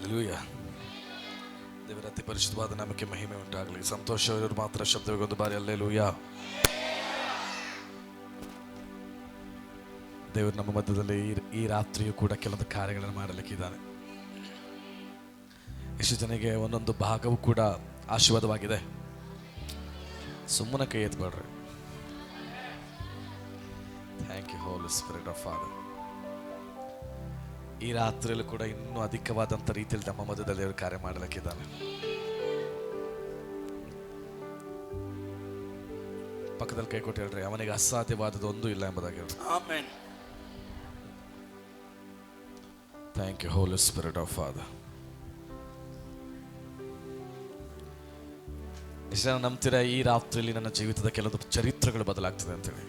Hallelujah. ದೇವರ ಅತಿ ಪರಿಶುದ್ಧವಾದ ನಾಮಕ್ಕೆ ಮಹಿಮೆ ಉಂಟಾಗಲಿ. ಸಂತೋಷವಿರೋರು ಮಾತ್ರ ಶಬ್ದವಿಗೊಂದು ಬಾರಿ ಹಲ್ಲೆಲೂಯಾ. ದೇವರು ನಮ್ಮ ಮಧ್ಯದಲ್ಲಿ ಈ ರಾತ್ರಿಯೂ ಕೂಡ ಕೆಲವೊಂದು ಕಾರ್ಯಗಳನ್ನು ಮಾಡಲಿಕ್ಕಿದ್ದಾನೆ. ಎಷ್ಟು ಜನಕ್ಕೆ ಒಂದೊಂದು ಭಾಗವೂ ಕೂಡ ಆಶೀರ್ವಾದವಾಗಿದೆ. ಸುಮ್ಮನೆ ಕೈ ಎತ್ಬೇಡ್ರಿ. Thank you holy spirit of father. ಈ ರಾತ್ರಿಯಲ್ಲೂ ಕೂಡ ಇನ್ನೂ ಅಧಿಕವಾದಂಥ ರೀತಿಯಲ್ಲಿ ನಮ್ಮ ಮಧ್ಯದಲ್ಲಿ ದೇವರು ಕಾರ್ಯ ಮಾಡಲಿಕ್ಕಿದ್ದಾನೆ. ಪಕ್ಕದಲ್ಲಿ ಕೈ ಕೊಟ್ಟು ಹೇಳ್ರಿ, ಅವನಿಗೆ ಅಸಾಧ್ಯವಾದದ್ದು ಒಂದು ಇಲ್ಲ ಎಂಬುದಾಗಿ ಹೇಳ್ರಿ. Amen. Thank you holy spirit of father. ಎಷ್ಟು ಜನ ನಂಬ್ತೀರಾ ಈ ರಾತ್ರಿಯಲ್ಲಿ ನನ್ನ ಜೀವಿತದ ಕೆಲವೊಂದು ಚರಿತ್ರೆಗಳು ಬದಲಾಗ್ತದೆ ಅಂತೇಳಿ?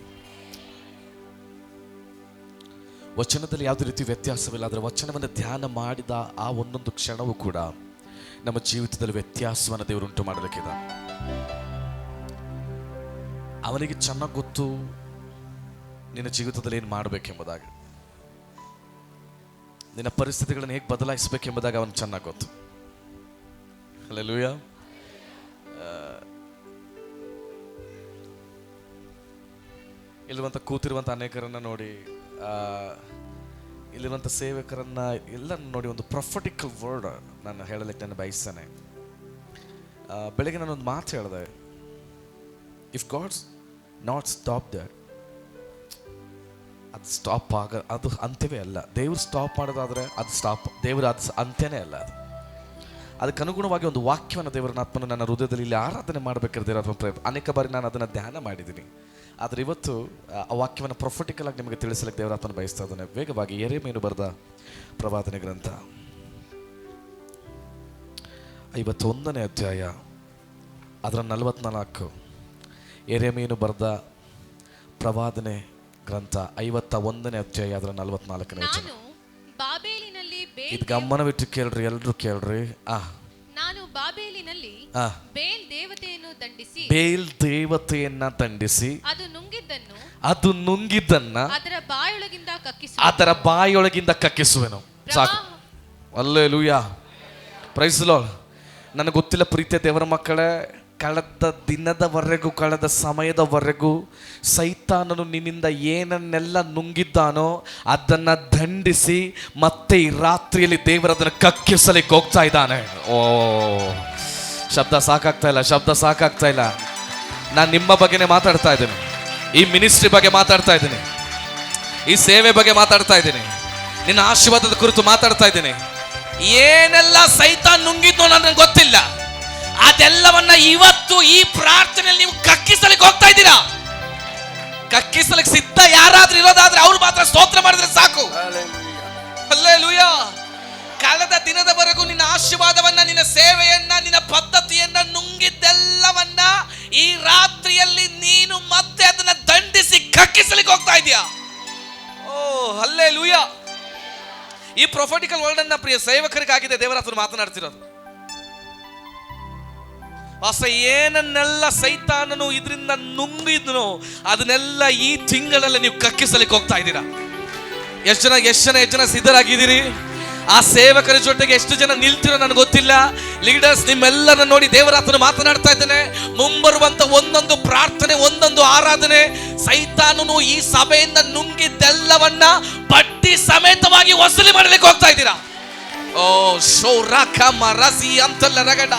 ವಚನದಲ್ಲಿ ಯಾವುದೇ ರೀತಿ ವ್ಯತ್ಯಾಸವಿಲ್ಲ, ಆದರೆ ವಚನವನ್ನು ಧ್ಯಾನ ಮಾಡಿದ ಆ ಒಂದೊಂದು ಕ್ಷಣವೂ ಕೂಡ ನಮ್ಮ ಜೀವಿತದಲ್ಲಿ ವ್ಯತ್ಯಾಸವನ್ನು ದೇವರು ಉಂಟು ಮಾಡಲಿಕ್ಕಿದ. ಅವನಿಗೆ ಚೆನ್ನಾಗಿ ಗೊತ್ತು ನಿನ್ನ ಜೀವಿತದಲ್ಲಿ ಏನು ಮಾಡಬೇಕೆಂಬುದಾಗಿ, ನಿನ್ನ ಪರಿಸ್ಥಿತಿಗಳನ್ನು ಹೇಗೆ ಬದಲಾಯಿಸಬೇಕೆಂಬುದಾಗಿ ಅವನಿಗೆ ಚೆನ್ನಾಗಿ ಗೊತ್ತು. ಹಲ್ಲೆಲೂಯಾ. ಇಲ್ಲಿರುವಂಥ ಕೂತಿರುವಂಥ ಅನೇಕರನ್ನು ನೋಡಿ, ಇಲ್ಲಿರುವಂಥ ಸೇವಕರನ್ನ ಎಲ್ಲ ನೋಡಿ ಒಂದು ಪ್ರೊಫೆಟಿಕಲ್ ವರ್ಡ್ ನಾನು ಹೇಳಲಿಕ್ಕೆ ನಾನು ಬಯಸ್ತೇನೆ. ಬೆಳಗ್ಗೆ ನಾನೊಂದು ಮಾತು ಹೇಳಿದೆ, if God's not stop that, ಅದು ಸ್ಟಾಪ್ ಅದು ಅಂತ್ಯವೇ ಅಲ್ಲ. ದೇವ್ರು ಸ್ಟಾಪ್ ಮಾಡೋದಾದರೆ ಅದು ಸ್ಟಾಪ್, ದೇವರು ಅದು ಅಂತ್ಯನೇ ಅಲ್ಲ. ಅದಕ್ಕೆ ಅನುಗುಣವಾಗಿ ಒಂದು ವಾಕ್ಯವನ್ನು ದೇವರನ್ನ ಆತ್ಮನ ನನ್ನ ಹೃದಯದಲ್ಲಿ ಇಲ್ಲಿ ಆರಾಧನೆ ಮಾಡಬೇಕಾದ್ರೆ ದೇವರ ಪ್ರಯತ್ನ ಅನೇಕ ಬಾರಿ ನಾನು ಅದನ್ನು ಧ್ಯಾನ ಮಾಡಿದ್ದೀನಿ. ಆದರೆ ಇವತ್ತು ಆ ವಾಕ್ಯವನ್ನು ಪ್ರೊಫೆಟಿಕಲ್ ಆಗಿ ನಿಮಗೆ ತಿಳಿಸಲಿಕ್ಕೆ ದೇವರ ಆತ್ಮನ ಬಯಸ್ತಾ ಇದ್ದಾನೆ. ವೇಗವಾಗಿ ಯೆರೆಮೀಯನು ಬರೆದ ಪ್ರವಾದನೆ ಗ್ರಂಥ 51ನೇ ಅಧ್ಯಾಯ ಅದರ 44. ಯೆರೆಮೀಯನು ಬರೆದ ಪ್ರವಾದನೆ ಗ್ರಂಥ 51ನೇ ಅಧ್ಯಾಯ ಅದರ 44ನೇ ವಚನ. ಇದು ಗಮನವಿಟ್ಟು ಕೇಳ್ರಿ, ಎಲ್ರು ಕೇಳ್ರಿ. ನಾನು ಬಾಬೇಲಿನಲ್ಲಿ ಬೇಲ್ ದೇವತೆಯನ್ನು ದಂಡಿಸಿ, ಬೇಲ್ ದೇವತೆಯನ್ನ ದಂಡಿಸಿ ಅದು ನುಂಗಿದ್ದನ್ನು ಅದರ ಬಾಯೊಳಗಿಂದ ಕಕ್ಕಿಸುವೆನು. ಸಾಕು. ಹಲ್ಲೆಲೂಯಾ. Praise the lord. ನನಗೆ ಗೊತ್ತಿಲ್ಲ ಪ್ರೀತಿಯ ದೇವರ ಮಕ್ಕಳೇ, ಕಳೆದ ದಿನದವರೆಗೂ ಕಳೆದ ಸಮಯದವರೆಗೂ ಸೈತಾನನು ನಿನ್ನಿಂದ ಏನನ್ನೆಲ್ಲ ನುಂಗಿದ್ದಾನೋ ಅದನ್ನು ದಂಡಿಸಿ ಮತ್ತೆ ಈ ರಾತ್ರಿಯಲ್ಲಿ ದೇವರದನ್ನು ಕಕ್ಕಿಸಲಿಕ್ಕೆ ಹೋಗ್ತಾ ಇದ್ದಾನೆ. ಓ, ಶಬ್ದ ಸಾಕಾಗ್ತಾ ಇಲ್ಲ, ಶಬ್ದ ಸಾಕಾಗ್ತಾ ಇಲ್ಲ. ನಾನು ನಿಮ್ಮ ಬಗ್ಗೆನೇ ಮಾತಾಡ್ತಾ ಇದ್ದೀನಿ, ಈ ಮಿನಿಸ್ಟ್ರಿ ಬಗ್ಗೆ ಮಾತಾಡ್ತಾ ಇದ್ದೀನಿ, ಈ ಸೇವೆ ಬಗ್ಗೆ ಮಾತಾಡ್ತಾ ಇದ್ದೀನಿ, ನಿನ್ನ ಆಶೀರ್ವಾದದ ಕುರಿತು ಮಾತಾಡ್ತಾ ಇದ್ದೀನಿ. ಏನೆಲ್ಲ ಸೈತಾನ್ ನುಂಗಿದ್ನೋ ನನಗೆ ಗೊತ್ತಿಲ್ಲ, ಅದೆಲ್ಲವನ್ನ ಇವತ್ತು ಈ ಪ್ರಾರ್ಥನೆಯಲ್ಲಿ ನೀವು ಕಕ್ಕಿಸಲಿಕ್ಕೆ ಹೋಗ್ತಾ ಇದ್ದೀರಾ. ಕಕ್ಕಿಸಲಿಕ್ಕೆ ಸಿದ್ಧ ಯಾರಾದ್ರೂ ಇರೋದಾದ್ರೆ ಅವ್ರು ಮಾತ್ರ ಸ್ತೋತ್ರ ಮಾಡಿದ್ರೆ ಸಾಕು. ಹಲ್ಲೆಲೂಯಾ. ಕಳೆದ ದಿನದವರೆಗೂ ನಿನ್ನ ಆಶೀರ್ವಾದವನ್ನ, ನಿನ್ನ ಸೇವೆಯನ್ನ, ನಿನ್ನ ಪದ್ಧತಿಯನ್ನ ನುಂಗಿದ್ದೆಲ್ಲವನ್ನ ಈ ರಾತ್ರಿಯಲ್ಲಿ ನೀನು ಮತ್ತೆ ಅದನ್ನ ದಂಡಿಸಿ ಕಕ್ಕಿಸಲಿಕ್ಕೆ ಹೋಗ್ತಾ ಇದೀಯಾ. ಓ ಹಲ್ಲೆಲೂಯಾ. ಈ ಪ್ರೊಫೆಟಿಕಲ್ ವರ್ಡ್ ಅನ್ನ ಪ್ರಿಯ ಸೇವಕರಿಗಾಗಿದೆ ದೇವರ ಹತ್ರ ಮಾತನಾಡ್ತಿರೋದು. ಏನನ್ನೆಲ್ಲ ಸೈತಾನನು ಇದರಿಂದ ನುಂಗಿದ್ನೋ ಅದನ್ನೆಲ್ಲ ಈ ತಿಂಗಳಲ್ಲಿ ನೀವು ಕಕ್ಕಿಸಲಿಕ್ಕೆ ಹೋಗ್ತಾ ಇದ್ದೀರಾ. ಎಷ್ಟು ಜನ ಸಿದ್ಧರಾಗಿದ್ದೀರಿ? ಆ ಸೇವಕರ ಜೊತೆಗೆ ಎಷ್ಟು ಜನ ನಿಲ್ತಿರೋ ನನಗೆ ಗೊತ್ತಿಲ್ಲ. ಲೀಡರ್ಸ್, ನಿಮ್ಮೆಲ್ಲರನ್ನ ನೋಡಿ ದೇವರ ಹತ್ರ ಮಾತನಾಡ್ತಾ ಇದ್ದೇನೆ. ಮುಂಬರುವಂತ ಒಂದೊಂದು ಪ್ರಾರ್ಥನೆ, ಒಂದೊಂದು ಆರಾಧನೆ, ಸೈತಾನನು ಈ ಸಭೆಯಿಂದ ನುಂಗಿದ್ದೆಲ್ಲವನ್ನ ಬಡ್ಡಿ ಸಮೇತವಾಗಿ ವಸೂಲಿ ಮಾಡಲಿಕ್ಕೆ ಹೋಗ್ತಾ ಇದ್ದೀರಾ. ಓ ಶೌರಾಕ ಮರಸಿ ಅಂತಲ್ಲ ರಗಡ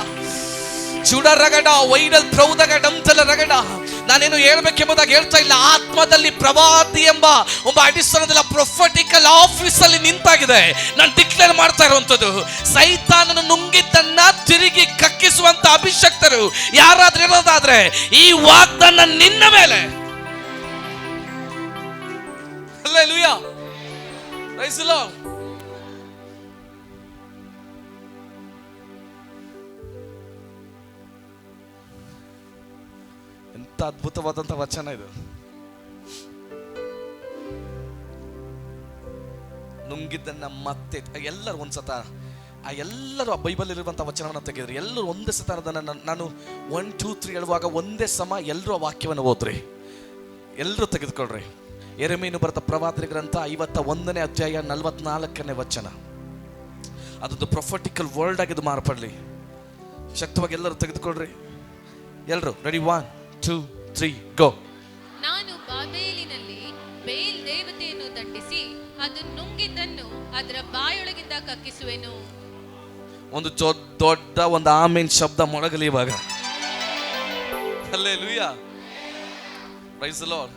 ಚುಡರಗಡ ವೈಡಲ್ ಪ್ರೌದಗಡಂತಲ ರಗಡ. ನಾನೇನು ಹೇಳ್ಬೇಕೆಂಬುದಾಗಿ ಹೇಳ್ತಾ ಇಲ್ಲ. ಆತ್ಮದಲ್ಲಿ ಪ್ರವಾದಿ ಎಂಬ ಒಬ್ಬ ಅಡಿಸ್ತನದಲ್ಲಿ ಪ್ರೊಫೆಟಿಕಲ್ ಆಫೀಸ್ ಅಲ್ಲಿ ನಿಂತಾಗಿದೆ. ನಾನು ಡಿಕ್ಲೇರ್ ಮಾಡ್ತಾ ಇರುವಂತದ್ದು, ಸೈತಾನನು ನುಂಗಿದ್ದನ್ನ ತಿರುಗಿ ಕಕ್ಕಿಸುವಂತ ಅಭಿಷಕ್ತರು ಯಾರಾದ್ರೂ ಇರೋದಾದ್ರೆ ಈ ವಾಗ್ದಾನ ನಿನ್ನ ಮೇಲೆ. ಹಲ್ಲೆಲೂಯಾ. Praise the lord. ಅದ್ಭುತವಾದಂಥ ವಚನ ಇದು. ನುಂಗಿದ್ದನ್ನ ಮತ್ತೆ ಎಲ್ಲರೂ ಒಂದ್ಸತ ಎಲ್ಲರೂ ಆ ಬೈಬಲ್ ಇರುವಂಥ ವಚನವನ್ನು ತೆಗೆದ್ರಿ. ಎಲ್ಲರೂ ಒಂದೇ ಸತ ಅದನ್ನು ನಾನು 1 2 3 ಹೇಳುವಾಗ ಒಂದೇ ಸಮ ಎಲ್ಲರೂ ಆ ವಾಕ್ಯವನ್ನು ಓದ್ರಿ, ಎಲ್ಲರೂ ತೆಗೆದುಕೊಳ್ರಿ. ಯೆರೆಮೀಯನು ಬರೆದ ಪ್ರವಾದನೆ ಗ್ರಂಥ 51ನೇ ಅಧ್ಯಾಯ 44ನೇ ವಚನ. ಅದೊಂದು ಪ್ರೊಫೆಟಿಕಲ್ ವರ್ಲ್ಡ್ ಆಗಿ ಇದು ಮಾರ್ಪಡಲಿ. ಶಕ್ತವಾಗಿ ಎಲ್ಲರೂ ತೆಗೆದುಕೊಳ್ರಿ. ಎಲ್ಲರೂ ರೆಡಿ, 1 2 3 ಗೋ. ನಾನು ಬಾಬೇಲಿನಲ್ಲಿ ಬೇಲ್ ದೇವತೆಯನ್ನು ದಂಡಿಸಿ ಅದು ನುಂಗಿದ್ದನ್ನು ಅದರ ಬಾಯೊಳಗಿಂದ ಕಕ್ಕಿಸುವೆನು. ಒಂದು ದೊಡ್ಡ ಒಂದು ಆಮೇನ್ ಶಬ್ದ ಮೊಳಗಲಿ ಇವಾಗ. Hallelujah, praise the lord.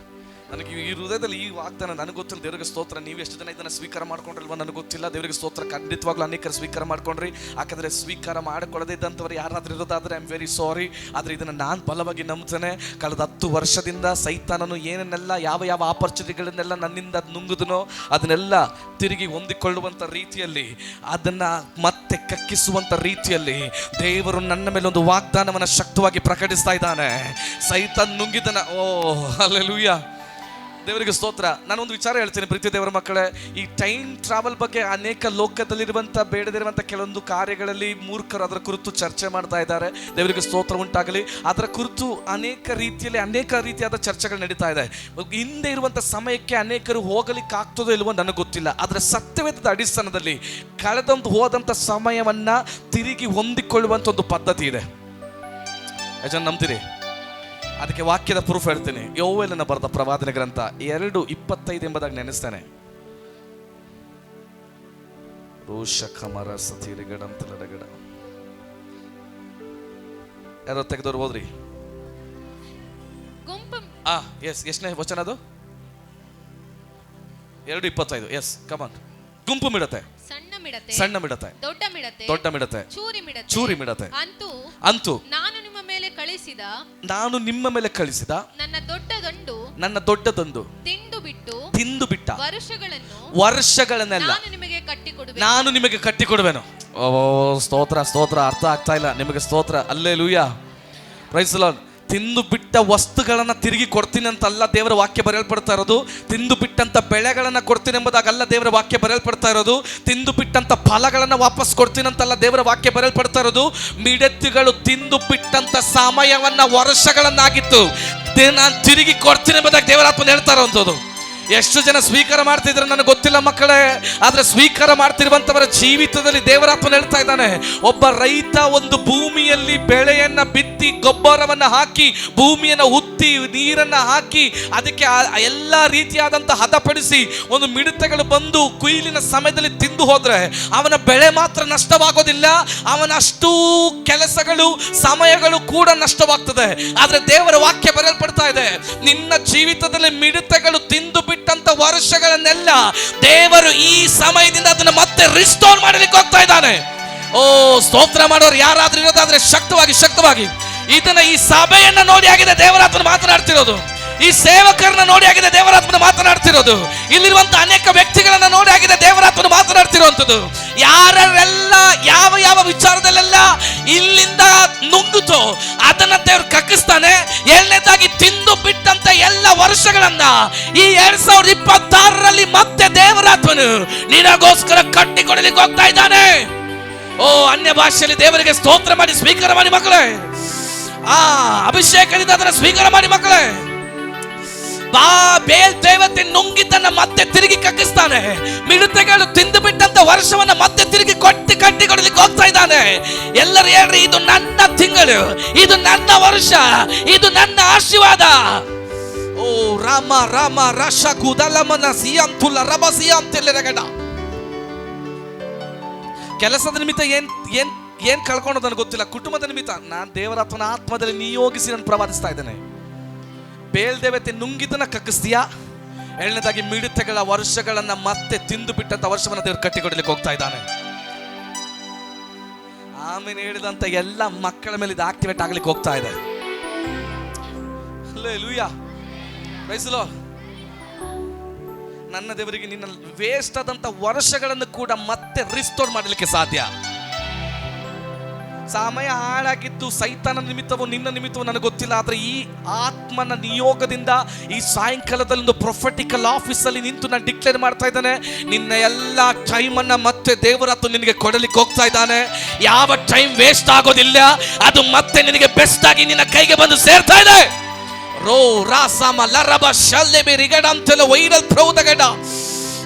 ನನಗೆ ಈ ಹೃದಯದಲ್ಲಿ ಈ ವಾಗ್ದಾನ ನನಗೆ ಗೊತ್ತಿಲ್ಲ. ದೇವರಿಗೆ ಸ್ತೋತ್ರ. ನೀವು ಎಷ್ಟು ಜನ ಇದನ್ನು ಸ್ವೀಕಾರ ಮಾಡ್ಕೊಂಡ್ರಲ್ವ ನನಗೆ ಗೊತ್ತಿಲ್ಲ. ದೇವರಿಗೆ ಸ್ತೋತ್ರ. ಖಂಡಿತವಾಗ್ಲೂ ಅನೇಕರು ಸ್ವೀಕಾರ ಮಾಡ್ಕೊಂಡ್ರಿ. ಯಾಕಂದರೆ ಸ್ವೀಕಾರ ಮಾಡಿಕೊಳ್ಳದೇ ಇದ್ದಂಥವ್ರು ಯಾರಾದ್ರೂ ಇರೋದಾದ್ರೆ ಐ ಆಮ್ ವೆರಿ ಸಾರಿ. ಆದರೆ ಇದನ್ನು ನಾನು ಬಲವಾಗಿ ನಂಬ್ತೇನೆ. ಕಳೆದ 10 ವರ್ಷದಿಂದ ಸೈತಾನನು ಏನನ್ನೆಲ್ಲ ಯಾವ ಆಪರ್ಚುನಿಟಿಗಳನ್ನೆಲ್ಲ ನನ್ನಿಂದ ನುಂಗುದನೋ ಅದನ್ನೆಲ್ಲ ತಿರುಗಿ ಹೊಂದಿಕೊಳ್ಳುವಂಥ ರೀತಿಯಲ್ಲಿ, ಅದನ್ನು ಮತ್ತೆ ಕಕ್ಕಿಸುವಂಥ ರೀತಿಯಲ್ಲಿ ದೇವರು ನನ್ನ ಮೇಲೆ ಒಂದು ವಾಗ್ದಾನವನ್ನು ಶಕ್ತವಾಗಿ ಪ್ರಕಟಿಸ್ತಾ ಇದ್ದಾನೆ. ಸೈತಾನ್ ನುಂಗಿದನ. ಓ ಹಲ್ಲೆಲೂಯಾ, ದೇವರಿಗೆ ಸ್ತೋತ್ರ. ನಾನೊಂದು ವಿಚಾರ ಹೇಳ್ತೀನಿ ಪ್ರೀತಿಯ ದೇವರ ಮಕ್ಕಳೇ. ಈ ಟೈಮ್ ಟ್ರಾವೆಲ್ ಬಗ್ಗೆ ಅನೇಕ ಲೋಕದಲ್ಲಿರುವಂಥ ಬೇಡದಿರುವಂಥ ಕೆಲವೊಂದು ಕಾರ್ಯಗಳಲ್ಲಿ ಮೂರ್ಖರು ಅದರ ಕುರಿತು ಚರ್ಚೆ ಮಾಡ್ತಾ ಇದ್ದಾರೆ. ದೇವರಿಗೆ ಸ್ತೋತ್ರ ಉಂಟಾಗಲಿ. ಅದರ ಕುರಿತು ಅನೇಕ ರೀತಿಯಾದ ಚರ್ಚೆಗಳು ನಡೀತಾ ಇದೆ. ಹಿಂದೆ ಇರುವಂಥ ಸಮಯಕ್ಕೆ ಅನೇಕರು ಹೋಗಲಿಕ್ಕೆ ಆಗ್ತದೋ ಇಲ್ವೋ ನನಗೆ ಗೊತ್ತಿಲ್ಲ. ಅದರ ಸತ್ಯವೇದದ ಅಡಿಸ್ಥಾನದಲ್ಲಿ ಹೋದಂಥ ಸಮಯವನ್ನು ತಿರುಗಿ ಹೊಂದಿಕೊಳ್ಳುವಂಥ ಒಂದು ಪದ್ಧತಿ ಇದೆ. ಯಜನ್ ನಂಬ್ತೀರಿ? ಅದಕ್ಕೆ ವಾಕ್ಯದ ಪ್ರೂಫ್ ಹೇಳ್ತೀನಿ. ಯೋವೇಲನ ಬರೆದ ಪ್ರವಾದನೆ ಗ್ರಂಥ 2:25 ಎಂಬುದಾಗಿ ನೆನೆಸ್ತಾನೆ. ರೋಷ ಕಮರ ಸತಿರಿಗಡ ಅಂತಲಗಡ ಯಾರೋ ತೆಗೆದವ್ರು ಹೋದ್ರಿ. ಎಸ್, ಎಷ್ಟನೇ ವಚನ ಅದು? 2:25. ಎಸ್, ಕಮಾನ್. ಗುಂಪು ಮಿಡತೆ, ಸಣ್ಣ ಮಿಡತೆ, ದೊಡ್ಡ ಮಿಡತೆ, ಚೂರಿ ಮಿಡತೆ. ಅಂತೂ ನಾನು ನಿಮ್ಮ ಮೇಲೆ ಕಳಿಸಿದ ನನ್ನ ದೊಡ್ಡ ದಂಡು ತಿಂದು ಬಿಟ್ಟ ವರ್ಷಗಳನ್ನೆಲ್ಲ ನಾನು ನಿಮಗೆ ಕಟ್ಟಿಕೊಡುವೆನು. ಓ ಸ್ತೋತ್ರ, ಅರ್ಥ ಆಗ್ತಾ ಇಲ್ಲ ನಿಮಗೆ. ಸ್ತೋತ್ರ, ಹಲ್ಲೆಲೂಯಾ, ಪ್ರೈಸ್ ದಿ ಲಾರ್ಡ್. ತಿಂದು ಬಿಟ್ಟ ವಸ್ತುಗಳನ್ನ ತಿರುಗಿ ಕೊಡ್ತೀನಿ ಅಂತಲ್ಲ ದೇವರ ವಾಕ್ಯ ಬರೆಯಲ್ಪಡ್ತಾ ಇರೋದು. ತಿಂದು ಬಿಟ್ಟಂತ ಬೆಳೆಗಳನ್ನ ಕೊಡ್ತೀನಿ ಎಂಬುದಾಗಲ್ಲ ದೇವರ ವಾಕ್ಯ ಬರೆಯಲ್ಪಡ್ತಾ ಇರೋದು. ತಿಂದು ಬಿಟ್ಟಂತ ಫಲಗಳನ್ನ ವಾಪಸ್ ಕೊಡ್ತೀನಿ ಅಂತಲ್ಲ ದೇವರ ವಾಕ್ಯ ಬರೆಯಲ್ಪಡ್ತಾ ಇರೋದು. ಮಿಡತೆಗಳು ತಿಂದು ಬಿಟ್ಟಂತ ಸಮಯವನ್ನ ವರ್ಷಗಳನ್ನಾಗಿತ್ತು ನಾನು ತಿರುಗಿ ಕೊಡ್ತೀನಿ ಎಂಬುದಾಗಿ ದೇವರಾತ್ಮ ಹೇಳ್ತಾ ಇರೋದು. ಎಷ್ಟು ಜನ ಸ್ವೀಕಾರ ಮಾಡ್ತಿದ್ರೆ ನನಗೆ ಗೊತ್ತಿಲ್ಲ ಮಕ್ಕಳೇ. ಆದ್ರೆ ಸ್ವೀಕಾರ ಮಾಡ್ತಿರುವಂತವರ ಜೀವಿತದಲ್ಲಿ ದೇವರಾತ್ಮನ ಹೇಳ್ತಾ ಇದ್ದಾನೆ. ಒಬ್ಬ ರೈತ ಒಂದು ಭೂಮಿಯಲ್ಲಿ ಬೆಳೆಯನ್ನ ಬಿತ್ತಿ ಗೊಬ್ಬರವನ್ನ ಹಾಕಿ ಭೂಮಿಯನ್ನ ಉತ್ತಿ ನೀರನ್ನ ಹಾಕಿ ಅದಕ್ಕೆ ಎಲ್ಲ ರೀತಿಯಾದಂತ ಹದಪಡಿಸಿ ಒಂದು ಮಿಡತೆಗಳು ಬಂದು ಕುಯ್ಲಿನ ಸಮಯದಲ್ಲಿ ತಿಂದು ಹೋದ್ರೆ ಅವನ ಬೆಳೆ ಮಾತ್ರ ನಷ್ಟವಾಗೋದಿಲ್ಲ, ಅವನ ಅಷ್ಟೂ ಕೆಲಸಗಳು ಸಮಯಗಳು ಕೂಡ ನಷ್ಟವಾಗ್ತದೆ. ಆದ್ರೆ ದೇವರ ವಾಕ್ಯ ಬರೆಯಲ್ಪಡ್ತಾ ಇದೆ, ನಿನ್ನ ಜೀವಿತದಲ್ಲಿ ಮಿಡತೆಗಳು ತಿಂದು ಬಿಟ್ಟಂತ ವರ್ಷಗಳನ್ನೆಲ್ಲ ದೇವರು ಈ ಸಮಯದಿಂದ ಅದನ್ನು ಮತ್ತೆ ರಿಸ್ಟೋರ್ ಮಾಡಲಿಕ್ಕೆ ಹೋಗ್ತಾ ಇದ್ದಾನೆ. ಓ ಸ್ತೋತ್ರ ಮಾಡೋರು ಯಾರಾದ್ರೂ ಇರೋದಾದ್ರೆ ಶಕ್ತವಾಗಿ ಇದನ್ನ ಈ ಸಭೆಯನ್ನ ನೋಡಿ ಆಗಿದೆ ದೇವರಾತ್ಮನ ಮಾತನಾಡ್ತಿರೋದು. ಈ ಸೇವಕರನ್ನ ನೋಡಿ ಆಗಿದೆ ದೇವರಾತ್ಮನ ಮಾತನಾಡ್ತಿರೋದು. ಇಲ್ಲಿರುವಂತ ಅನೇಕ ವ್ಯಕ್ತಿಗಳನ್ನ ನೋಡಿ ಆಗಿದೆ ದೇವರಾತ್ಮನ ಮಾತನಾಡ್ತಿರುವಂಥದ್ದು. ಯಾರೆಲ್ಲ ಯಾವ ವಿಚಾರದಲ್ಲೆಲ್ಲ ಇಲ್ಲಿಂದ ನುಂಗುತ್ತೋ ಅದನ್ನ ದೇವರು ಕಕ್ಕಿಸ್ತಾನೆ. ಎರಡನೇದಾಗಿ ತಿಂದು ಬಿಟ್ಟಂತ ಎಲ್ಲ ವರ್ಷಗಳನ್ನ ಈ 2026ರಲ್ಲಿ ಮತ್ತೆ ದೇವರಾತ್ಮನು ನಿನಗೋಸ್ಕರ ಕಟ್ಟಿಕೊಡಲಿಕ್ಕೆ ಹೋಗ್ತಾ ಇದ್ದಾನೆ. ಓ ಅನ್ಯ ಭಾಷೆಯಲ್ಲಿ ದೇವರಿಗೆ ಸ್ತೋತ್ರ ಮಾಡಿ ಸ್ವೀಕಾರ ಮಾಡಿ ಮಕ್ಕಳೇ. ಅಭಿಷೇಕದಿಂದ ಅದನ್ನ ಸ್ವೀಕಾರ ಮಾಡಿ ಮಕ್ಕಳೇ. ಬೇಲ್ ದೇವತೆ ನುಂಗಿದ್ದನ್ನ ಮತ್ತೆ ತಿರುಗಿ ಕಕ್ಕಿಸ್ತಾನೆ. ಮಿಡತೆಗಳು ತಿಂದು ಬಿಟ್ಟಂತ ವರ್ಷವನ್ನ ಮತ್ತೆ ತಿರುಗಿ ಕಟ್ಟಿಕೊಡಲಿಕ್ಕೆ ಹೋಗ್ತಾ ಇದ್ದಾನೆ. ಎಲ್ಲರೂ ಹೇಳ್ರಿ, ಇದು ನನ್ನ ತಿಂಗಳು, ಇದು ನನ್ನ ವರ್ಷ, ಇದು ನನ್ನ ಆಶೀರ್ವಾದ. ಓ ರಾಮ ರಾಮ ರಶ ಕುದಲಮನ ಸಿಯಂತುಲ ರಬ ಸಿಯಂತೆಲ್ಲರಗಡ. ಕೆಲಸದ ನಿಮಿತ್ತ ಏನ್ ಕಳ್ಕೊಳ್ಳೋದು ನನಗೆ ಗೊತ್ತಿಲ್ಲ. ಕುಟುಂಬದ ನಿಮಿತ್ತ ನಾನು ದೇವರಾತ್ಮನ ಆತ್ಮದಲ್ಲಿ ನಿಯೋಗಿಸಿ ನಾನು ಪ್ರವಾದಿಸ್ತಾ ಇದ್ದೇನೆ. ಬೇಲ್ ದೇವತೆ ನುಂಗಿದನ್ನ ಕಕ್ಕಿಸ್ತೀಯಾ? ಎರಡನೇದಾಗಿ ಮಿಡತೆಗಳ ವರ್ಷಗಳನ್ನ ಮತ್ತೆ ತಿಂದು ಬಿಟ್ಟಂತ ವರ್ಷವನ್ನ ದೇವರು ಕಟ್ಟಿಕೊಡ್ಲಿಕ್ಕೆ ಹೋಗ್ತಾ ಇದ್ದಾನೆ. ಆಮೇಲೆ ಹೇಳಿದಂತ ಎಲ್ಲ ಮಕ್ಕಳ ಮೇಲೆ ಇದು ಆಕ್ಟಿವೇಟ್ ಆಗ್ಲಿಕ್ಕೆ ಹೋಗ್ತಾ ಇದೆ. Hallelujah, praise the lord. ನನ್ನ ದೇವರಿಗೆ ನಿನ್ನ ವೇಸ್ಟ್ ಆದಂತ ವರ್ಷಗಳನ್ನು ಕೂಡ ಮತ್ತೆ ರಿಸ್ಟೋರ್ ಮಾಡಲಿಕ್ಕೆ ಸಾಧ್ಯ. ಸಮಯ ಹಾಳಾಗಿದ್ದು ಸೈತಾನ ನಿಮಿತ್ತವೋ ನಿನ್ನ ನಿಮಿತ್ತವೋ ನನಗೆ ಗೊತ್ತಿಲ್ಲ. ಆದ್ರೆ ಈ ಆತ್ಮನ ನಿಯೋಗದಿಂದ ಈ ಸಾಯಂಕಾಲದಲ್ಲಿ ಒಂದು ಪ್ರೊಫೆಟಿಕಲ್ ಆಫೀಸಲ್ಲಿ ನಿಂತು ನಾನು ಡಿಕ್ಲೇರ್ ಮಾಡ್ತಾ ಇದ್ದಾನೆ, ನಿನ್ನ ಎಲ್ಲ ಟೈಮನ್ನ ಮತ್ತೆ ದೇವರಾತ್ಮ ನಿನಗೆ ಕೊಡಲಿಕ್ಕೆ ಹೋಗ್ತಾ ಇದ್ದಾನೆ. ಯಾವ ಟೈಮ್ ವೇಸ್ಟ್ ಆಗೋದಿಲ್ಲ, ಅದು ಮತ್ತೆ ನಿನಗೆ ಬೆಸ್ಟ್ ಆಗಿ ನಿನ್ನ ಕೈಗೆ ಬಂದು ಸೇರ್ತಾ ಇದೆ. ರೋ ರಾಸಮ ಲರಬ ಶಲ್ಲೆ ಬೇರಿಗಡ ಅಂತೆಲ್ಲ ವೈರಲ್ ಪ್ರೌದಗಡ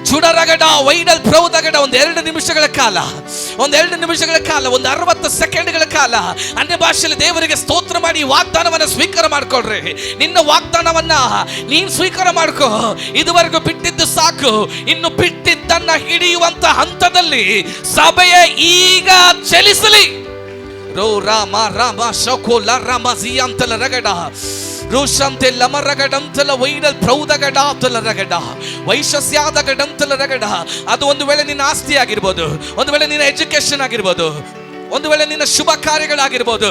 ಚುಡರಗಡ ವೈಡಲ್ ಪ್ರೌದಗಡ. ಒಂದು 2 ನಿಮಿಷಗಳ ಕಾಲ ಒಂದು 2 ನಿಮಿಷಗಳ ಕಾಲ, ಒಂದು 60 ಸೆಕೆಂಡ್ಗಳ ಕಾಲ ಅನ್ಯ ಭಾಷೆಯಲ್ಲಿ ದೇವರಿಗೆ ಸ್ತೋತ್ರ ಮಾಡಿ ವಾಗ್ದಾನವನ್ನ ಸ್ವೀಕಾರ ಮಾಡ್ಕೊಳ್ರಿ. ನಿನ್ನ ವಾಗ್ದಾನವನ್ನ ನೀನ್ ಸ್ವೀಕಾರ ಮಾಡ್ಕೋ. ಇದುವರೆಗೂ ಬಿಟ್ಟಿದ್ದು ಸಾಕು, ಇನ್ನು ಬಿಟ್ಟಿದ್ದನ್ನ ಹಿಡಿಯುವಂತ ಹಂತದಲ್ಲಿ ಸಭೆಯ ಈಗ ಚಲಿಸಲಿ. ರೋ ರಾಮ ರಾಮ ಶಕೋಲ ರಾಮ ಜಿಯಂತಲ ರಗಡ ರೋಷಂತೆ ಲಮರಗಡಂತಲ ವೈಡಲ್ ಪ್ರೌದಗಡಾತಲ ರಗಡ ವೈಶಸ್ಯಾದಗಡಂತಲ ರಗಡ. ಅದು ಒಂದು ವೇಳೆ ನಿನ್ನ ಆಸ್ತಿ ಆಗಿರ್ಬೋದು, ಒಂದು ವೇಳೆ ನಿನ್ನ ಎಜುಕೇಶನ್ ಆಗಿರ್ಬೋದು, ಒಂದು ವೇಳೆ ನಿನ್ನ ಶುಭ ಕಾರ್ಯಗಳಾಗಿರ್ಬೋದು.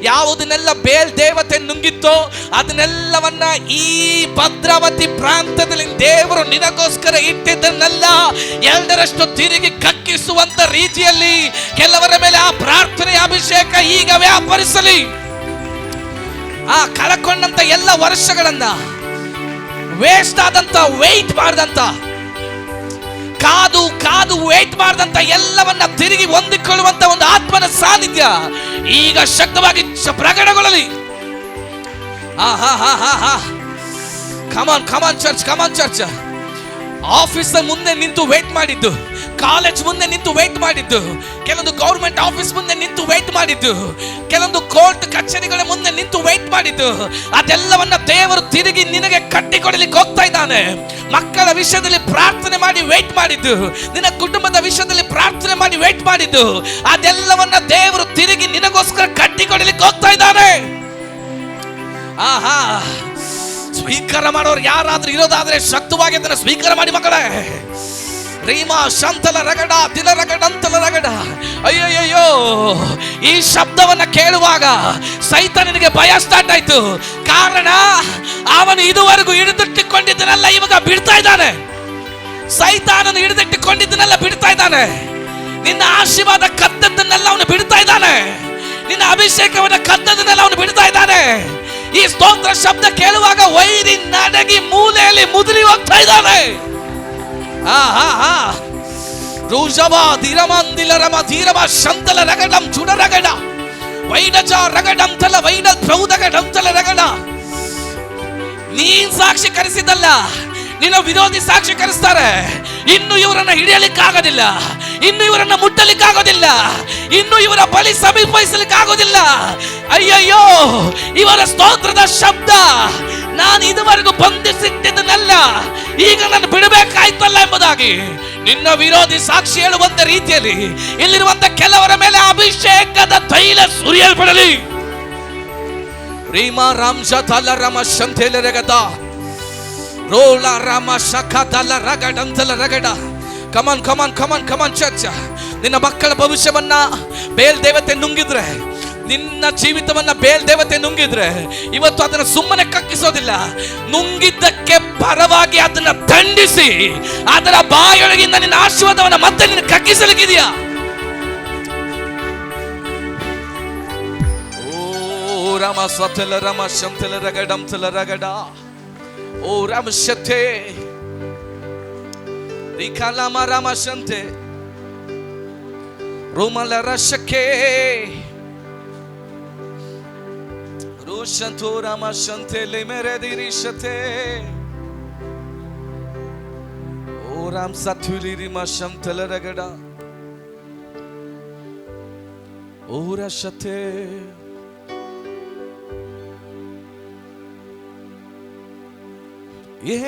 ಯಾವುದನ್ನೆಲ್ಲ ಬೇಲ್ ದೇವತೆ ನುಂಗಿತ್ತೋ ಅದನ್ನೆಲ್ಲವನ್ನ ಈ ಭದ್ರಾವತಿ ಪ್ರಾಂತದಲ್ಲಿ ದೇವರು ನಿನಗೋಸ್ಕರ ಇಟ್ಟಿದ್ದನ್ನೆಲ್ಲ 2ರಷ್ಟು ತಿರುಗಿ ಕಕ್ಕಿಸುವಂತ ರೀತಿಯಲ್ಲಿ ಕೆಲವರ ಮೇಲೆ ಆ ಪ್ರಾರ್ಥನೆಯ ಅಭಿಷೇಕ ಈಗ ವ್ಯಾಪರಿಸಲಿ. ಆ ಕಳಕೊಂಡಂತ ಎಲ್ಲ ವರ್ಷಗಳನ್ನ, ವೇಸ್ಟ್ ಆದಂತ, ವೆಯ್ಟ್ ಮಾಡದಂತ, ಕಾದು ವೇಟ್ ಮಾಡದಂತ ಎಲ್ಲವನ್ನ ತಿರುಗಿ ಹೊಂದಿಕೊಳ್ಳುವಂತ ಒಂದು ಆತ್ಮನ ಸಾನ್ನಿಧ್ಯ ಈಗ ಶಕ್ತವಾಗಿ ಪ್ರಕಟಗೊಳ್ಳಲಿ. ಕಮಾನ್ ಚರ್ಚ್. ಆಫೀಸ್ ಮುಂದೆ ನಿಂತು ವೇಟ್ ಮಾಡಿದ್ದು, ಕಾಲೇಜ್ ಮುಂದೆ ನಿಂತು ವೇಟ್ ಮಾಡಿದ್ದು, ಕೆಲವೊಂದು ಗೌರ್ಮೆಂಟ್ ಆಫೀಸ್ ಮುಂದೆ ನಿಂತು ವೇಟ್ ಮಾಡಿದ್ದು, ಕೆಲವೊಂದು ಕೋರ್ಟ್ ಕಚೇರಿಗಳ ಮುಂದೆ ನಿಂತು ವೇಟ್ ಮಾಡಿದ್ದು, ಅದೆಲ್ಲವನ್ನ ದೇವರು ತಿರುಗಿ ನಿನಗೆ ಕಟ್ಟಿಕೊಡಲಿಕ್ಕೆ ಹೋಗ್ತಾ ಇದ್ದಾನೆ. ಮಕ್ಕಳ ವಿಷಯದಲ್ಲಿ ಪ್ರಾರ್ಥನೆ ಮಾಡಿ ವೇಟ್ ಮಾಡಿದ್ದು, ನಿನ್ನ ಕುಟುಂಬದ ವಿಷಯದಲ್ಲಿ ಪ್ರಾರ್ಥನೆ ಮಾಡಿ ವೇಟ್ ಮಾಡಿದ್ದು, ಅದೆಲ್ಲವನ್ನ ದೇವರು ತಿರುಗಿ ನಿನಗೋಸ್ಕರ ಕಟ್ಟಿಕೊಡಲಿಕ್ಕೆ ಹೋಗ್ತಾ ಇದ್ದಾನೆ. ಸ್ವೀಕಾರ ಮಾಡೋರು ಯಾರಾದ್ರೂ ಇರೋದಾದ್ರೆ ಶಕ್ತವಾಗಿ ಅದನ್ನ ಸ್ವೀಕಾರ ಮಾಡಿ ಮಕ್ಕಳೇ. ರೀಮಾ ಶಂತಲ ರಗಡ ತಿಲ ರಗಡಂತಲ ರಗಡ. ಅಯ್ಯಯ್ಯೋ, ಈ ಶಬ್ದವನ್ನ ಕೇಳುವಾಗ ಸೈತಾನನಿಗೆ ಭಯ ಸ್ಟಾರ್ಟ್ ಆಯ್ತು. ಕಾರಣ ಅವನು ಇದುವರೆಗೂ ಹಿಡಿದಿಟ್ಟುಕೊಂಡಿದ್ದನ್ನೆಲ್ಲ ಇವಾಗ ಬಿಡ್ತಾ ಇದ್ದಾನೆ. ಸೈತಾನನು ಹಿಡಿದಿಟ್ಟುಕೊಂಡಿದ್ದನ್ನೆಲ್ಲ ಬಿಡ್ತಾ ಇದ್ದಾನೆ. ನಿನ್ನ ಆಶೀರ್ವಾದ ಕದ್ದದ್ದನ್ನೆಲ್ಲ ಅವನು ಬಿಡ್ತಾ ಇದ್ದಾನೆ. ನಿನ್ನ ಅಭಿಷೇಕವನ್ನ ಕದ್ದದನ್ನೆಲ್ಲ ಅವನು ಬಿಡ್ತಾ ಇದ್ದಾನೆ. ಈ ಸ್ತೋತ್ರ ಶಬ್ದ ಕೇಳುವಾಗ ವೈರಿ ನಡಗಿ ಮೂಲೆಯಲ್ಲಿ ಮುದುರಿ ಹೋಗ್ತಾ ಇದ್ದಾನೆ. ರೋಜವಾ ಧಿರಮಂದಿಲ ರಮ ಧೀರಮ ಶಂತಲ ರಗಡಂ ಚುಡ ರಗಡ ವೈಡಜ ರಗಡಂತಲ ವೈಡ ಪ್ರೌದಗಡಂತಲ ರಗಡ. ನೀನ್ ಸಾಕ್ಷೀಕರಿಸಿದ್ದಲ್ಲ, ನಿನ್ನ ವಿರೋಧಿ ಸಾಕ್ಷೀಕರಿಸ್ತಾರೆ. ಇನ್ನು ಇವರನ್ನ ಹಿಡಿಯಲಿಕ್ಕಾಗೋದಿಲ್ಲ, ಇನ್ನು ಇವರನ್ನ ಮುಟ್ಟಲಿಕ್ಕಾಗೋದಿಲ್ಲ, ಇನ್ನು ಇವರ ಬಳಿ ಸಮೀಪಿಸಲಿಕ್ಕಾಗೋದಿಲ್ಲ. ಅಯ್ಯಯ್ಯೋ, ಇವರ ಸ್ತೋತ್ರದ ಶಬ್ದ ನಾನು ಇದುವರೆಗೂ ಬಂಧಿಸಿಟ್ಟಿದ್ದನಲ್ಲ, ಈಗ ನಾನು ಬಿಡಬೇಕಾಯ್ತಲ್ಲ ಎಂಬುದಾಗಿ ನಿನ್ನ ವಿರೋಧಿ ಸಾಕ್ಷಿ ಹೇಳುವಂತ ರೀತಿಯಲ್ಲಿ ಇಲ್ಲಿರುವಂತ ಕೆಲವರ ಮೇಲೆ ಅಭಿಷೇಕದ ತೈಲ ಸುರಿಯಲ್ಪಡಲಿ. ರೀಮಾ ರಾಮ ತಲ ರಮ ಶಂತೇಲ ರಗದ ರೋಲ ರಾಮ ಶಖತಲ ರಗಡಂತಲ ರಗಡ. ಕಮಾನ್ ಚರ್ಚ್. ನಿನ್ನ ಮಕ್ಕಳ ಭವಿಷ್ಯವನ್ನ ಬೇಲ್ ದೇವತೆ ನುಂಗಿದ್ರೆ, ನಿನ್ನ ಜೀವಿತವನ್ನ ಬೇಲ್ ದೇವತೆ ನುಂಗಿದ್ರೆ, ಇವತ್ತು ಅದನ್ನ ಸುಮ್ಮನೆ ಕಕ್ಕಿಸೋದಿಲ್ಲ. ನುಂಗಿದ್ದಕ್ಕೆ ಪರವಾಗಿ ಅದನ್ನ ದಂಡಿಸಿ ಅದರ ಬಾಯೊಳಗಿಂದ ನಿನ್ನ ಆಶೀರ್ವಾದವನ್ನ ಮತ್ತೆ ನಿನ್ನ ಕಕ್ಕಿಸಲಿಕ್ಕಿದೆಯಾ? ಓ ರಾಮ ಸತಲ ರಮ ಶಂತಲ ರಗಡಂತಲ ರಗಡ. ಓ ರಾಮ ಶತೆ ರಿಕಾಲಮ ರಾಮ ಶಂತೆ ರೋಮಲ ರಶಕೆ ರೋಷಂತೋ ರಾಮ ಶಂತೆ ಲೆ ಮೇರೆ ದಿರಿಶತೆ. ಓ ರಾಮ ಸತ್ಯುಲಿ ರಿಮ ಶಂತಲ ರಗಡ ಓ ರಶತೆ.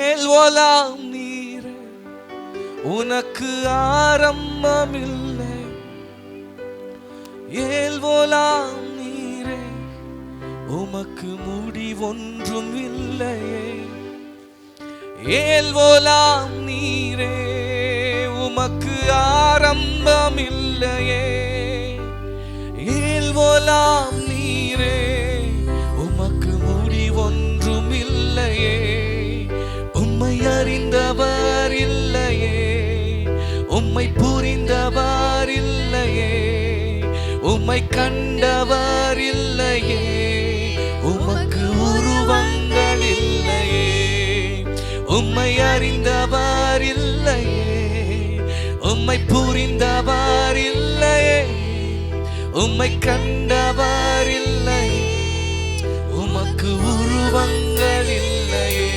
ஏல்வோலாம் நீரே உனக்கு ஆரம்பமில்லை, ஏல்வோலாம் நீரே உமக்கு முடிவொன்றும் இல்லையே, ஏல்வோலாம் நீரே உமக்கு ஆரம்பமில்லையே, ஏல்வோலாம் நீரே உமக்கு முடிவொன்றும் இல்லையே, உம்மை அறிந்தவர் இல்லையே, உம்மை புரிந்தவர் இல்லையே, உம்மை கண்டவர் இல்லையே, உமக்கு உருவங்கள் இல்லையே, உம்மை அறிந்தவர் இல்லையே, உம்மை புரிந்தவர் இல்லையே, உம்மை கண்டவர் இல்லையே, உமக்கு உருவங்கள் இல்லையே.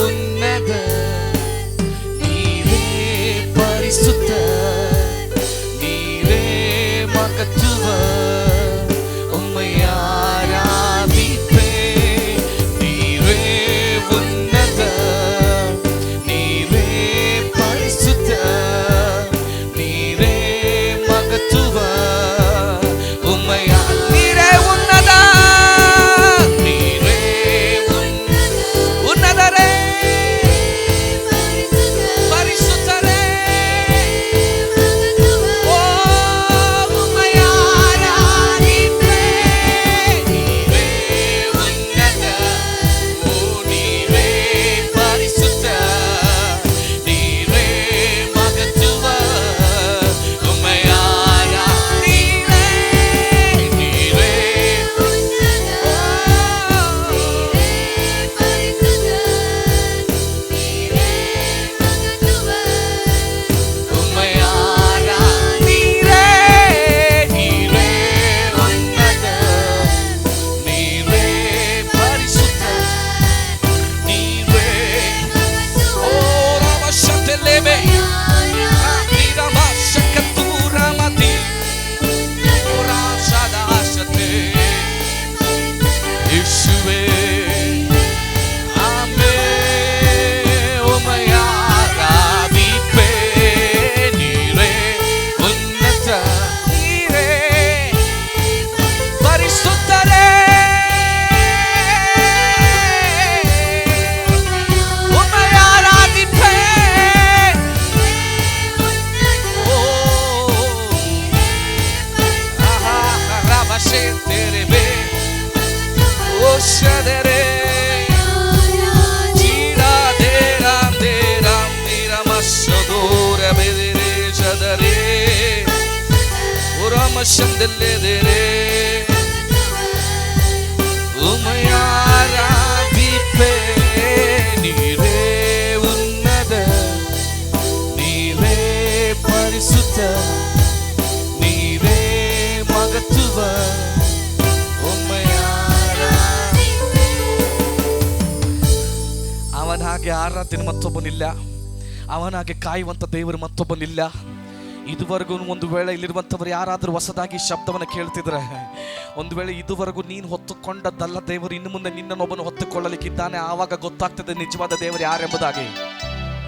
உன்னத நீரே பரிசுத்த ನಾವೆಲ್ಲೆದರೆ ಉಮಯಾರಾಧಿಪೆ ನೀರೇ ಉನ್ನತ ನೀರೇ ಪರಿಸುತ್ತ ನೀರೇ ಮಗತ್ವ ಅವನಾಗೆ ಆರಾಧನೆ ಮತ್ತೊಬ್ಬನಿಲ್ಲ, ಅವನಾಗೆ ಕಾಯುವಂತ ದೇವರು ಮತ್ತೊಬ್ಬನಿಲ್ಲ. ಇದುವರೆಗೂ ಒಂದು ವೇಳೆ ಇಲ್ಲಿರುವಂಥವ್ರು ಯಾರಾದರೂ ಹೊಸದಾಗಿ ಶಬ್ದವನ್ನು ಕೇಳ್ತಿದ್ರೆ, ಒಂದು ವೇಳೆ ಇದುವರೆಗೂ ನೀನು ಹೊತ್ತುಕೊಂಡದ್ದಲ್ಲ ದೇವರು ಇನ್ನು ಮುಂದೆ ನಿನ್ನನ್ನೊಬ್ಬನು ಹೊತ್ತುಕೊಳ್ಳಲಿಕ್ಕಿದ್ದಾನೆ, ಆವಾಗ ಗೊತ್ತಾಗ್ತದೆ ನಿಜವಾದ ದೇವರು ಯಾರೆಂಬುದಾಗಿ.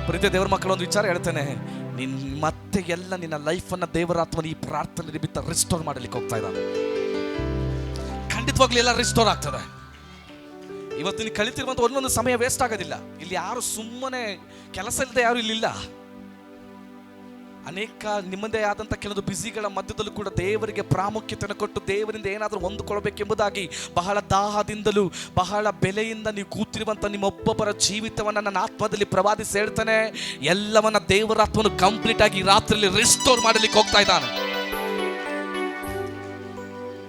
ಪ್ರೀತಿಯ ದೇವರ ಮಕ್ಕಳು, ಒಂದು ವಿಚಾರ ಹೇಳ್ತೇನೆ, ನಿನ್ ಮತ್ತೆ ಎಲ್ಲ ನಿನ್ನ ಲೈಫನ್ನು ದೇವರ ಆತ್ಮನ ಈ ಪ್ರಾರ್ಥನೆ ನಿಮಿತ್ತ ರಿಸ್ಟೋರ್ ಮಾಡಲಿಕ್ಕೆ ಹೋಗ್ತಾ ಇದ್ದಾನೆ. ಖಂಡಿತವಾಗ್ಲೂ ಎಲ್ಲ ರಿಸ್ಟೋರ್ ಆಗ್ತದೆ. ಇವತ್ತು ನೀನು ಕಳಿತಿರುವಂಥ ಒಂದೊಂದು ಸಮಯ ವೇಸ್ಟ್ ಆಗೋದಿಲ್ಲ. ಇಲ್ಲಿ ಯಾರು ಸುಮ್ಮನೆ ಕೆಲಸ ಇಲ್ಲದೆ ಯಾರು ಇಲ್ಲಿಲ್ಲ. ಅನೇಕ ನಿಮ್ಮದೇ ಆದಂಥ ಕೆಲವು ಬಿಸಿಗಳ ಮಧ್ಯದಲ್ಲೂ ಕೂಡ ದೇವರಿಗೆ ಪ್ರಾಮುಖ್ಯತೆಯನ್ನು ಕೊಟ್ಟು ದೇವರಿಂದ ಏನಾದರೂ ಹೊಂದಿಕೊಳ್ಳಬೇಕೆಂಬುದಾಗಿ ಬಹಳ ದಾಹದಿಂದಲೂ ಬಹಳ ಬೆಲೆಯಿಂದ ನೀವು ಕೂತಿರುವಂಥ ನಿಮ್ಮೊಬ್ಬೊಬ್ಬರ ಜೀವಿತವನ್ನು ನನ್ನ ಆತ್ಮದಲ್ಲಿ ಪ್ರವಾದಿಸಿ ಹೇಳ್ತಾನೆ, ಎಲ್ಲವನ್ನ ದೇವರ ಆತ್ಮನು ಕಂಪ್ಲೀಟ್ ಆಗಿ ರಾತ್ರಿಯಲ್ಲಿ ರಿಸ್ಟೋರ್ ಮಾಡಲಿಕ್ಕೆ ಹೋಗ್ತಾ ಇದ್ದಾನೆ.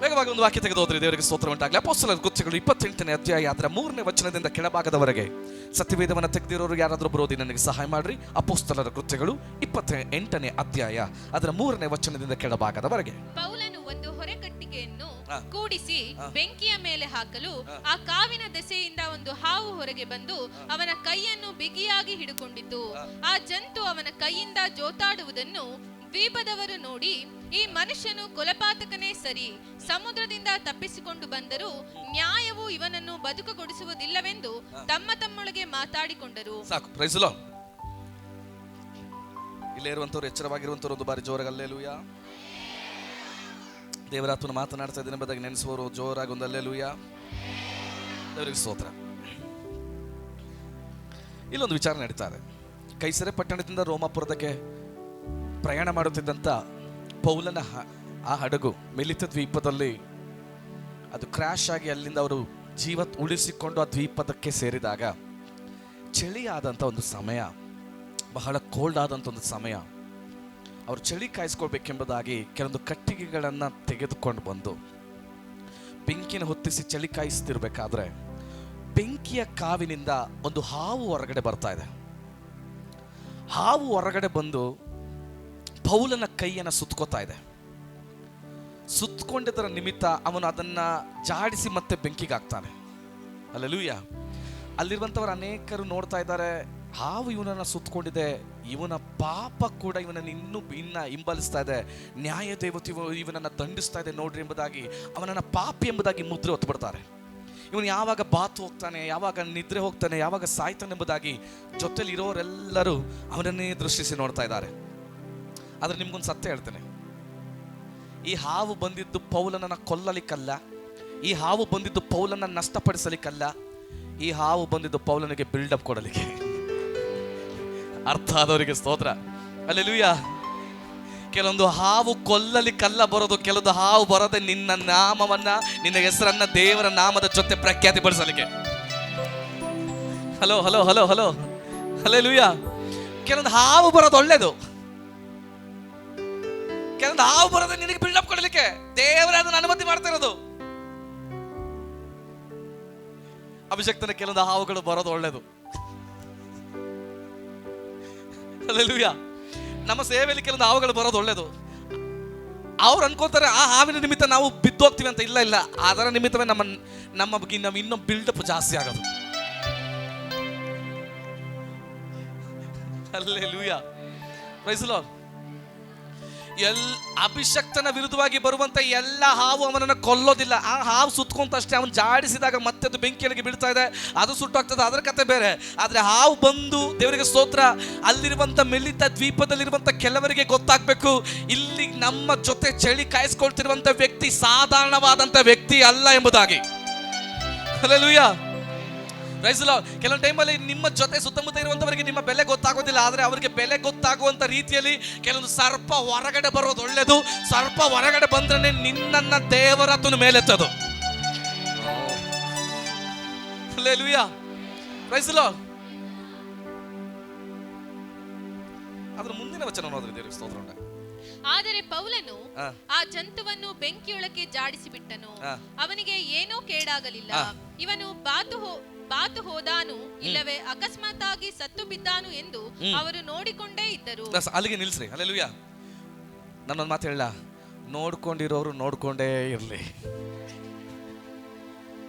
ವೇಗವಾಗಿ ಒಂದು ವಾಕ್ಯ ತೆಗೆದು ಹೋದ್ರೆ ದೇವರಿಗೆ ಸ್ತೋತ್ರ ಉಂಟಾಗಲಿ. ಅಪೊಸ್ತಲರ ಕೃತ್ಯಗಳು 28ನೇ ಅಧ್ಯಾಯ ಅದರ 3ನೇ ವಚನದಿಂದ ಕೆಳಭಾಗದವರೆಗೆ. ಸತ್ಯವೇದವನ್ನು ತೆಗೆದಿರೋರು ಯಾರಾದರೂ ಬರೋದಿ ನನಗೆ ಸಹಾಯ ಮಾಡ್ರಿ. ಅಪೊಸ್ತಲರ ಕೃತ್ಯಗಳು 28ನೇ ಅಧ್ಯಾಯ ಅದರ 3ನೇ ವಚನದಿಂದ ಕೆಳಭಾಗದವರೆಗೆ. ಪೌಲನು ಒಂದು ಹೊರೆಕಟ್ಟಿಗೆಯನ್ನು ಕೂಡಿಸಿ ಬೆಂಕಿಯ ಮೇಲೆ ಹಾಕಲು ಆ ಕಾವಿನ ದೆಸೆಯಿಂದ ಒಂದು ಹಾವು ಹೊರಗೆ ಬಂದು ಅವನ ಕೈಯನ್ನು ಬಿಗಿಯಾಗಿ ಹಿಡಿಕೊಂಡಿತು. ಆ ಜಂತು ಅವನ ಕೈಯಿಂದ ಜೋತಾಡುವುದನ್ನು ದ್ವೀಪದವರು ನೋಡಿ, ಈ ಮನುಷ್ಯನು ಕೊಲೆಪಾತಕನೇ ಸರಿ, ಸಮುದ್ರದಿಂದ ತಪ್ಪಿಸಿಕೊಂಡು ಬಂದರೂ ನ್ಯಾಯವು ಇವನನ್ನು ಬದುಕುಗೊಳಿಸುವುದಿಲ್ಲವೆಂದು ತಮ್ಮ ತಮ್ಮೊಳಗೆ ಮಾತಾಡಿಕೊಂಡರು. ಸಾಕು, ಪ್ರೈಸ್ ದಿ ಲಾರ್ಡ್. ಇಲ್ಲೇ ಇರುವಂತವ್ರು ಎಚ್ಚರವಾಗಿರುವಂತವ್ರು ಒಂದು ಬಾರಿ ಜೋರಾಗಿ ಹಲ್ಲೆಲೂಯಾ. ದೇವರಾತ್ಮನ ಮಾತನಾಡ್ತಾ ಇದ್ದೇನೆ ಎಂಬುದಾಗಿ ನೆನೆಸುವವರು ಜೋರಾಗಿ ಒಂದು ಹಲ್ಲೆಲೂಯಾ. ದೇವರಿಗೆ ಸ್ತೋತ್ರ. ಇಲ್ಲೊಂದು ವಿಚಾರ ನಡೀತಾ ಇದೆ. ಕೈಸರೆ ಪಟ್ಟಣದಿಂದ ರೋಮಾಪುರದಕ್ಕೆ ಪ್ರಯಾಣ ಮಾಡುತ್ತಿದ್ದಂಥ ಪೌಲನ ಆ ಹಡಗು ಮೆಲಿತ ದ್ವೀಪದಲ್ಲಿ ಅದು ಕ್ರ್ಯಾಶ್ ಆಗಿ ಅಲ್ಲಿಂದ ಅವರು ಜೀವ ಉಳಿಸಿಕೊಂಡು ಆ ದ್ವೀಪದಕ್ಕೆ ಸೇರಿದಾಗ ಚಳಿ ಆದಂಥ ಒಂದು ಸಮಯ, ಬಹಳ ಕೋಲ್ಡ್ ಆದಂಥ ಒಂದು ಸಮಯ. ಅವರು ಚಳಿ ಕಾಯಿಸ್ಕೊಳ್ಬೇಕೆಂಬುದಾಗಿ ಕೆಲವೊಂದು ಕಟ್ಟಿಗೆಗಳನ್ನು ತೆಗೆದುಕೊಂಡು ಬಂದು ಬೆಂಕಿನ ಹೊತ್ತಿಸಿ ಚಳಿ ಕಾಯಿಸ್ತಿರ್ಬೇಕಾದ್ರೆ ಬೆಂಕಿಯ ಕಾವಿನಿಂದ ಒಂದು ಹಾವು ಹೊರಗಡೆ ಬರ್ತಾ ಇದೆ. ಹಾವು ಹೊರಗಡೆ ಬಂದು ಪೌಲನ ಕೈಯನ್ನು ಸುತ್ಕೋತಾ ಇದೆ. ಸುತ್ತಕೊಂಡಿದ್ದರ ನಿಮಿತ್ತ ಅವನು ಅದನ್ನ ಜಾಡಿಸಿ ಮತ್ತೆ ಬೆಂಕಿಗೆ ಹಾಕ್ತಾನೆ. ಹಲ್ಲೆಲೂಯಾ. ಅಲ್ಲಿರುವಂಥವರು ಅನೇಕರು ನೋಡ್ತಾ ಇದ್ದಾರೆ, ಹಾವು ಇವನನ್ನ ಸುತ್ತಕೊಂಡಿದೆ, ಇವನ ಪಾಪ ಕೂಡ ಇವನನ್ನು ಇನ್ನೂ ಹಿಂಬಾಲಿಸ್ತಾ ಇದೆ, ನ್ಯಾಯ ದೇವತೆ ಇವನನ್ನು ದಂಡಿಸ್ತಾ ಇದೆ ನೋಡ್ರಿ ಎಂಬುದಾಗಿ ಅವನನ್ನ ಪಾಪಿ ಎಂಬುದಾಗಿ ಮುದ್ರೆ ಹೊತ್ತುಬಿಡ್ತಾರೆ. ಇವನು ಯಾವಾಗ ಬಾತು ಹೋಗ್ತಾನೆ, ಯಾವಾಗ ನಿದ್ರೆ ಹೋಗ್ತಾನೆ, ಯಾವಾಗ ಸಾಯ್ತಾನೆ ಎಂಬುದಾಗಿ ಜೊತೆಲಿ ಇರೋರೆಲ್ಲರೂ ಅವನನ್ನೇ ದೃಷ್ಟಿಸಿ ನೋಡ್ತಾ ಇದ್ದಾರೆ. ಆದ್ರೆ ನಿಮ್ಗೊಂದು ಸತ್ಯ ಹೇಳ್ತೇನೆ, ಈ ಹಾವು ಬಂದಿದ್ದು ಪೌಲನನ್ನ ಕೊಲ್ಲಲಿಕ್ಕಲ್ಲ, ಈ ಹಾವು ಬಂದಿದ್ದು ಪೌಲನ ನಷ್ಟಪಡಿಸಲಿಕ್ಕಲ್ಲ, ಈ ಹಾವು ಬಂದಿದ್ದು ಪೌಲನಿಗೆ ಬಿಲ್ಡಪ್ ಕೊಡಲಿಕ್ಕೆ. ಅರ್ಥ ಆದವರಿಗೆ ಸ್ತೋತ್ರ. ಹಲ್ಲೆಲೂಯಾ. ಕೆಲವೊಂದು ಹಾವು ಕೊಲ್ಲಲಿಕ್ಕಲ್ಲ ಬರೋದು, ಕೆಲವೊಂದು ಹಾವು ಬರೋದೆ ನಿನ್ನ ನಾಮವನ್ನ, ನಿನ್ನ ಹೆಸರನ್ನ ದೇವರ ನಾಮದ ಜೊತೆ ಪ್ರಖ್ಯಾತಿ ಪಡಿಸಲಿಕ್ಕೆ. ಹಲೋ ಹಲೋ ಹಲೋ ಹಲೋ ಹಲ್ಲೆಲೂಯಾ. ಕೆಲವೊಂದು ಹಾವು ಬರೋದು ಒಳ್ಳೇದು, ಕೆಲವೊಂದು ಹಾವು ಬರೋದು ನಿನಗೆ ಬಿಲ್ಡಪ್ ಕೊಡಲಿಕ್ಕೆ. ದೇವರ ಅದನ್ನು ಅನುಮತಿ ಮಾಡ್ತಾ ಇರೋದು. ಅಭಿಷಕ್ತನ ಕೆಲವೊಂದು ಹಾವುಗಳು ಬರೋದು ಒಳ್ಳೇದು. ಹಲ್ಲೆಲೂಯಾ. ನಮ್ಮ ಸೇವೆಯಲ್ಲಿ ಕೆಲವೊಂದು ಹಾವುಗಳು ಬರೋದು ಒಳ್ಳೇದು. ಅವ್ರು ಅನ್ಕೋತಾರೆ ಆ ಹಾವಿನ ನಿಮಿತ್ತ ನಾವು ಬಿದ್ದು ಹೋಗ್ತೀವಿ ಅಂತ. ಇಲ್ಲ ಇಲ್ಲ, ಅದರ ನಿಮಿತ್ತವೇ ನಮ್ಮ ಬಗ್ಗೆ ಇನ್ನೂ ಬಿಲ್ಡಪ್ ಜಾಸ್ತಿ ಆಗೋದು. ಹಲ್ಲೆಲೂಯಾ. Praise the Lord. ಅಭಿಷಕ್ತನ ವಿರುದ್ಧವಾಗಿ ಬರುವಂತ ಎಲ್ಲ ಹಾವು ಅವನನ್ನು ಕೊಲ್ಲೋದಿಲ್ಲ. ಆ ಹಾವು ಸುತ್ಕೊಂತ ಅಷ್ಟೇ, ಅವನು ಜಾಡಿಸಿದಾಗ ಮತ್ತೆ ಅದು ಬೆಂಕಿಯೊಳಗೆ ಬೀಳ್ತಾ ಇದೆ, ಅದು ಸುಟ್ಟಾಗ್ತದೆ, ಅದರ ಕತೆ ಬೇರೆ. ಆದ್ರೆ ಹಾವು ಬಂದು, ದೇವರಿಗೆ ಸ್ತೋತ್ರ, ಅಲ್ಲಿರುವಂತ ಮೆಲಿತ ದ್ವೀಪದಲ್ಲಿರುವಂತ ಕೆಲವರಿಗೆ ಗೊತ್ತಾಗ್ಬೇಕು, ಇಲ್ಲಿ ನಮ್ಮ ಜೊತೆ ಚಳಿ ಕಾಯಿಸ್ಕೊಳ್ತಿರುವಂತ ವ್ಯಕ್ತಿ ಸಾಧಾರಣವಾದಂತ ವ್ಯಕ್ತಿ ಅಲ್ಲ ಎಂಬುದಾಗಿ. ಹಲ್ಲೆಲೂಯಾ. Praise the lord. ಕೆಲವೊಂದು ಟೈಮಲ್ಲಿ ನಿಮ್ಮ ಜೊತೆ ಸುತ್ತಮುತ್ತ ಇರುವಂತವರಿಗೆ ನಿಮ್ಮ ಬೆಲೆ ಗೊತ್ತಾಗೋದಿಲ್ಲ, ಆದ್ರೆ ಅವರಿಗೆ ಬೆಲೆ ಗೊತ್ತಾಗುವಂತ ರೀತಿಯಲ್ಲಿ ಕೆಲವೊಂದು ಸರ್ಪ ಹೊರಗಡೆ ಬರೋದು ಒಳ್ಳೇದು. ಸರ್ಪ ಹೊರಗಡೆ ಬಂದ್ರೆ ನಿನ್ನನ್ನ ದೇವರ ತುನು ಮೇಲೆತ್ತದು. ಹಲ್ಲೆಲೂಯಾ. Praise the lord. ಅದ್ರ ಮುಂದಿನ ವಚನ ನೋಡಿದ್ರೆ ದೇವರಿಗೆ ಸ್ತೋತ್ರ ಉಂಟು. ಆದರೆ ಪೌಲನು ಆ ಜಂತುವನ್ನು ಬೆಂಕಿಯೊಳಗೆ ಜಾಡಿಸಿ ಬಿಟ್ಟನು. ಅವನಿಗೆ ಏನೂ ಕೇಡಾಗಲಿಲ್ಲ. ಇವನು ಬಾತು ಹೋದಾನು ಇಲ್ಲವೇ ಅಕಸ್ಮಾತ್ತಾಗಿ ಸತ್ತು ಬಿದ್ದಾನು ಎಂದು ಅವರು ನೋಡಿಕೊಂಡೇ ಇದ್ದರು. ಅಲ್ಲಿಗೆ ನಿಲ್ಸ್ರಿ. ಹಲ್ಲೆಲೂಯಾ. ನಾನೊಂದು ಮಾತು ಹೇಳ, ನೋಡ್ಕೊಂಡಿರೋರು ನೋಡ್ಕೊಂಡೇ ಇರ್ಲಿ.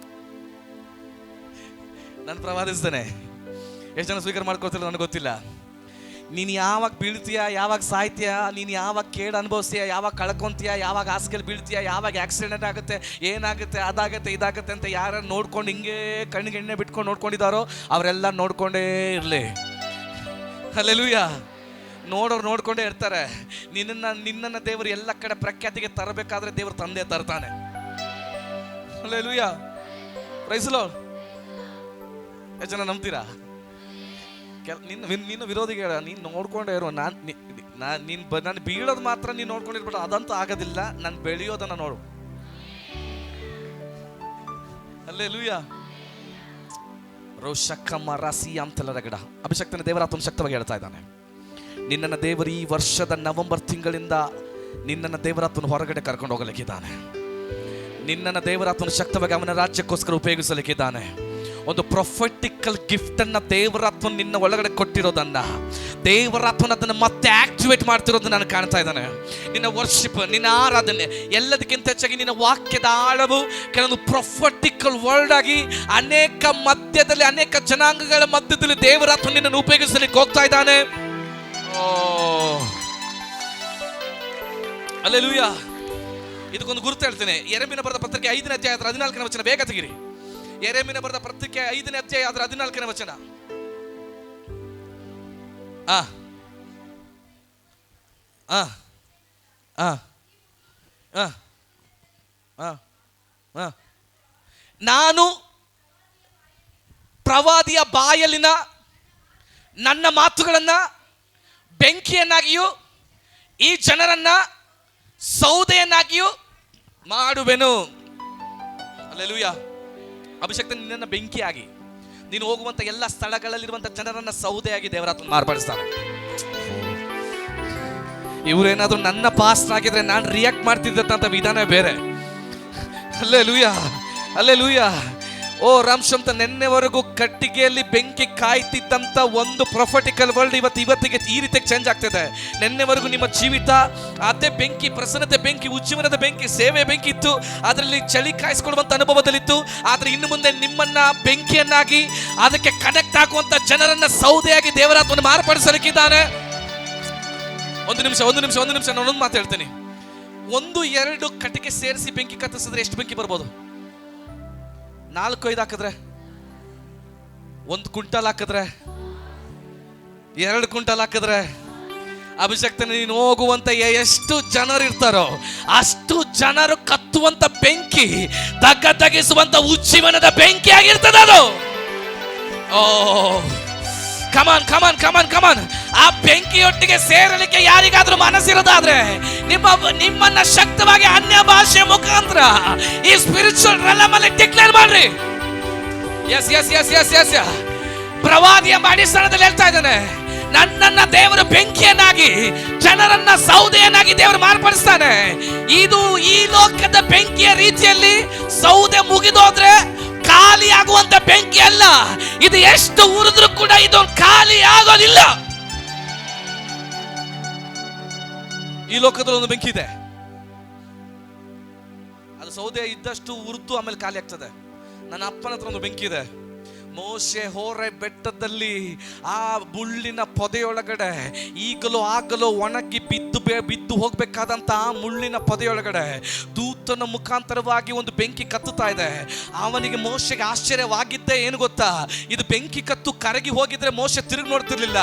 ನಾನು ಪ್ರವಾದಿಸ್ತೇನೆ. ಎಷ್ಟು ಜನ ಸ್ವೀಕಾರ ಮಾಡ್ಕೊಳ್ತಿಲ್ಲ ನನಗೆ ಗೊತ್ತಿಲ್ಲ. ನೀನು ಯಾವಾಗ ಬೀಳ್ತೀಯ, ಯಾವಾಗ ಸಾಯ್ತೀಯ, ನೀನು ಯಾವಾಗ ಕೇಡು ಅನುಭವಿಸ್ತೀಯ, ಯಾವಾಗ ಕಳ್ಕೊಂತೀಯ, ಯಾವಾಗ ಹಾಸಿಗೆಯಲ್ಲಿ ಬೀಳ್ತೀಯ, ಯಾವಾಗ ಆಕ್ಸಿಡೆಂಟ್ ಆಗುತ್ತೆ, ಏನಾಗುತ್ತೆ, ಅದಾಗುತ್ತೆ, ಇದಾಗುತ್ತೆ ಅಂತ ಯಾರು ನೋಡ್ಕೊಂಡು ಹಿಂಗೆ ಕಣ್ಣಿಗೆ ಎಣ್ಣೆ ಬಿಟ್ಕೊಂಡು ನೋಡ್ಕೊಂಡಿದ್ದಾರೋ ಅವರೆಲ್ಲ ನೋಡ್ಕೊಂಡೇ ಇರಲಿ. ಹಲ್ಲೆಲೂಯಾ. ನೋಡೋರು ನೋಡ್ಕೊಂಡೇ ಇರ್ತಾರೆ. ನಿನ್ನನ್ನು ದೇವರು ಎಲ್ಲ ಕಡೆ ಪ್ರಖ್ಯಾತಿಗೆ ತರಬೇಕಾದ್ರೆ ದೇವರು ತಂದೆ ತರ್ತಾನೆ. ಹಲ್ಲೆಲೂಯಾ. Praise the lord. ಎಷ್ಟು ಜನ ನಂಬ್ತೀರಾ? ನಿನ್ನ ವಿರೋಧಿಗೆ ಹೇಳ, ನೀನು ನೋಡ್ಕೊಂಡೇ ಇರೋ. ನಾನು ಬೀಳೋದು ಮಾತ್ರ ನೀನು ನೋಡ್ಕೊಂಡಿರ್ಬೇಡ, ಅದಂತೂ ಆಗೋದಿಲ್ಲ. ನಾನು ಬೆಳೆಯೋದನ್ನ ನೋಡು. ಹಲ್ಲೆಲೂಯಾ. ರೋಷಕ್ಕಮ್ಮ ರಾಸಿ ಅಂತೆಲ್ಲ ರಗಡ. ಅಭಿಷಕ್ತನ ದೇವರಾತ್ಮನ ಶಕ್ತವಾಗಿ ಹೇಳ್ತಾ ಇದ್ದಾನೆ, ನಿನ್ನನ್ನು ದೇವರು ಈ ವರ್ಷದ ನವೆಂಬರ್ ತಿಂಗಳಿಂದ ನಿನ್ನನ್ನು ದೇವರಾತ್ಮನ ಹೊರಗಡೆ ಕರ್ಕೊಂಡು ಹೋಗಲಿಕ್ಕಿದ್ದಾನೆ. ನಿನ್ನನ್ನು ದೇವರಾತ್ಮನ ಶಕ್ತವಾಗಿ ಅವನ ರಾಜ್ಯಕ್ಕೋಸ್ಕರ ಉಪಯೋಗಿಸಲಿಕ್ಕಿದ್ದಾನೆ. ಒಂದು ಪ್ರೊಫೆಟಿಕಲ್ ಗಿಫ್ಟ್ ಅನ್ನ ದೇವರಾತ್ಮ ನಿನ್ನ ಒಳಗಡೆ ಕೊಟ್ಟಿರೋದನ್ನ ದೇವರಾತ್ಮನ ಅದನ್ನು ಮತ್ತೆ ಆಕ್ಟಿವೇಟ್ ಮಾಡ್ತಿರೋದನ್ನ ನಾನು ಕಾಣ್ತಾ ಇದ್ದಾನೆ. ನಿನ್ನ ವರ್ಷಿಪ್, ನಿನ್ನ ಆರಾಧನೆ, ಎಲ್ಲದಕ್ಕಿಂತ ಹೆಚ್ಚಾಗಿ ನಿನ್ನ ವಾಕ್ಯದ ಆಳವು ಕೆಲವೊಂದು ಪ್ರೊಫೆಟಿಕಲ್ ವರ್ಡ್ ಆಗಿ ಅನೇಕ ಮಧ್ಯದಲ್ಲಿ, ಅನೇಕ ಜನಾಂಗಗಳ ಮಧ್ಯದಲ್ಲಿ ದೇವರಾತ್ಮ ನಿನ್ನನ್ನು ಉಪಯೋಗಿಸಲಿಕ್ಕೆ ಹೋಗ್ತಾ ಇದ್ದಾನೆ. ಹಲ್ಲೆಲೂಯಾ. ಇದಕ್ಕೊಂದು ಗುರುತು ಹೇಳ್ತೇನೆ. ಯೆರೆಮೀಯನ ಬರೆದ ಪತ್ರಿಕೆ 5ನೇ ಅಧ್ಯಾಯ 14ನೇ ವಚನ ಬೇಗ ತೆಗಿರಿ. ಯೆರೆಮೀಯನ ಬರೆದ ಪತ್ರಿಕೆ 5ನೇ ಅಧ್ಯಾಯ 14ನೇ ವಚನ. ನಾನು ಪ್ರವಾದಿಯ ಬಾಯಲ್ಲಿನ ನನ್ನ ಮಾತುಗಳನ್ನ ಬೆಂಕಿಯನ್ನಾಗಿಯೂ ಈ ಜನರನ್ನ ಸೌದೆಯನ್ನಾಗಿಯೂ ಮಾಡುವೆನು. ಹಲ್ಲೆಲೂಯಾ. ಅಭಿಷಕ್ತ ನಿನ್ನನ್ನು ಬೆಂಕಿಯಾಗಿ, ನೀನು ಹೋಗುವಂತ ಎಲ್ಲ ಸ್ಥಳಗಳಲ್ಲಿರುವಂತ ಜನರನ್ನ ಸೌದೆಯಾಗಿ ದೇವರಾತ್ಮ ಮಾರ್ಪಡಿಸ್ತಾನೆ. ಇವರೇನಾದ್ರೂ ನನ್ನ ಪಾಸ್ಟ್ ಆಗಿದ್ರೆ ನಾನು ರಿಯಾಕ್ಟ್ ಮಾಡ್ತಿದ್ದಂತ ವಿಧಾನ ಬೇರೆ. Hallelujah, hallelujah. ಓ ರಾಮಶಂತ, ನೆನ್ನೆವರೆಗೂ ಕಟ್ಟಿಗೆಯಲ್ಲಿ ಬೆಂಕಿ ಕಾಯ್ತಿದ್ದಂತ ಒಂದು ಪ್ರೊಫೆಟಿಕಲ್ ವರ್ಲ್ಡ್ ಇವತ್ತಿಗೆ ಈ ರೀತಿಯಾಗಿ ಚೇಂಜ್ ಆಗ್ತಿದೆ. ನೆನ್ನೆವರೆಗೂ ನಿಮ್ಮ ಜೀವಿತ ಅದೇ ಬೆಂಕಿ, ಪ್ರಸನ್ನತೆ ಬೆಂಕಿ, ಉಜ್ಜೀವನದ ಬೆಂಕಿ, ಸೇವೆ ಬೆಂಕಿ ಇತ್ತು, ಅದರಲ್ಲಿ ಚಳಿ ಕಾಯಿಸ್ಕೊಳ್ಳುವಂತ ಅನುಭವದಲ್ಲಿತ್ತು. ಆದ್ರೆ ಇನ್ನು ಮುಂದೆ ನಿಮ್ಮನ್ನ ಬೆಂಕಿಯನ್ನಾಗಿ, ಅದಕ್ಕೆ ಕನೆಕ್ಟ್ ಆಗುವಂತ ಜನರನ್ನ ಸೌದೆಯಾಗಿ ದೇವರಾತ್ಮನ ಮಾರ್ಪಡಿಸಲಿಕ್ಕಿದ್ದಾನೆ. ಒಂದು ನಿಮಿಷ ನಾನೊಂದು ಮಾತು ಹೇಳ್ತೇನೆ. 1-2 ಕಟ್ಟಿಗೆ ಸೇರಿಸಿ ಬೆಂಕಿ ಕತ್ತಿಸಿದ್ರೆ ಎಷ್ಟು ಬೆಂಕಿ ಬರ್ಬೋದು? 4-5 ಹಾಕಿದ್ರೆ, 1 ಕ್ವಿಂಟಲ್ ಹಾಕಿದ್ರೆ, 2 ಕ್ವಿಂಟಲ್ ಹಾಕಿದ್ರೆ, ಅಭಿಷಕ್ತನ ನೀನು ಹೋಗುವಂತ ಎಷ್ಟು ಜನರು ಇರ್ತಾರೋ ಅಷ್ಟು ಜನರು ಕತ್ತುವಂತ ಬೆಂಕಿ, ತಗ್ಗಿಸುವಂತ ಉಜ್ಜೀವನದ ಬೆಂಕಿ ಆಗಿರ್ತದೆ ಅದು. ಓ ಕಮಾನ್. ಆ ಬೆಂಕಿಯೊಟ್ಟಿಗೆ ಸೇರಲಿಕ್ಕೆ ಯಾರಿಗಾದ್ರೂ ಮನಸ್ಸಿರೋದಾದ್ರೆ ನಿಮ್ಮನ್ನ ಶಕ್ತವಾಗಿ ಅನ್ಯ ಭಾಷೆ ಮುಖಾಂತರ ಈ ಸ್ಪಿರಿಚುವಲ್ ರೆಲಮ್ ಅಲ್ಲಿ ಡಿಕ್ಲೇರ್ ಮಾಡ್ರಿ. ಎಸ್ ಪ್ರವಾದಿಯ ಅಡಿಸ್ಥಾನದಲ್ಲಿ ಹೇಳ್ತಾ ಇದ್ದಾನೆ, ನನ್ನನ್ನ ದೇವರು ಬೆಂಕಿಯನ್ನಾಗಿ, ಜನರನ್ನ ಸೌದೆಯನ್ನಾಗಿ ದೇವರು ಮಾರ್ಪಡಿಸ್ತಾನೆ. ಇದು ಈ ಲೋಕದ ಬೆಂಕಿಯ ರೀತಿಯಲ್ಲಿ ಸೌದೆ ಮುಗಿದೋದ್ರೆ ಖಾಲಿ ಆಗುವಂತ ಬೆಂಕಿ ಅಲ್ಲ. ಇದು ಎಷ್ಟು ಉರಿದ್ರೂ ಕೂಡ ಇದು ಖಾಲಿ ಆಗೋದಿಲ್ಲ. ಈ ಲೋಕದಲ್ಲಿ ಒಂದು ಬೆಂಕಿ ಇದೆ, ಅದು ಸೌದೆ ಇದ್ದಷ್ಟು ಉರಿದು ಆಮೇಲೆ ಖಾಲಿ ಆಗ್ತದೆ. ನನ್ನ ಅಪ್ಪನ ಹತ್ರ ಒಂದು ಬೆಂಕಿ ಇದೆ. ಮೋಶೆ ಹೋರೆ ಬೆಟ್ಟದಲ್ಲಿ ಆ ಮುಳ್ಳಿನ ಪೊದೆಯೊಳಗಡೆ ಈಗಲೂ ಆಗಲೂ ಒಣಗಿ ಬಿದ್ದು ಹೋಗ್ಬೇಕಾದಂತ ಆ ಮುಳ್ಳಿನ ಪೊದೆಯೊಳಗಡೆ ದೂತನ ಮುಖಾಂತರವಾಗಿ ಒಂದು ಬೆಂಕಿ ಕತ್ತುತ್ತಾ ಇದೆ. ಅವನಿಗೆ ಮೋಶೆಗೆ ಆಶ್ಚರ್ಯವಾಗಿದ್ದೇ ಏನು ಗೊತ್ತಾ? ಇದು ಬೆಂಕಿ ಕತ್ತು ಕರಗಿ ಹೋಗಿದ್ರೆ ಮೋಶೆ ತಿರುಗಿ ನೋಡ್ತಿರ್ಲಿಲ್ಲ.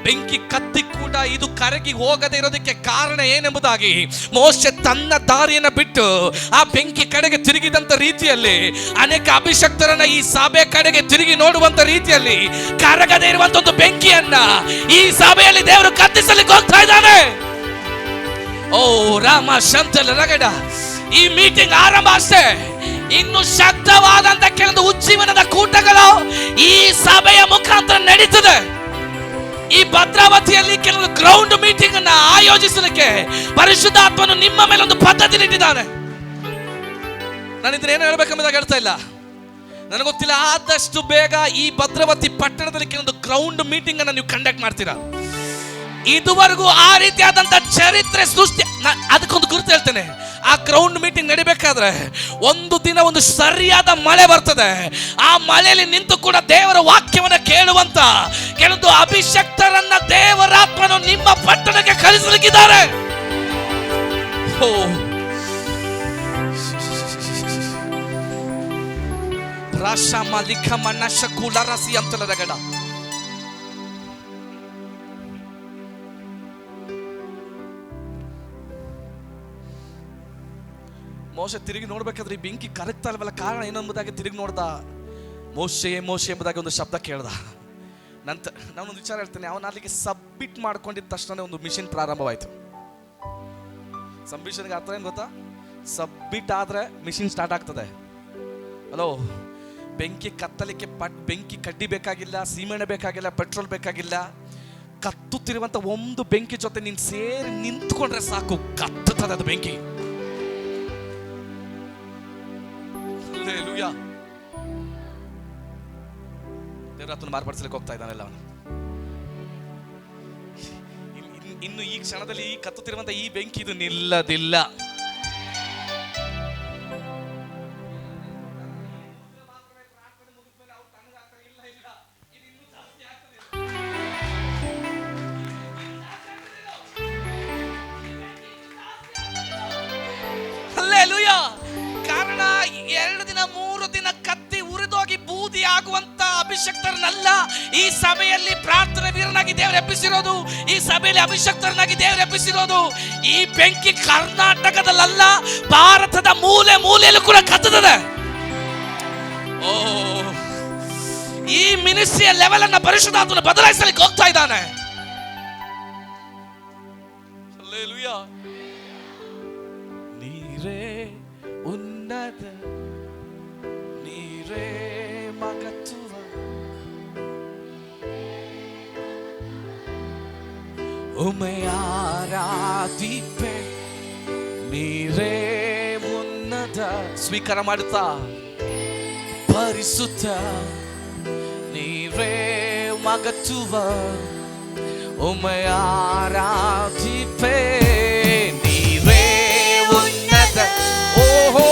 ಬೆಂಕಿ ಕತ್ತಿ ಕೂಡ ಇದು ಕರಗಿ ಹೋಗದೆ ಇರೋದಕ್ಕೆ ಕಾರಣ ಏನೆಂಬುದಾಗಿ ಮೋಶೆ ತನ್ನ ದಾರಿಯನ್ನು ಬಿಟ್ಟು ಆ ಬೆಂಕಿ ಕಡೆಗೆ ತಿರುಗಿದಂತ ರೀತಿಯಲ್ಲಿ ಅನೇಕ ಅಭಿಷಕ್ತರನ್ನ ಈ ಸಭೆ ಕಡೆಗೆ ತಿರುಗಿ ನೋಡುವಂತ ರೀತಿಯಲ್ಲಿ ಕರಗದೆ ಇರುವಂತ ಒಂದು ಬೆಂಕಿಯನ್ನ ಈ ಸಭೆಯಲ್ಲಿ ದೇವರು ಕತ್ತಿಸಲಿಕ್ಕೆ ಹೋಗ್ತಾ ಇದ್ದಾನೆ. ಓ ರಾಮ ಶಂತಲ ರಗಡ. ಈ ಮೀಟಿಂಗ್ ಆರಂಭ ಅಷ್ಟೇ, ಇನ್ನು ಶಕ್ತವಾದಂತ ಕೆಲವು ಉಜ್ಜೀವನದ ಕೂಟಗಳು ಈ ಸಭೆಯ ಮುಖಾಂತರ ನಡೀತದೆ. ಈ ಭದ್ರಾವತಿಯಲ್ಲಿ ಕೆಲವು ಗ್ರೌಂಡ್ ಮೀಟಿಂಗ್ ಅನ್ನ ಆಯೋಜಿಸಲಿಕ್ಕೆ ಪರಿಶುದ್ಧಾತ್ಮನು ನಿಮ್ಮ ಮೇಲೆ ಒಂದು ಪದ್ಧತಿ ಇಟ್ಟಿದ್ದಾನೆ. ನಾನು ಇದನ್ನೇನು ಹೇಳ್ಬೇಕೆಂಬುದಾಗಿ ಹೇಳ್ತಾ ಇಲ್ಲ, ನನಗೆ ಗೊತ್ತಿಲ್ಲ. ಆದಷ್ಟು ಬೇಗ ಈ ಭದ್ರಾವತಿ ಪಟ್ಟಣದಲ್ಲಿ ಕೆಲವೊಂದು ಗ್ರೌಂಡ್ ಮೀಟಿಂಗ್ ಅನ್ನು ನೀವು ಕಂಡಕ್ಟ್ ಮಾಡ್ತೀರಾ. ಇದುವರೆಗೂ ಆ ರೀತಿಯಾದಂತ ಚರಿತ್ರೆ ಸೃಷ್ಟಿ. ಅದಕ್ಕೊಂದು ಗುರುತು ಹೇಳ್ತೇನೆ, ಆ ಗ್ರೌಂಡ್ ಮೀಟಿಂಗ್ ನಡಿಬೇಕಾದ್ರೆ ಒಂದು ದಿನ ಒಂದು ಸರಿಯಾದ ಮಳೆ ಬರ್ತದೆ. ಆ ಮಳೆಯಲ್ಲಿ ನಿಂತು ಕೂಡ ದೇವರ ವಾಕ್ಯವನ್ನ ಕೇಳುವಂತ ಕೆಲವೊಂದು ಅಭಿಷಕ್ತರನ್ನ ದೇವರಾತ್ಮನು ನಿಮ್ಮ ಪಟ್ಟಣಕ್ಕೆ ಕಳಿಸಲಿಕ್ಕಿದ್ದಾರೆ. ಅಂತಲರಗಡ ಮೋಶೆ ತಿರುಗಿ ನೋಡ್ಬೇಕಾದ್ರೆ ಈ ಬೆಂಕಿ ಕರಗ್ತಾ ಇಲ್ವಲ್ಲ, ಕಾರಣ ಏನಂಬುದಾಗಿ ತಿರುಗಿ ನೋಡ್ದ. ಮೋಶೆ ಮೋಶೆ ಎಂಬುದಾಗಿ ಒಂದು ಶಬ್ದ ಕೇಳ್ದ. ನಂತರ ನಾನೊಂದು ವಿಚಾರ ಹೇಳ್ತೇನೆ, ಅವನ ಅಲ್ಲಿಗೆ ಸಬ್ಮಿಟ್ ಮಾಡ್ಕೊಂಡಿದ್ದ ತಕ್ಷಣ ಒಂದು ಮಿಷನ್ ಪ್ರಾರಂಭವಾಯಿತು. ಸಬ್ಮಿಷನ್ಗೆ ಅರ್ಥ ಏನು ಗೊತ್ತಾ? ಸಬ್ಮಿಟ್ ಆದ್ರೆ ಮಿಷಿನ್ ಸ್ಟಾರ್ಟ್ ಆಗ್ತದೆ. ಹಲೋ, ಬೆಂಕಿ ಕತ್ತಲಿಕ್ಕೆ ಬೆಂಕಿ ಕಡ್ಡಿ ಬೇಕಾಗಿಲ್ಲ, ಸೀಮೆಣ್ಣೆ ಬೇಕಾಗಿಲ್ಲ, ಪೆಟ್ರೋಲ್ ಬೇಕಾಗಿಲ್ಲ. ಕತ್ತುತ್ತಿರುವಂತ ಒಂದು ಬೆಂಕಿ ಜೊತೆ ನೀನು ಸೇರಿ ನಿಂತ್ಕೊಂಡ್ರೆ ಸಾಕು, ಕತ್ತುತ್ತದೆ ಅದು ಬೆಂಕಿ. ದೇವರಾತ್ಮನ ಮಾರ್ಪಡಿಸಲಿಕ್ಕೆ ಹೋಗ್ತಾ ಇದ್ದಾನೆಲ್ಲ ಅವನು. ಇನ್ನು ಈ ಕ್ಷಣದಲ್ಲಿ ಈ ಕತ್ತುತ್ತಿರುವಂತ ಈ ಬೆಂಕಿ ಇದು ನಿಲ್ಲದಿಲ್ಲ. ಕಾರಣ 2 ದಿನ 3 ದಿನ ಕತ್ತಿ ಉರಿದೋಗಿ ಬೂದಿ ಆಗುವಂತ ಅಭಿಷಕ್ತರನ್ನಲ್ಲ ಈ ಸಭೆಯಲ್ಲಿ ಪ್ರಾರ್ಥನೆ ವೀರನಾಗಿ ದೇವರು ಎಬ್ಬಿಸಿರೋದು. ಈ ಸಭೆಯಲ್ಲಿ ಅಭಿಷಕ್ತರನ್ನಾಗಿ ದೇವರು ಎಬ್ಬಿಸಿರೋದು. ಈ ಬೆಂಕಿ ಕರ್ನಾಟಕದಲ್ಲ, ಭಾರತದ ಮೂಲೆ ಮೂಲೆಯಲ್ಲೂ ಕೂಡ ಕತ್ತುತ್ತದೆ. ಓ, ಈ ಮಿನಿಸ್ಟ್ರಿಯ ಲೆವೆಲ್ ಅನ್ನ ಪರಿಶುದ್ಧಾತ್ಮನು ಬದಲಾಯಿಸಲಿಕ್ಕೆ ಹೋಗ್ತಾ ಇದ್ದಾನೆ. ನೀರೇ ಉನ್ನತ, ನೀರೇ ಮಗತ್ವ, ಉಮೆಯಾರಾಧಿಪೆ, ನೀರೇ ಉನ್ನತ. ಸ್ವೀಕಾರ ಮಾಡುತ್ತಾ, ಪರಿಸುತ್ತ, ನೀರೇ ಮಗತ್ವ, ಉಮೆಯಾರಾಧಿಪೆ, ನೀರೇ ಉನ್ನತ. ಓಹೋ,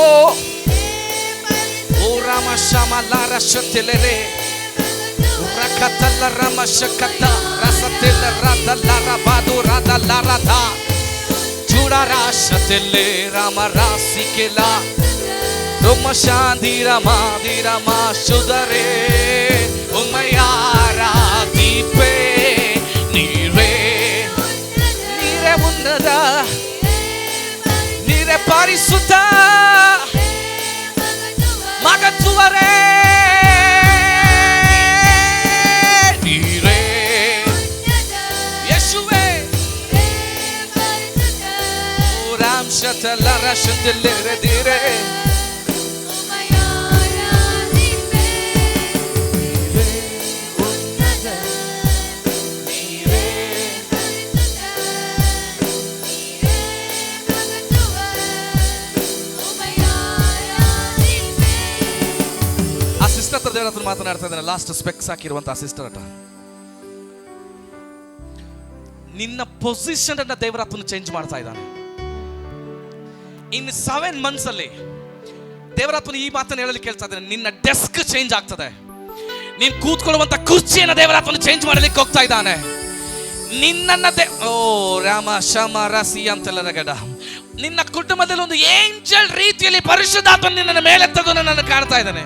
ಓ ರಾಮ ಶಮಲಾರ ಶತೆಲೆರೆ ರಕತಲ್ಲ ರಾಮ ಶಕತ ರಸತೆಲ್ಲ ರದಲ್ಲರ ಬಾದು ರದಲ್ಲರದ ಚೂಡಾರ ಶತೆಲೆ ರಾಮ ರಾಸಿಕೆಲ ರೋಮ ಶಾಂದಿರ ಮಾದಿರ ಮಾ ಶುದರೇ ಉಮಯಾರಾಧಿಪೆ, ನೀರೇ ನೀರೇ ಉನ್ನತ, ನೀರೇ ಪರಿಸುತ್ತ, ಮಗತ್ವರೇ, ನೀರೇ ಯೇಸುವೇ. ರಾಮ್ ಶತಲ ರಶದೆಲ್ಲೆರೆ ದಿರೆ ದೇವರ ಮಾತನಾಡ್ತಾ ಇದ್ದಾನೆ. ಲಾಸ್ಟ್ ಸ್ಪೆಕ್ಸ್ ಹಾಕಿರುವಂತಹ ಸಿಸ್ಟರ್ ಹತ್ರ ನಿನ್ನ ಪೊಸಿಷನ್ ಅನ್ನ ದೇವರಾತ್ಮನು ಚೇಂಜ್ ಮಾಡ್ತಾ ಇದ್ದಾನೆ. ಇನ್ 7 months ಅಲ್ಲಿ ದೇವರಾತ್ಮನು ಈ ಮಾತನ್ನು ಹೇಳಲಿಕ್ಕೆ ಹೇಳ್ತಾ ಇದ್ದಾನೆ. ನಿನ್ನ ಡೆಸ್ಕ್ ಚೇಂಜ್ ಆಗ್ತದೆ. ನೀನ್ ಕೂತ್ಕೊಳ್ಳುವಂತ ಕುರ್ಚಿಯನ್ನ ದೇವರಾತ್ಮನು ಚೇಂಜ್ ಮಾಡಲಿಕ್ಕೆ ಹೋಗ್ತಾ ಇದ್ದಾನೆ. ನಿನ್ನನ್ನ ಓ ರಾಮ ಶಮ ರಸಿ ಅಂತೆಲ್ಲ ಗಡ ನಿನ್ನ ಕುಟುಂಬದಲ್ಲಿ ಒಂದು ಏಂಜಲ್ ರೀತಿಯಲ್ಲಿ ಪರಿಶುದ್ಧಾತ್ಮ ನಿನ್ನ ಮೇಲೆತ್ತದನ್ನು ನಾನು ಕಾಣ್ತಾ ಇದ್ದಾನೆ.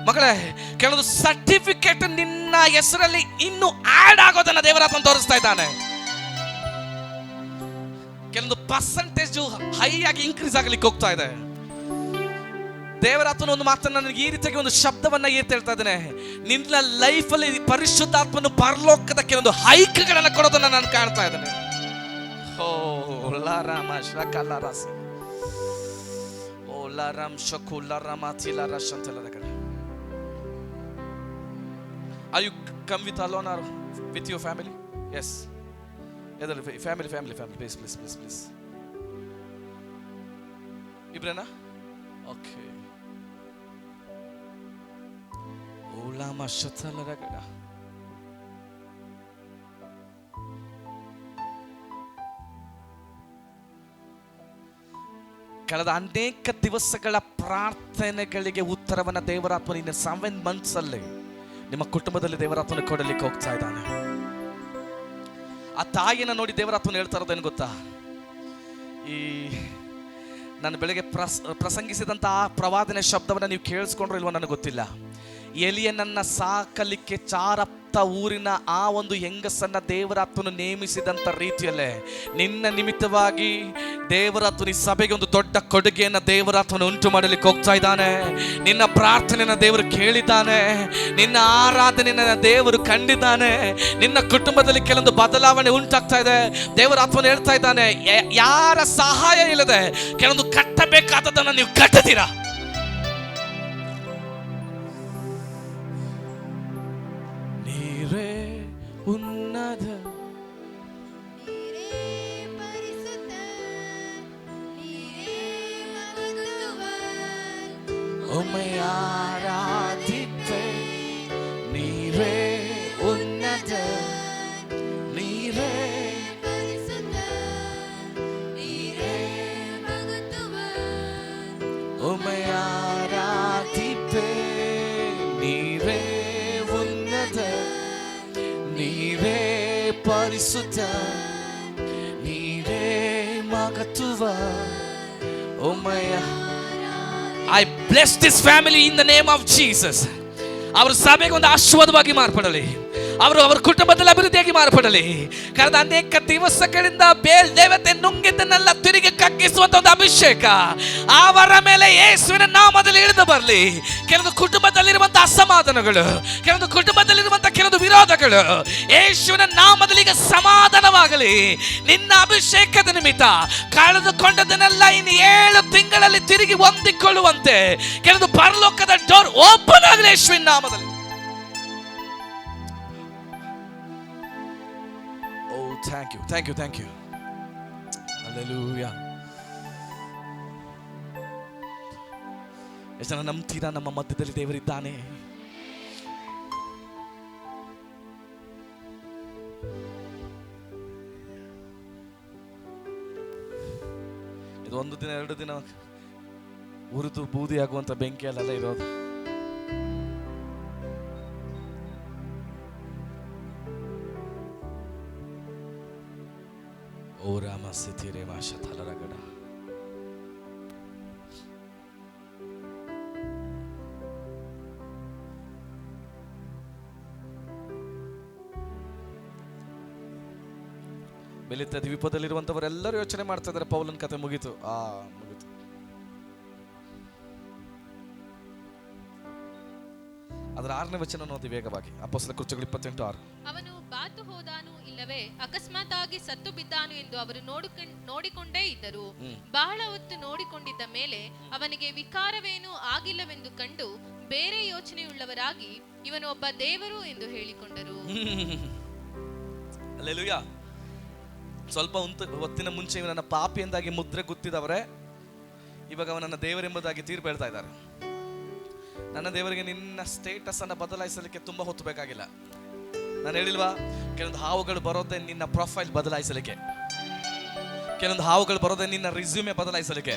ಮಗಳೇ, ಕೆಲವೊಂದು ಸರ್ಟಿಫಿಕೇಟ್ ನಿನ್ನ ಹೆಸರಲ್ಲಿ ಇನ್ನು ಆಡ್ ಆಗೋದನ್ನ ದೇವರಾತ್ಮ ತೋರಿಸ್ತಾ ಇದ್ದಾನೆ. ಕೆಲವೊಂದು ಪರ್ಸೆಂಟೇಜ್ ಹೈ ಆಗಿ ಇನ್ಕ್ರೀಸ್ ಆಗ್ಲಿಕ್ಕೆ ಹೋಗ್ತಾ ಇದೆ. ದೇವರಾತ್ಮನ ಒಂದು ಮಾತನ್ನ ನನಗೆ ಈ ರೀತಿಯಾಗಿ ಒಂದು ಶಬ್ದವನ್ನ ಹೇಳ್ತಾ ಇದ್ದಾನೆ. ನಿನ್ನ ಲೈಫ್ ಅಲ್ಲಿ ಪರಿಶುದ್ಧಾತ್ಮನು ಪರಲೋಕದ ಕೆಲವೊಂದು ಹೈಕ್ಗಳನ್ನ ಕೊಡೋದನ್ನ ನಾನು ಕಾಣ್ತಾ ಇದ್ದೇನೆ. ಓ ಲಾರಾಮ ಶ್ರಕಲಾರಾಸಿ ಓ ಲಾರಾಮ್ ಶಕುಲಾರಾಮ ತಿಲಾರಾಶ್ ಅಂತೆಲ್ಲ ಕಡೆ Are you come with alone or with your family? Yes. Either family, please. ಇಬ್ರೇನಾ? ಓಕೆ. ಓಲಾಮ ಶತಲರಗಡ. ಕಳೆದ ಅನೇಕ ದಿವಸಗಳ ಪ್ರಾರ್ಥನೆಗಳಿಗೆ ಉತ್ತರವನ್ನ ದೇವರಾತ್ಮ ನಿನ್ನ 7 months ಅಲ್ಲಿ ನಿಮ್ಮ ಕುಟುಂಬದಲ್ಲಿ ದೇವರಾತ್ಮನ ಕೊಡಲಿಕ್ಕೆ ಹೋಗ್ತಾ ಇದ್ದಾನೆ. ಆ ತಾಯಿನ ನೋಡಿ ದೇವರಾತ್ಮನ ಹೇಳ್ತಾ ಇರೋದೇನು ಗೊತ್ತಾ? ಈ ನಾನು ಬೆಳಗ್ಗೆ ಪ್ರಸಂಗಿಸಿದಂಥ ಆ ಪ್ರವಾದನೆ ಶಬ್ದವನ್ನು ನೀವು ಕೇಳಿಸ್ಕೊಂಡ್ರು ಇಲ್ವೋ ನನಗೆ ಗೊತ್ತಿಲ್ಲ. ಎಲಿಯನನ್ನ ಸಾಕಲಿಕ್ಕೆ ಚಾರಪ್ತ ಊರಿನ ಆ ಒಂದು ಹೆಂಗಸನ್ನ ದೇವರಾತ್ಮನು ನೇಮಿಸಿದಂಥ ರೀತಿಯಲ್ಲೇ ನಿನ್ನ ನಿಮಿತ್ತವಾಗಿ ದೇವರಾತ್ಮನ ಈ ಸಭೆಗೆ ಒಂದು ದೊಡ್ಡ ಕೊಡುಗೆಯನ್ನು ದೇವರಾತ್ಮನು ಉಂಟು ಮಾಡಲಿಕ್ಕೆ ಹೋಗ್ತಾ ಇದ್ದಾನೆ. ನಿನ್ನ ಪ್ರಾರ್ಥನೆಯನ್ನು ದೇವರು ಕೇಳಿದ್ದಾನೆ, ನಿನ್ನ ಆರಾಧನೆಯನ್ನು ದೇವರು ಕಂಡಿದ್ದಾನೆ, ನಿನ್ನ ಕುಟುಂಬದಲ್ಲಿ ಕೆಲವೊಂದು ಬದಲಾವಣೆ ಉಂಟಾಗ್ತಾ ಇದೆ. ದೇವರಾತ್ಮನು ಹೇಳ್ತಾ ಇದ್ದಾನೆ, ಯಾರ ಸಹಾಯ ಇಲ್ಲದೆ ಕೆಲವೊಂದು ಕಟ್ಟಬೇಕಾದದನ್ನು ನೀವು ಕಟ್ಟುತ್ತೀರಾ. ನೀರೇ ಉನ್ನತ, ಒಮ್ಮೆ ಆರಾಧಿಪೆ. ನೀರೇ ಉನ್ನತ, ನೀರೇ ಒಮ್ಮೆ ಆರಾಧಿಪೆ. ನೀರೇ ಉನ್ನತ, ನೀರೇ ಪರಿಶುದ್ಧ, ನೀರೇ ಮಹತ್ವ. ಒಮ್ಮೆ I bless this family in the name of Jesus. ಅವರ ಸಭೆಗೆ ಒಂದು ಆಶೀರ್ವಾದವಾಗಿ ಮಾರ್ಪಡಲಿ, ಅವರ ಕುಟುಂಬದಲ್ಲಿ ಅಭಿವೃದ್ಧಿಯಾಗಿ ಮಾರ್ಪಡಲಿ. ಕಳೆದ ಅನೇಕ ದಿವಸಗಳಿಂದ ಬೇಲ್ ದೇವತೆ ನುಂಗಿದ್ದನ್ನೆಲ್ಲ ತಿರುಗಿ ಕಗ್ಗಿಸುವಂತ ಒಂದು ಅಭಿಷೇಕ ಅವರ ಮೇಲೆ ಯೇಸುವಿನ ನಾಮದಲ್ಲಿ ಇಳಿದು ಬರಲಿ. ಕೆಲವೊಂದು ಕುಟುಂಬದಲ್ಲಿರುವಂತಹ ಅಸಮಾಧಾನಗಳು, ಕೆಲವೊಂದು ಕುಟುಂಬದಲ್ಲಿರುವಂತಹ ಕೆಲವೊಂದು ವಿರೋಧಗಳು ಯೇಸುವಿನ ನಾಮದಲ್ಲಿ ಈಗ ಸಮಾಧಾನವಾಗಲಿ. ನಿನ್ನ ಅಭಿಷೇಕದ ನಿಮಿತ್ತ ಕಳೆದುಕೊಂಡದನ್ನೆಲ್ಲ ಇನ್ನು 7 ತಿಂಗಳಲ್ಲಿ ತಿರುಗಿ ಹೊಂದಿಕೊಳ್ಳುವಂತೆ ಕೆಲವೊಂದು ಪರಲೋಕದ ಡೋರ್ ಓಪನ್ ಆಗಲಿ ಯೇಸುವಿನ ನಾಮದಲ್ಲಿ. Thank you. Hallelujah. ಎಷ್ಟು ಜನ ನಂಬ್ತೀರಾ ನಮ್ಮ ಮಧ್ಯದಲ್ಲಿ ದೇವರಿದ್ದಾನೆ? ಇದು 1 ದಿನ 2 ದಿನ ಉರಿದು ಬೂದಿ ಆಗುವಂತ ಬೆಂಕಿಯಲ್ಲೆಲ್ಲ ಇರೋದು. ಓ ರಾಮ ಸಿಥಿರೆ ಮಾಶ ಥಲರಗಡ. ಬೆಲಿತ ದ್ವೀಪದಲ್ಲಿರುವಂತವರೆಲ್ಲರೂ ಯೋಚನೆ ಮಾಡ್ತಾ ಇದ್ದಾರೆ, ಪೌಲನ ಕತೆ ಮುಗೀತು. ಅದರ 6ನೇ ವಚನ ಓದಿ ವೇಗವಾಗಿ. ಅಪೊಸ್ತಲರ ಕೃತ್ಯಗಳು 28:6. ಅವನು ಬಾತು ಹೋದಾನು ಇಲ್ಲವೇ ಅಕಸ್ಮಾತ್ತಾಗಿ ಸತ್ತು ಬಿದ್ದಾನು ಎಂದು ಅವರು ನೋಡಿಕೊಂಡೇ ಇದ್ದರು. ಬಹಳ ಹೊತ್ತು ನೋಡಿಕೊಂಡಿದ್ದ ಮೇಲೆ ಅವನಿಗೆ ವಿಕಾರವೇನೂ ಆಗಿಲ್ಲವೆಂದು ಕಂಡು ಬೇರೆ ಯೋಚನೆಯುಳ್ಳವರಾಗಿ ಇವನು ಒಬ್ಬ ದೇವರು ಎಂದು ಹೇಳಿಕೊಂಡರು. ಹಲ್ಲೆಲೂಯಾ. ಸ್ವಲ್ಪ ಹೊತ್ತಿನ ಮುಂಚೆ ಇವನನ್ನ ಪಾಪಿ ಎಂದಾಗಿ ಮುದ್ರೆ ಗುತ್ತಿದವರೇ ಇವಾಗ ಅವನನ್ನ ದೇವರೆಂಬುದಾಗಿ ತೀರ್ಪು ಹೇಳ್ತಾ ಇದ್ದಾರೆ. ನನ್ನ ದೇವರಿಗೆ ನಿನ್ನ ಸ್ಟೇಟಸ್ ಅನ್ನು ಬದಲಾಯಿಸಲಿಕ್ಕೆ ತುಂಬಾ ಹೊತ್ತು ಬೇಕಾಗಿಲ್ಲ. ನಾನು ಹೇಳಿಲ್ವಾ, ಕೆಲವೊಂದು ಹಾವುಗಳು ಬರೋದೇ ನಿನ್ನ ಪ್ರೊಫೈಲ್ ಬದಲಾಯಿಸಲಿಕ್ಕೆ, ಕೆಲವೊಂದು ಹಾವುಗಳು ಬರೋದೇ ನಿನ್ನ ರಿಸ್ಯೂಮೆ ಬದಲಾಯಿಸಲಿಕ್ಕೆ,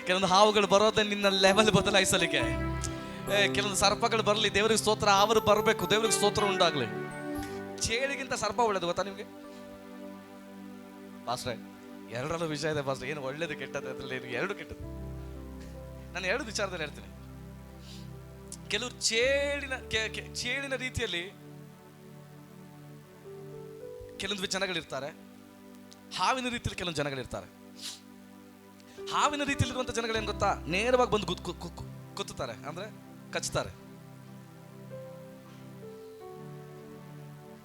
ಕೆಲವೊಂದು ಹಾವುಗಳು ಬರೋದೇ ನಿನ್ನ ಲೆವೆಲ್ ಬದಲಾಯಿಸಲಿಕ್ಕೆ. ಕೆಲವೊಂದು ಸರ್ಪಗಳು ಬರಲಿ, ದೇವರಿಗೆ ಸ್ತೋತ್ರ, ಅವರು ಬರಬೇಕು, ದೇವರಿಗೆ ಸ್ತೋತ್ರ ಉಂಟಾಗ್ಲಿ. ಚೇಳಿಗಿಂತ ಸರ್ಪ ಒಳ್ಳೇದು ಗೊತ್ತಾ ನಿಮ್ಗೆ? ಪಾಸ್ಟ್ರೆ, ಎರಡರಲ್ಲೂ ವಿಷಯ ಇದೆ ಪಾಸ್ಟ್ರೆ. ಏನು ಒಳ್ಳೇದು ಕೆಟ್ಟದ್ದು ಅದರಲ್ಲಿ ಎರಡು ಕೆಟ್ಟದ್ದು. ನಾನು 2 ವಿಚಾರದಲ್ಲಿ ಹೇಳ್ತೀನಿ. ಕೆಲವರು ಚೇಳಿನ ರೀತಿಯಲ್ಲಿ ಕೆಲವೊಂದು ಜನಗಳಿರ್ತಾರೆ, ಹಾವಿನ ರೀತಿಯಲ್ಲಿ ಕೆಲವೊಂದು ಜನಗಳಿರ್ತಾರೆ. ಹಾವಿನ ರೀತಿಯಲ್ಲಿರುವಂಥ ಜನಗಳೇನು ಗೊತ್ತಾ, ನೇರವಾಗಿ ಬಂದು ಕುತ್ತುತ್ತಾರೆ, ಅಂದ್ರೆ ಕಚ್ತಾರೆ.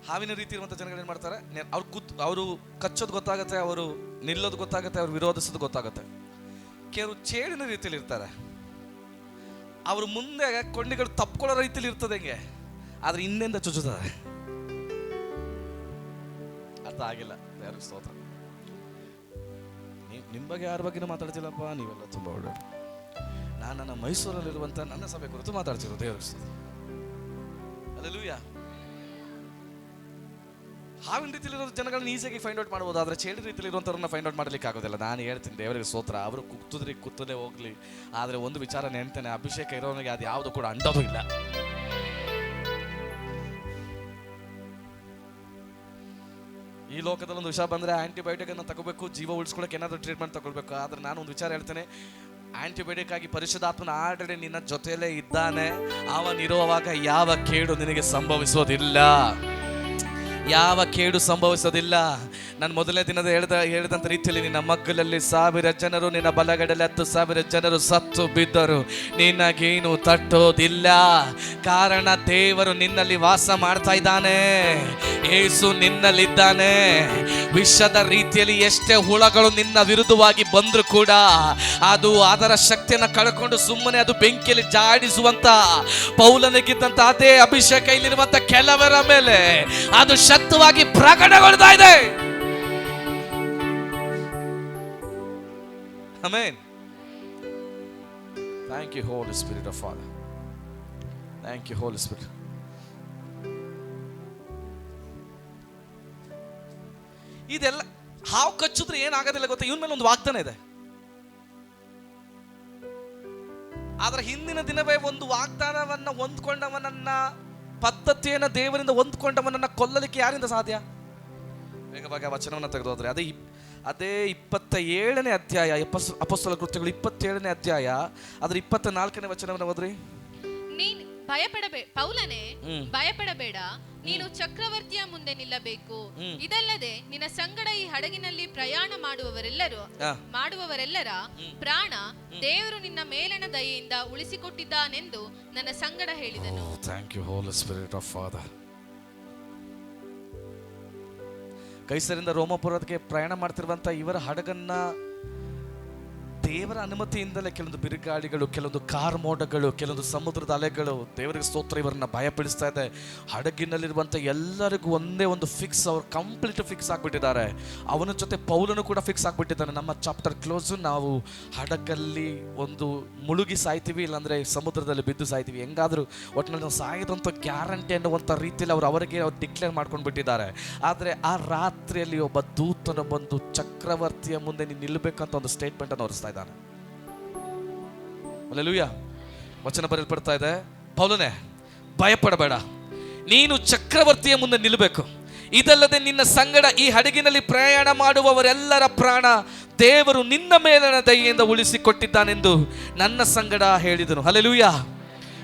ಹಾವಿನ ರೀತಿ ಇರುವಂಥ ಜನಗಳು ಏನು ಮಾಡ್ತಾರೆ, ಅವರು ಕಚ್ಚೋದು ಗೊತ್ತಾಗುತ್ತೆ, ಅವರು ನಿಲ್ಲೋದು ಗೊತ್ತಾಗುತ್ತೆ, ಅವ್ರು ವಿರೋಧಿಸೋದು ಗೊತ್ತಾಗುತ್ತೆ. ಕೆಲವರು ಚೇಳಿನ ರೀತಿಯಲ್ಲಿ ಇರ್ತಾರೆ, ಅವರು ಮುಂದೆ ಕೊಂಡಿಗಳು ತಪ್ಕೊಳ್ಳೋ ರೀತಿಯಲ್ಲಿ ಇರ್ತದೆ. ಹೆಂಗೆ ಆದ್ರೆ ಹಿಂದೆಂದ ಚುಚ್ಚುತ್ತದೆ. ಅರ್ಥ ಆಗಿಲ್ಲ. ಯಾರು ಸ್ತೋತ್ರ. ನಿಮ್ಮ ಬಗ್ಗೆ ಯಾರ ಬಗ್ಗೆನೂ ಮಾತಾಡ್ತಿಲ್ಲಪ್ಪ, ನೀವೆಲ್ಲ ತುಂಬಾ ಒಳ್ಳೆಯವರು. ನಾನು ನನ್ನ ಮೈಸೂರಲ್ಲಿರುವಂತ ನನ್ನ ಸಭೆ ಕುರಿತು ಮಾತಾಡ್ತಿರೋ. ದೇವರ ಸ್ತೋತ್ರ. ಹಲ್ಲೆಲೂಯಾ. ಹಾವಿನ ರೀತಿಯಲ್ಲಿರೋ ಜನಗಳನ್ನ ಈಸಿಯಾಗಿ ಫೈಂಡ್ ಔಟ್ ಮಾಡ್ಬೋದು, ಆದ್ರೆ ಚೇಳಿ ರೀತಿಯಲ್ಲಿರುವಂಥವ್ರನ್ನ ಫೈಂಡ್ ಔಟ್ ಮಾಡ್ಲಿಕ್ಕೆ ಆಗೋದಿಲ್ಲ. ನಾನು ಹೇಳ್ತೀನಿ, ದೇವರಿಗೆ ಸ್ತೋತ್ರ. ಅವರು ಕುತ್ತದೇ ಹೋಗ್ಲಿ, ಆದ್ರೆ ಒಂದು ವಿಚಾರ ನೆನ್ತೇನೆ, ಅಭಿಷೇಕ ಇರೋನಿಗೆ ಅದು ಯಾವುದು ಕೂಡ ಅಂಟೋದು ಇಲ್ಲ. ಈ ಲೋಕದಲ್ಲಿ ಒಂದು ವಿಷಯ ಬಂದ್ರೆ ಆಂಟಿಬಯೋಟಿಕ್ ಅನ್ನು ತಗೋಬೇಕು, ಜೀವ ಉಳಿಸ್ಕೊಳ್ಳೋಕೆ ಏನಾದರೂ ಟ್ರೀಟ್ಮೆಂಟ್ ತಗೊಳ್ಬೇಕು. ಆದ್ರೆ ನಾನು ಒಂದು ವಿಚಾರ ಹೇಳ್ತೇನೆ, ಆಂಟಿಬಯೋಟಿಕ್ ಆಗಿ ಪರಿಶುದ್ಧಾತ್ಮನ ಆಲ್ರೆಡಿ ನಿನ್ನ ಜೊತೆಯಲ್ಲೇ ಇದ್ದಾನೆ. ಅವನಿರುವಾಗ ಯಾವ ಕೇಡು ನಿನಗೆ ಸಂಭವಿಸೋದಿಲ್ಲ, ಯಾವ ಕೇಡು ಸಂಭವಿಸೋದಿಲ್ಲ. ನಾನು ಮೊದಲನೇ ದಿನದ ಹೇಳಿದಂಥ ರೀತಿಯಲ್ಲಿ ನಿನ್ನ ಮಗ್ಗಲಲ್ಲಿ 1000 ಜನರು, ನಿನ್ನ ಬಲಗಡೆಯಲ್ಲಿ 10,000 ಜನರು ಸತ್ತು ಬಿದ್ದರು, ನಿನಗೇನು ತಟ್ಟೋದಿಲ್ಲ. ಕಾರಣ ದೇವರು ನಿನ್ನಲ್ಲಿ ವಾಸ ಮಾಡ್ತಾ ಇದ್ದಾನೆ, ಯೇಸು ನಿನ್ನಲ್ಲಿದ್ದಾನೆ. ವಿಷದ ರೀತಿಯಲ್ಲಿ ಎಷ್ಟೇ ಹುಳಗಳು ನಿನ್ನ ವಿರುದ್ಧವಾಗಿ ಬಂದರೂ ಕೂಡ ಅದು ಅದರ ಶಕ್ತಿಯನ್ನು ಕಳ್ಕೊಂಡು ಸುಮ್ಮನೆ ಅದು ಬೆಂಕಿಯಲ್ಲಿ ಜಾಡಿಸುವಂತ ಪೌಲನಿಗಿದ್ದಂತ ಅದೇ ಅಭಿಷೇಕ ಇಲ್ಲಿರುವಂತ ಕೆಲವರ ಮೇಲೆ ಅದು ಶಕ್ತವಾಗಿ ಪ್ರಕಟಗೊಳ್ತಾ ಇದೆ. Amen. Thank you, Holy Spirit of Father. Thank you, Holy Spirit. ಇದೆಲ್ಲ ಹಾವು ಕಚ್ಚಿದ್ರೆ ಏನಾಗೋದಿಲ್ಲ ಗೊತ್ತಾ? ಇವನ್ ಮೇಲೆ ಒಂದು ವಾಗ್ದಾನ ಇದೆ. ಆದ್ರೆ ಹಿಂದಿನ ದಿನವೇ ಒಂದು ವಾಗ್ದಾನವನ್ನ ಹೊಂದ್ಕೊಂಡವನನ್ನ, ಪದ್ಧತಿಯನ್ನ ದೇವರಿಂದ ಹೊಂದ್ಕೊಂಡವನನ್ನ ಕೊಲ್ಲಲಿಕ್ಕೆ ಯಾರಿಂದ ಸಾಧ್ಯ? ವೇಗವಾಗಿ ವಚನವನ್ನ ತೆಗೆದೋದ್ರೆ ಅದೇ 27ನೇ ಅಧ್ಯಾಯ, ಅಪೊಸ್ತಲರ ಕೃತ್ಯಗಳು 27ನೇ ಅಧ್ಯಾಯ, ಅದ್ರ 24ನೇ ವಚನವನ್ನ ಓದ್ರಿ. ನೀನು ಪೌಲನೇ, ಭಯಪಡಬೇಡ, ನೀನು ಚಕ್ರವರ್ತಿಯ ಮುಂದೆ ನಿಲ್ಲಬೇಕು. ಇದಲ್ಲದೆ ನಿನ್ನ ಸಂಗಡ ಈ ಹಡಗಿನಲ್ಲಿ ಪ್ರಯಾಣ ಮಾಡುವವರೆಲ್ಲರ ಪ್ರಾಣ ದೇವರು ನಿನ್ನ ಮೇಲಣ ದಯೆಯಿಂದ ಉಳಿಸಿಕೊಟ್ಟಿದ್ದಾನೆಂದು ನನ್ನ ಸಂಗಡ ಹೇಳಿದನು. Thank you, holy spirit of father. ಕೈಸರಿಂದ ರೋಮಾಪುರಕ್ಕೆ ಪ್ರಯಾಣ ಮಾಡ್ತಿರುವಂತ ಇವರ ಹಡಗನ್ನ ದೇವರ ಅನುಮತಿಯಿಂದಲೇ ಕೆಲವೊಂದು ಬಿರುಗಾಳಿಗಳು, ಕೆಲವೊಂದು ಕಾರ್ಮೋಡಗಳು, ಕೆಲವೊಂದು ಸಮುದ್ರದ ಅಲೆಗಳು, ದೇವರಿಗೆ ಸ್ತೋತ್ರ, ಇವರನ್ನ ಭಯಪಡಿಸ್ತಾ ಇದೆ. ಹಡಗಿನಲ್ಲಿರುವಂಥ ಎಲ್ಲರಿಗೂ ಒಂದೇ ಒಂದು ಫಿಕ್ಸ್, ಅವ್ರು ಕಂಪ್ಲೀಟ್ ಫಿಕ್ಸ್ ಆಗಿಬಿಟ್ಟಿದ್ದಾರೆ. ಅವನ ಜೊತೆ ಪೌಲನು ಕೂಡ ಫಿಕ್ಸ್ ಆಗಿಬಿಟ್ಟಿದ್ದಾನೆ. ನಮ್ಮ ಚಾಪ್ಟರ್ ಕ್ಲೋಸು, ನಾವು ಹಡಗಲ್ಲಿ ಒಂದು ಮುಳುಗಿ ಸಾಯ್ತೀವಿ, ಇಲ್ಲಾಂದರೆ ಸಮುದ್ರದಲ್ಲಿ ಬಿದ್ದು ಸಾಯ್ತೀವಿ, ಹೆಂಗಾದರೂ ಒಟ್ಟಿನಲ್ಲಿ ನಾವು ಸಾಯೋದಂತ ಗ್ಯಾರಂಟಿ ಅನ್ನುವಂಥ ರೀತಿಯಲ್ಲಿ ಅವ್ರು ಡಿಕ್ಲೇರ್ ಮಾಡ್ಕೊಂಡು ಬಿಟ್ಟಿದ್ದಾರೆ. ಆದರೆ ಆ ರಾತ್ರಿಯಲ್ಲಿ ಒಬ್ಬ ದೂತನು ಬಂದು ಚಕ್ರವರ್ತಿಯ ಮುಂದೆ ನೀನು ನಿಲ್ಲಬೇಕಂತ ಒಂದು ಸ್ಟೇಟ್ಮೆಂಟ್ ಅನ್ನು ಹೊರಿಸ್ತಾ ಇದ್ದಾನೆ. ಹಲ್ಲೆಲೂಯಾ. ವಚನ ಬರೆಯಲ್ಪಡ್ತಾ ಇದೆ, ಪೌಲನೇ ಭಯಪಡಬೇಡ, ನೀನು ಚಕ್ರವರ್ತಿಯ ಮುಂದೆ ನಿಲ್ಲಬೇಕು. ಇದಲ್ಲದೆ ನಿನ್ನ ಸಂಗಡ ಈ ಹಡಗಿನಲ್ಲಿ ಪ್ರಯಾಣ ಮಾಡುವವರೆಲ್ಲರ ಪ್ರಾಣ ದೇವರು ನಿನ್ನ ಮೇಲಿನ ದಯೆಯಿಂದ ಉಳಿಸಿಕೊಟ್ಟಿದ್ದಾನೆಂದು ನನ್ನ ಸಂಗಡ ಹೇಳಿದನು. ಹಲ್ಲೆಲೂಯಾ,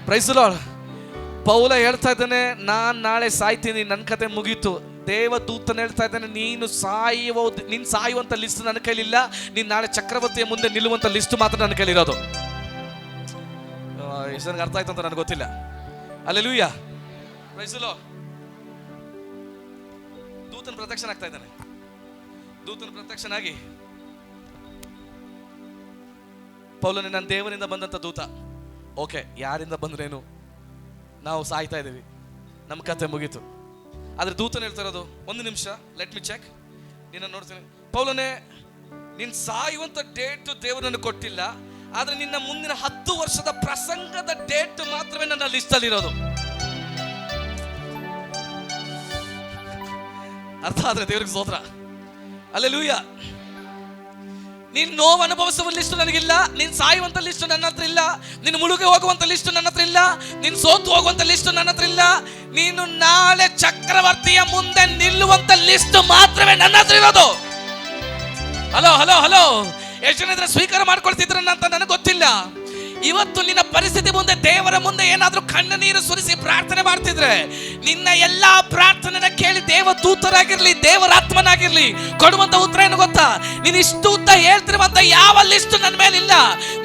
ಪ್ರೈಸ್ ದಿ ಲಾರ್ಡ್. ಪೌಲ ಹೇಳ್ತಾ ಇದ್ದಾನೆ, ನಾನು ನಾಳೆ ಸಾಯ್ತೀನಿ, ನನ್ನ ಕತೆ ಮುಗೀತು. ದೇವದೂತನ ಹೇಳ್ತಾ ಇದ್ದಾನೆ, ನೀನು ಸಾಯುವಂತ ಲಿಸ್ಟ್ ನನ್ನ ಕೈಲಿಲ್ಲ, ನೀನು ನಾಳೆ ಚಕ್ರವರ್ತಿಯ ಮುಂದೆ ನಿಲ್ಲುವಂತ ಲಿಸ್ಟ್ ಮಾತ್ರ ನನ್ನ ಕೈಲಿರೋದು. ಎಷ್ಟು ನನಗೆ ಅರ್ಥ ಆಯ್ತು ಅಂತ ನನಗೆ ಗೊತ್ತಿಲ್ಲ. ಹಲ್ಲೆಲೂಯಾ, ಪ್ರೈಸ್ ದಿ ಲಾರ್ಡ್. ದೂತನ ಪ್ರತ್ಯಕ್ಷನಾಗ್ತಾ ಇದ್ದಾನೆ. ದೂತನ ಪ್ರತ್ಯಕ್ಷನಾಗಿ, ಪೌಲನೇ ನನ್ನ ದೇವರಿಂದ ಬಂದಂತ ದೂತ. ಓಕೆ, ಯಾರಿಂದ ಬಂದ್ರೇನು, ನಾವು ಸಾಯ್ತಾ ಇದ್ದೀವಿ, ನಮ್ಮ ಕತೆ ಮುಗೀತು. ಆದ್ರೆ ದೂತನ ಹೇಳ್ತಾ ಇರೋದು, ಒಂದು ನಿಮಿಷ, ಲೆಟ್ ಮಿ ಚೆಕ್, ನಿನ್ನ ನೋಡ್ತೀನಿ. ಪೌಲನೇ, ನೀನ್ ಸಾಯುವಂತ ಡೇಟ್ ದೇವರು ನನಗೆ ಕೊಟ್ಟಿಲ್ಲ, ಆದ್ರೆ ನಿನ್ನ ಮುಂದಿನ 10 ವರ್ಷದ ಪ್ರಸಂಗದ ಡೇಟ್ ಮಾತ್ರವೇ ನನ್ನ ಲಿಸ್ಟ್ ಅಲ್ಲಿ ಇರೋದು. ಅರ್ಥ ಆದ್ರೆ ದೇವರಿಗೆ ಸ್ತೋತ್ರ. ಹಲ್ಲೆಲೂಯಾ. ನೀನ್ ನೋವು ಅನುಭವಿಸುವ ಲಿಸ್ಟ್ ನನಗಿಲ್ಲ, ನೀನ್ ಸಾಯುವಂತ ಲಿಸ್ಟ್ ನನ್ನ ಹತ್ರ ಇಲ್ಲ, ನೀನು ಮುಳುಗಿ ಹೋಗುವಂತ ಲಿಸ್ಟ್ ನನ್ನ ಹತ್ರ ಇಲ್ಲ, ನೀನ್ ಸೋತು ಹೋಗುವಂತ ಲಿಸ್ಟ್ ನನ್ನ ಹತ್ರ ಇಲ್ಲ. ನೀನು ನಾಳೆ ಚಕ್ರವರ್ತಿಯ ಮುಂದೆ ನಿಲ್ಲುವಂತ ಲಿಸ್ಟ್ ಮಾತ್ರವೇ ನನ್ನ ಹತ್ರ ಇರೋದು. ಹಲೋ ಹಲೋ ಹಲೋ, ಎಷ್ಟು ಜನ ಇದ್ರೆ ಸ್ವೀಕಾರ ಮಾಡ್ಕೊಳ್ತಿದ್ರ ಅಂತ ನನಗೆ ಗೊತ್ತಿಲ್ಲ. ಇವತ್ತು ನಿನ್ನ ಪರಿಸ್ಥಿತಿ ಮುಂದೆ, ದೇವರ ಮುಂದೆ ಏನಾದ್ರೂ ಕಣ್ಣು ನೀರು ಸುರಿಸಿ ಪ್ರಾರ್ಥನೆ ಮಾಡ್ತಿದ್ರೆ, ನಿನ್ನ ಎಲ್ಲಾ ಪ್ರಾರ್ಥನೆನ ಕೇಳಿ ದೇವದೂತರಾಗಿರ್ಲಿ, ದೇವರಾತ್ಮನಾಗಿರ್ಲಿ ಕೊಡುವಂತ ಉತ್ತರ ಏನು ಗೊತ್ತಾ? ನೀನು ಇಷ್ಟು ಉದ್ದ ಹೇಳ್ತಿರುವಂತ ಯಾವ ಲಿಸ್ಟ್ ನನ್ನ ಮೇಲೆ ಇಲ್ಲ.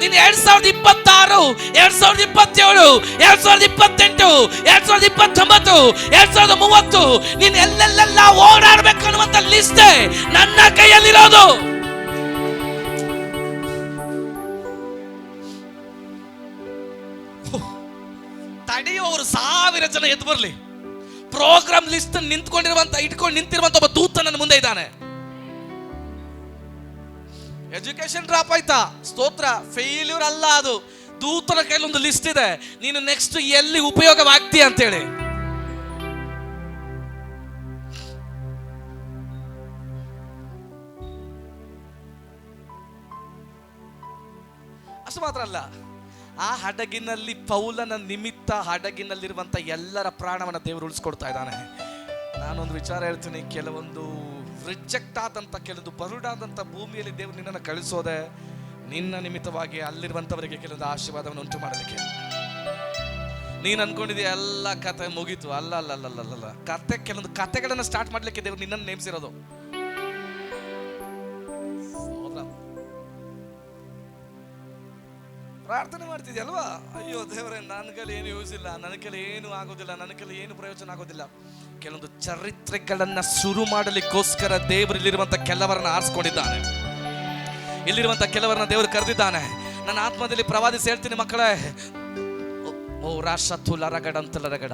ನೀನು 2026, 2027, 2028, 2029, 2030 ನೀನು ಎಲ್ಲೆಲ್ಲ ಓಡಾಡ್ಬೇಕು ಅನ್ನುವಂತ ಲಿಸ್ಟ್ ನನ್ನ ಕೈಯಲ್ಲಿರೋದು. ತಡೆಯೋ 1000 ಜನ ಎದ್ದು ಬರ್ಲಿ, ಪ್ರೋಗ್ರಾಮ್ ಲಿಸ್ಟ್ ಇಟ್ಕೊಂಡು ನಿಂತಿರುವಂತ ಒಬ್ಬ ದೂತ ನನ್ನ ಮುಂದೆ ಇದ್ದಾನೆ. ಎಜುಕೇಶನ್ ಡ್ರಾಪ್ ಆಯ್ತಾ, ಸ್ತೋತ್ರ, ಫೇಲ್ಯೂರ್ ಅಲ್ಲ ಅದು. ದೂತನ ಕೈಲಿ ಒಂದು ಲಿಸ್ಟ್ ಇದೆ, ನೀನು ನೆಕ್ಸ್ಟ್ ಎಲ್ಲಿ ಉಪಯೋಗವಾಗ್ತೀಯ ಅಂತೇಳಿ. ಅಷ್ಟು ಮಾತ್ರ ಅಲ್ಲ, ಆ ಹಡಗಿನಲ್ಲಿ ಪೌಲನ ನಿಮಿತ್ತ ಹಡಗಿನಲ್ಲಿರುವಂತ ಎಲ್ಲರ ಪ್ರಾಣವನ್ನ ದೇವರು ಉಳಿಸ್ಕೊಡ್ತಾ ಇದ್ದಾನೆ. ನಾನೊಂದು ವಿಚಾರ ಹೇಳ್ತೀನಿ, ಕೆಲವೊಂದು ರಿಜೆಕ್ಟ್ ಆದಂತ, ಕೆಲವೊಂದು ಬರುಡಾದಂತ ಭೂಮಿಯಲ್ಲಿ ದೇವರು ನಿನ್ನನ್ನು ಕಳಿಸೋದೆ ನಿನ್ನ ನಿಮಿತ್ತವಾಗಿ ಅಲ್ಲಿರುವಂತವರಿಗೆ ಕೆಲವೊಂದು ಆಶೀರ್ವಾದವನ್ನು ಉಂಟು ಮಾಡಲಿಕ್ಕೆ. ನೀನ್ ಅನ್ಕೊಂಡಿದೀಯ ಎಲ್ಲ ಕತೆ ಮುಗೀತು, ಅಲ್ಲ ಅಲ್ಲ ಅಲ್ಲ ಅಲ್ಲ ಅಲ್ಲ, ಕತೆ ಕೆಲವೊಂದು ಕತೆಗಳನ್ನ ಸ್ಟಾರ್ಟ್ ಮಾಡ್ಲಿಕ್ಕೆ ದೇವರು ನಿನ್ನನ್ನು ನೇಮಿಸಿರೋದು. ಪ್ರಾರ್ಥನೆ ಮಾಡ್ತಿದ್ಯಲ್ವಾ, ಅಯ್ಯೋ ದೇವರೇ ನನ್ನ ಕೈಲಿ ಏನು ಯೂಸ್ ಇಲ್ಲ, ನನ್ನ ಕೈಲಿ ಏನು ಆಗೋದಿಲ್ಲ, ನನ್ನ ಕೈಲಿ ಏನು ಪ್ರಯೋಜನ ಆಗೋದಿಲ್ಲ. ಕೆಲವೊಂದು ಚರಿತ್ರೆಗಳನ್ನ ಶುರು ಮಾಡಲಿಕ್ಕೋಸ್ಕರ ದೇವರು ಇಲ್ಲಿರುವಂತ ಕೆಲವರನ್ನ ಆರಿಸ್ಕೊಂಡಿದ್ದಾನೆ, ಇಲ್ಲಿರುವಂತ ಕೆಲವರನ್ನ ದೇವರು ಕರೆದಿದ್ದಾನೆ. ನನ್ನ ಆತ್ಮದಲ್ಲಿ ಪ್ರವಾದಿಸಿ ಹೇಳ್ತೀನಿ ಮಕ್ಕಳೇ, ಓ ರಾಶತುಲ ರಗಡ ಅಂತಲ್ಲ ರಗಡ.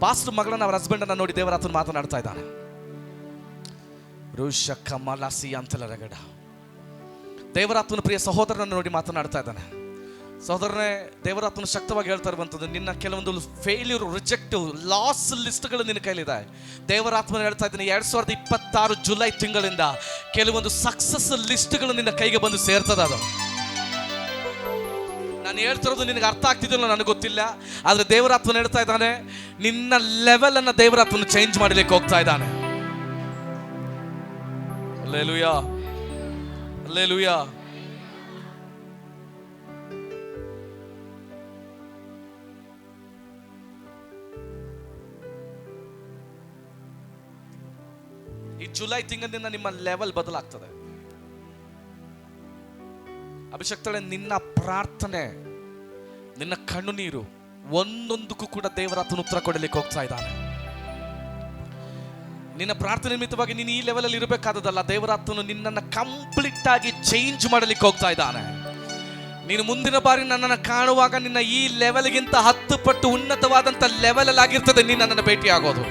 ಪಾಸ್ಟರ್ ಮಗಳನ್ನ ಅವರ ಹಸ್ಬೆಂಡ್ ಅನ್ನ ನೋಡಿ ದೇವರ ಆತನ ಮಾತನಾಡ್ತಾ ಇದ್ದಾನೆ. ಋಷ ಕಮಲಾಸಿ ಅಂತಲ್ಲ ರಗಡ. ದೇವರಾತ್ಮನ ಪ್ರಿಯ ಸಹೋದರನನ್ನು ನೋಡಿ ಮಾತನಾಡ್ತಾ ಇದ್ದಾನೆ. ಸಹೋದರನೇ, ದೇವರಾತ್ಮನ ಶಕ್ತವಾಗಿ ಹೇಳ್ತಾ ಇರುವಂಥದ್ದು, ನಿನ್ನ ಕೆಲವೊಂದು ಫೇಲ್ಯೂರ್, ರಿಜೆಕ್ಟಿವ್, ಲಾಸ್ ಲಿಸ್ಟ್ಗಳು ನಿನ್ನ ಕೈಲಿದೆ. ದೇವರಾತ್ಮನ ಹೇಳ್ತಾ ಇದ್ದೀನಿ, 2026 ಜುಲೈ ತಿಂಗಳಿಂದ ಕೆಲವೊಂದು ಸಕ್ಸಸ್ ಲಿಸ್ಟ್ಗಳು ನಿನ್ನ ಕೈಗೆ ಬಂದು ಸೇರ್ತದ. ಅದು ನಾನು ಹೇಳ್ತಿರೋದು ನಿನಗೆ ಅರ್ಥ ಆಗ್ತಿದ್ದಿಲ್ಲ ನನಗೆ ಗೊತ್ತಿಲ್ಲ, ಆದ್ರೆ ದೇವರಾತ್ಮನ ಹೇಳ್ತಾ ಇದ್ದಾನೆ, ನಿನ್ನ ಲೆವೆಲ್ ಅನ್ನ ದೇವರಾತ್ಮನ ಚೇಂಜ್ ಮಾಡಲಿಕ್ಕೆ ಹೋಗ್ತಾ ಇದ್ದಾನೆ. Hallelujah, hallelujah. ಈ ಜುಲೈ ತಿಂಗಳಿಂದ ನಿಮ್ಮ ಲೆವೆಲ್ ಬದಲಾಗ್ತದೆ. ಅಭಿಷಕ್ತಳೆ, ನಿನ್ನ ಪ್ರಾರ್ಥನೆ, ನಿನ್ನ ಕಣ್ಣುನೀರು ಒಂದೊಂದಕ್ಕೂ ಕೂಡ ದೇವರಾತನ ಉತ್ತರ ಕೊಡಲಿಕ್ಕೆ ಹೋಗ್ತಾ ಇದ್ದಾನೆ. ನಿನ್ನ ಪ್ರಾರ್ಥನೆ ನಿಮಿತ್ತವಾಗಿ ನೀನು ಈ ಲೆವೆಲ್ ಅಲ್ಲಿ ಇರಬೇಕಾದದಲ್ಲ, ದೇವರಾತನು ನಿನ್ನನ್ನು ಕಂಪ್ಲೀಟ್ ಆಗಿ ಚೇಂಜ್ ಮಾಡಲಿಕ್ಕೆ ಹೋಗ್ತಾ ಇದ್ದಾನೆ. ನೀನು ಮುಂದಿನ ಬಾರಿ ನನ್ನನ್ನು ಕಾಣುವಾಗ ನಿನ್ನ ಈ ಲೆವೆಲ್ಗಿಂತ 10 ಪಟ್ಟು ಉನ್ನತವಾದಂತ ಲೆವೆಲ್ ಅಲ್ಲಿ ಆಗಿರ್ತದೆ ನೀನು ನನ್ನನ್ನು ಭೇಟಿ ಆಗೋದು.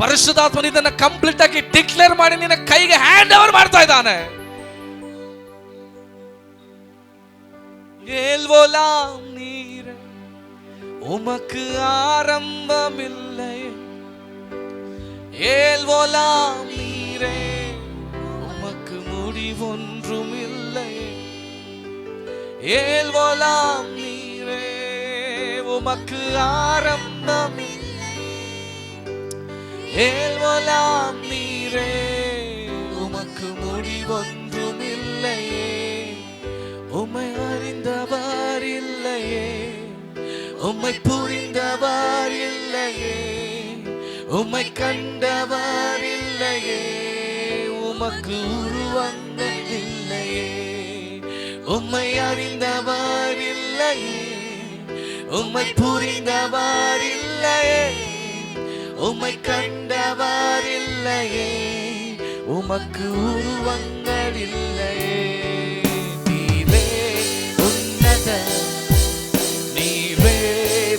ಪರಿಶುದ್ಧಾತ್ಮನು ಇದನ್ನ ಕಂಪ್ಲೀಟ್ ಆಗಿ ಡಿಕ್ಲೇರ್ ಮಾಡಿ ನಿನ್ನ ಕೈಗೆ ಹ್ಯಾಂಡ್ ಓವರ್ ಮಾಡ್ತಾ ಇದ್ದಾನೆ. ಏಲ್ವೋಲಾಂ ನೀರೇ உமக்கு ஆரம்பமில்லையே, ஏல்வோலாம் நீரே உமக்கு முடிவொன்றுமில்லையே, ஏல்வோலாம் நீரே உமக்கு ஆரம்பமில்லையே, ஏல்வோலாம் நீரே உமக்கு முடிவொன்றுமில்லையே, உம்மை அறிந்தவர் இல்லையே, உம்மை புரிந்தவர் இல்லையே, உம்மை கண்டவர் இல்லையே, உமக்கு உருவங்கள் இல்லையே, உம்மை அறிந்தவர் இல்லையே, உம்மை புரிந்தவர் இல்லையே, உம்மை கண்டவர் இல்லையே, உமக்கு உருவங்கள் இல்லையே. நீரே உன்னத, நீரே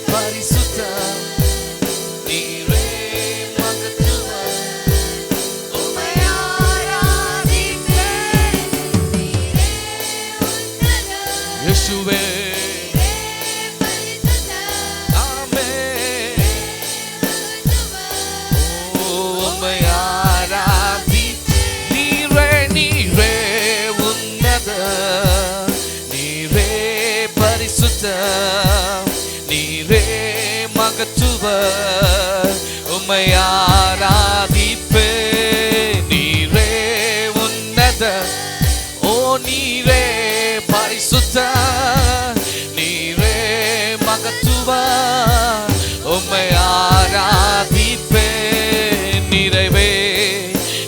பரிசுத்த, நீரே மகத்துவ, உம்மை ஆராதிப்பேன். நீரே உன்னத, இயேசுவே நீரே மகத்துவர், உம்மை ஆராதிப்பேன். நீரே உன்னத, ஓ நீரே பரிசுத்த, நீரே மகத்துவர், உம்மை ஆராதிப்பேன். நிறைவே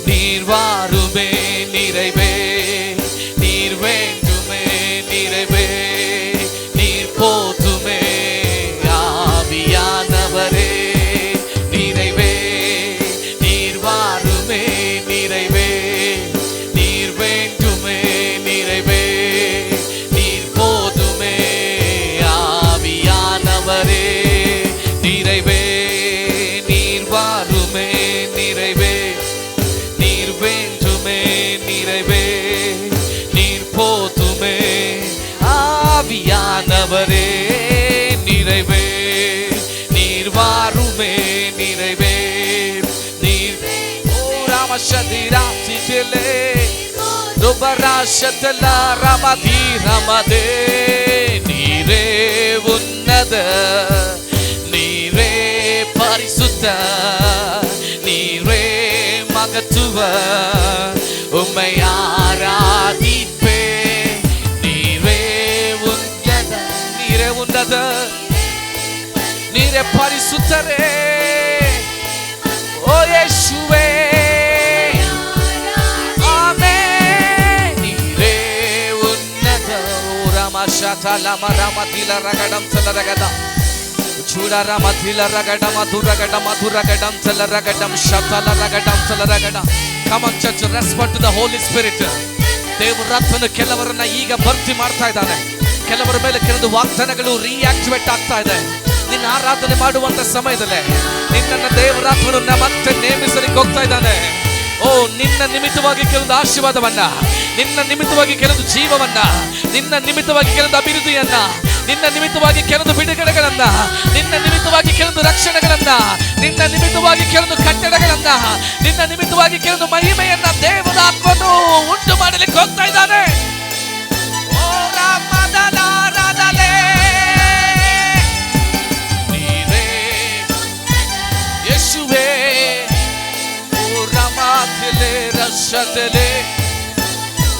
நீர் வாருமே, நிறைவே நீர் வேண்டுமே, நிறைவே போதுமே ஆவியானவரே, நிறைவே நீர் வாருமே, நிறைவே நீர் வேண்டுமே, நிறைவே நீர் போதுமே ஆவியானவரே, நிறைவே shadira titele Dubara shatala ramadi ramade Nire unnada Nire parisutta Nire magatuva Ummai ಆರಾಧಿಪೆ Nire unnada Nire unnada Nire parisutare O Yeshua Amen Nire unnada Ramashata lama ramatila ragadam salaragada Chula ramatila ragadam madhuragadam madhuragadam salaragam shatala ragadam salaragada. Come on church, respond to the Holy Spirit. ದೇವರಾತ್ಮನು ಕೆಲವರನ್ನ ಈಗ ಭರ್ತಿ ಮಾಡ್ತಾ ಇದ್ದಾನೆ. ಕೆಲವರ ಮೇಲೆ ಕೆಲವು ವಾಗ್ದಾನಗಳು reactivate ಆಗ್ತಾ ಇದೆ. ನಿನ್ನ ಆರಾಧನೆ ಮಾಡುವಂತ ಸಮಯದಲ್ಲಿ ನಿನ್ನನ್ನು ದೇವರಾತ್ಮನು ಮತ್ತೆ ನೇಮಿಸಲಿಕ್ಕೆ ಹೋಗ್ತಾ ಇದ್ದಾನೆ. ಓ ನಿನ್ನ ನಿಮಿತ್ತವಾಗಿ ಕೆಲವು ಆಶೀರ್ವಾದವನ್ನ, ನಿನ್ನ ನಿಮಿತ್ತವಾಗಿ ಕೆಲವು ಜೀವವನ್ನ, ನಿನ್ನ ನಿಮಿತ್ತವಾಗಿ ಕೆಲವು ಅಭಿವೃದ್ಧಿಯನ್ನ, ನಿನ್ನ ನಿಮಿತ್ತವಾಗಿ ಕೆಲವು ಬಿಡುಗಡೆಗಳನ್ನ, ನಿನ್ನ ನಿಮಿತ್ತವಾಗಿ ಕೆಲವು ರಕ್ಷಣೆಗಳನ್ನ, ನಿನ್ನ ನಿಮಿತ್ತವಾಗಿ ಕೆಲವು ಕಟ್ಟಡಗಳನ್ನ, ನಿನ್ನ ನಿಮಿತ್ತವಾಗಿ ಕೆಲವು ಮಹಿಮೆಯನ್ನ ದೇವರಾತ್ಮನು ಉಂಟು ಮಾಡಲಿಕ್ಕೆ ಹೋಗ್ತಾ ಇದ್ದಾನೆ. ಓ ರಾಮದಲಾರದಲೇ ನೀವೇ ಯೇಸುವೇ Ramatile rashatele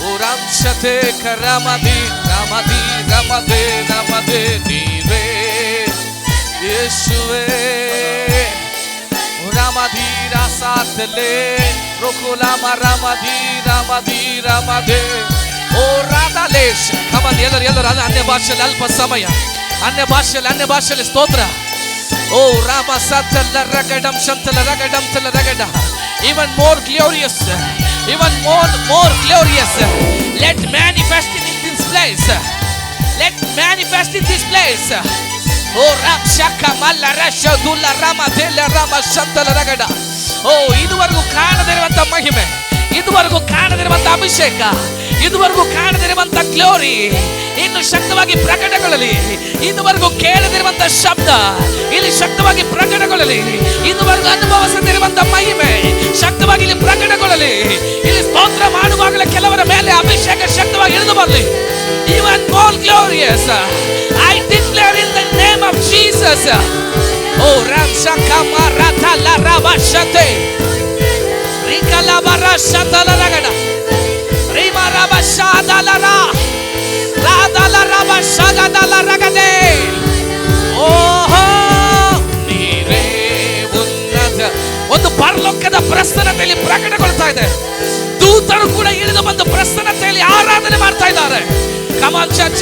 Uramshate karamadi Ramadi ramade ramade Nire Yeshua Ramadi rasatele Rokulama ramadi ramadi ramade O radalesh. Come on ಎಲ್ಲರೂ ಅನ್ಯ ಭಾಷೆಯಲ್ಲಿ ಅಲ್ಪ ಸಮಯ ಅನ್ಯ ಭಾಷೆಯಲ್ಲಿ ಸ್ತೋತ್ರ. Oh Rama Satala Ragadam Shantala Ragadam Tala Ragada. Even more glorious, even more glorious. Let manifest in this place. Let manifest in this place. Oh Ram Shaka Malla Rasha Dula Rama Dela Rama Shantala Ragada. Oh ಇದುವರೆಗೂ ಕಾಣದಿರುವಂತ ಮಹಿಮೆ, ಇದುವರೆಗೂ ಕಾಣದಿರುವಂತ ಅಭಿಷೇಕ, ಇದುವರೆಗೂ ಕಾಣದಿರುವಂತ glory ಇನ್ನು ಶಕ್ತವಾಗಿ ಪ್ರಕಟಗೊಳ್ಳಲಿ. ಇದುವರೆಗೂ ಕೇಳದಿರುವಂತ ಶಬ್ದ ಇಲ್ಲಿ ಶಕ್ತವಾಗಿ ಪ್ರಕಟಗೊಳ್ಳಲಿ. ಇದುವರೆಗೂ ಅನುಭವಿಸದಿರುವಂತ ಮಹಿಮೆ ಶಕ್ತವಾಗಿ ಇಲ್ಲಿ ಪ್ರಕಟಗೊಳ್ಳಲಿ. ಇಲ್ಲಿ ಸ್ತೋತ್ರ ಮಾಡುವಾಗಲೇ ಕೆಲವರ ಮೇಲೆ ಅಭಿಷೇಕ ಶಕ್ತವಾಗಿ ಇಳಿದು ಬರಲಿ. Even more glorious, I declare in the name of Jesus. Oh Ramshaka Maratha la Rabashate Rikala Barashata la Ragada Rima Rabashada la Ra Radala Rabashada la Ragade. Oh ನೀರೇ ಉನ್ನತ. ಒಂದು ಪರಲೋಕದ ಪ್ರಸನ್ನತೆಯಲ್ಲಿ ಪ್ರಕಟಗೊಳ್ತಾ ಇದೆ. ದೂತರು ಕೂಡ ಇಳಿದು ಬಂದು ಪ್ರಸನ್ನತೆಯಲ್ಲಿ ಆರಾಧನೆ ಮಾಡ್ತಾ ಇದ್ದಾರೆ. Come on church.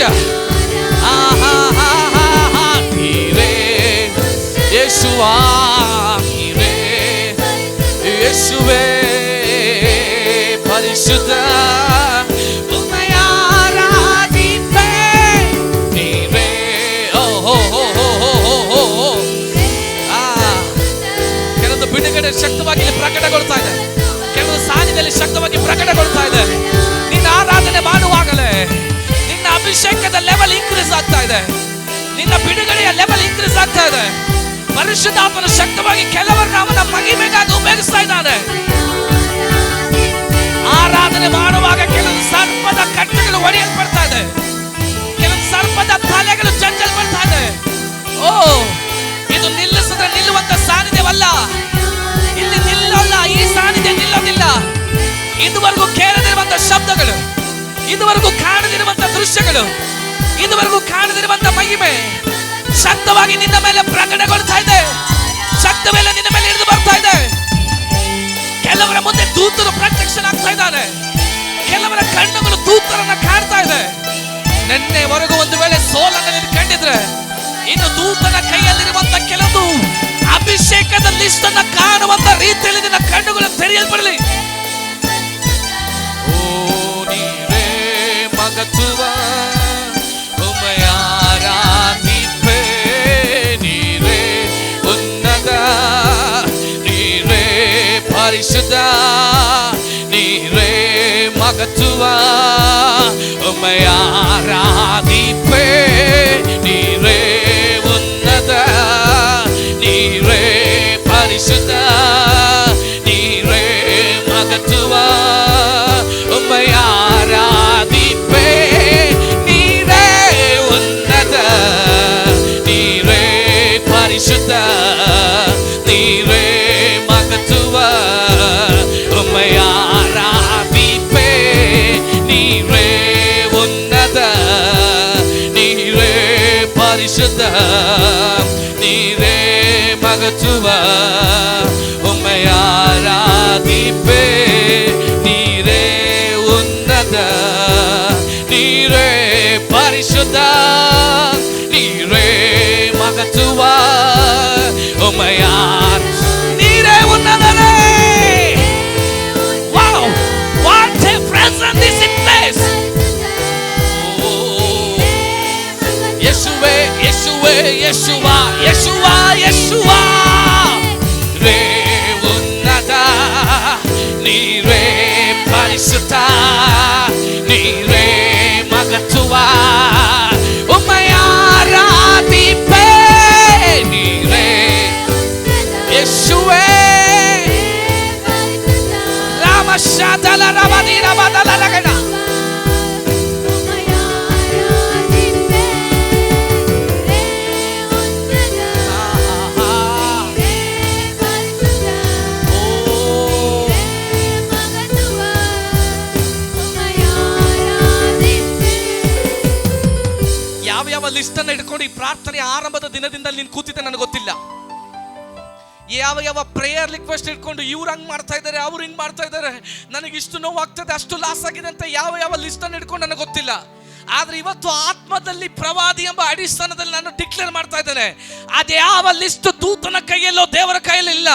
ನೀರೇ ಯೇಸುವಾ, ನೀರೇ ಯೇಸುವೇ ಪರಿಶುದ್ಧ ಉಮ್ಮಯ ಆರಾಧಿಪೆ ನೀವೇ. ಕೆಲವೊಂದು ಬಿಡುಗಡೆ ಶಕ್ತವಾಗಿ ಇಲ್ಲಿ ಪ್ರಕಟಗೊಳ್ತಾ ಇದೆ. ಕೆಲವೊಂದು ಸಾಲಿನಲ್ಲಿ ಶಕ್ತವಾಗಿ ಪ್ರಕಟಗೊಳ್ತಾ ಇದೆ. ನಿನ್ನ ಆರಾಧನೆ ಮಾಡುವಾಗಲೇ ನಿನ್ನ ಅಭಿಷೇಕದ ಲೆವೆಲ್ ಇನ್ಕ್ರೀಸ್ ಆಗ್ತಾ ಇದೆ. ನಿನ್ನ ಬಿಡುಗಡೆಯ ಲೆವೆಲ್ ಇನ್ಕ್ರೀಸ್ ಆಗ್ತಾ ಇದೆ. ಪರಿಶುದ್ಧಾತ್ಮನು ಶಕ್ತವಾಗಿ ಕೆಲವರನ್ನ ಅವನ ಮಹಿಮೆಗಾಗಿ ಉಪಯೋಗಿಸ್ತಾ ಇದ್ದಾನೆ. ಆರಾಧನೆ ಮಾಡುವಾಗ ಕೆಲವು ಸರ್ಪದ ಕಟ್ಟುಗಳು ಒಡೆಯಲ್ಪಡ್ತಾ ಇದೆ. ಕೆಲವು ಸರ್ಪದ ತಲೆಗಳು ಜಂಜಲ್ಪಡ್ತಾ ಇದೆ. ಓ ಇದು ನಿಲ್ಲಿಸಿದ್ರೆ ನಿಲ್ಲುವಂತ ಸಾನ್ನಿಧ್ಯವಲ್ಲ. ಇಲ್ಲಿ ನಿಲ್ಲೋಲ್ಲ, ಈ ಸಾನ್ನಿಧ್ಯ ನಿಲ್ಲೋದಿಲ್ಲ. ಇದುವರೆಗೂ ಕೇಳದಿರುವಂತ ಶಬ್ದಗಳು, ಇದುವರೆಗೂ ಕಾಣದಿರುವಂತ ದೃಶ್ಯಗಳು, ಇದುವರೆಗೂ ಕಾಣದಿರುವಂತ ಮಹಿಮೆ ಶಕ್ತವಾಗಿ ನಿನ್ನ ಮೇಲೆ ಪ್ರಕಟಗೊಳ್ತಾ ಇದೆ. ಶಕ್ತ ಮೇಲೆ ನಿನ್ನ ಮೇಲೆ ಇಳಿದು ಬರ್ತಾ ಇದೆ. ಕೆಲವರ ಮುಂದೆ ದೂತರು ಪ್ರತ್ಯಕ್ಷನಾಗ್ತಾ ಇದ್ದಾನೆ. ಕೆಲವರ ಕಣ್ಣುಗಳು ದೂತರನ್ನ ಕಾಣ್ತಾ ಇದೆ. ನಿನ್ನೆವರೆಗೂ ಒಂದು ವೇಳೆ ಸೋಲನ್ನು ನೀನು ಕಂಡಿದ್ರೆ ಇನ್ನು ದೂತನ ಕೈಯಲ್ಲಿರುವಂತ ಕೆಲವು ಅಭಿಷೇಕದ ಲಿಸ್ಟ್ ಅನ್ನ ಕಾಣುವಂತ ರೀತಿಯಲ್ಲಿ ನಿನ್ನ ಕಣ್ಣುಗಳು ತೆರೆಯಲ್ಪಡಲಿ. ಓ ನೀವೇ ಮಗತ್ವ ಉಮ್ಮಯ ಆರಾಧಿಪೆ ನೀವೇ ಉನ್ನತ, ನೀವೇ ಪರಿಶುದ್ಧ, ನೀವೇ ಮಗತ್ವ ಉಮ್ಮಯ ಆರಾಧಿಪೆ ನೀವೇ ಉನ್ನತ, ನೀವೇ ಪರಿಶುದ್ಧ, ನೀವೇ ಮಗತ್ವ. ನೀರೇ ಮಗಚುವ ಒಮ್ಮೆ ಆರಾಧಿಪೆ ನೀರೇ ಉನ್ನತ ನೀರೇ ಪರಿಶುದ್ಧ ನೀರೇ ಮಗಚುವ ಒಮ್ಮೆ ನೀರೇ ಉನ್ನತನೇ. Wow, what a presence is in place. ಯೇಸುವೆ ಯೇಸುವೆ ಯೇಸುವ ಯೇಸುವ ಯೇಸುವ ರೇ ಉನ್ನತ ನೀರೇ ಪರಿಶುದ್ಧ ನೀರೇ ಮಗಚುವ ಒಮ್ಮೆ ಆರಾಧಿಪೆ ನೀರೇ ಯೇಸುವೆ ರಾಮ ಶಾದಲ ರಮದಿ ರಮದಲ ಲಗಣ ಯಾವ ಲಿಸ್ಟ್ ಅನ್ನು ಇಟ್ಕೊಂಡು ಈ ಪ್ರಾರ್ಥನೆ ಆರಂಭದ ದಿನದಿಂದ ನೀನು ಕೂತಿದ್ದೆ ನನಗೆ ಗೊತ್ತಿಲ್ಲ. ಯಾವ ಪ್ರೇಯರ್ ರಿಕ್ವೆಸ್ಟ್ ಇಟ್ಕೊಂಡು ಇವ್ರು ಹಂಗ್ ಮಾಡ್ತಾ ಇದ್ದಾರೆ, ಅವ್ರು ಹಿಂಗ್ ಮಾಡ್ತಾ ಇದ್ದಾರೆ, ನನಗೆ ಇಷ್ಟು ನೋವಾಗ್ತದೆ, ಅಷ್ಟು ಲಾಸ್ ಆಗಿದೆ ಅಂತ ಯಾವ ಲಿಸ್ಟ್ ಅನ್ನು ಇಟ್ಕೊಂಡು ನನಗೆ ಗೊತ್ತಿಲ್ಲ. ಆದ್ರೆ ಇವತ್ತು ಆತ್ಮದಲ್ಲಿ ಪ್ರವಾದಿ ಎಂಬ ಅಡಿಸ್ಥಾನದಲ್ಲಿ ನಾನು ಡಿಕ್ಲೇರ್ ಮಾಡ್ತಾ ಇದ್ದೇನೆ, ಅದ್ಯಾವ ಲಿಸ್ಟ್ ದೂತನ ಕೈಯಲ್ಲೋ ದೇವರ ಕೈಯಲ್ಲಿ ಇಲ್ಲ.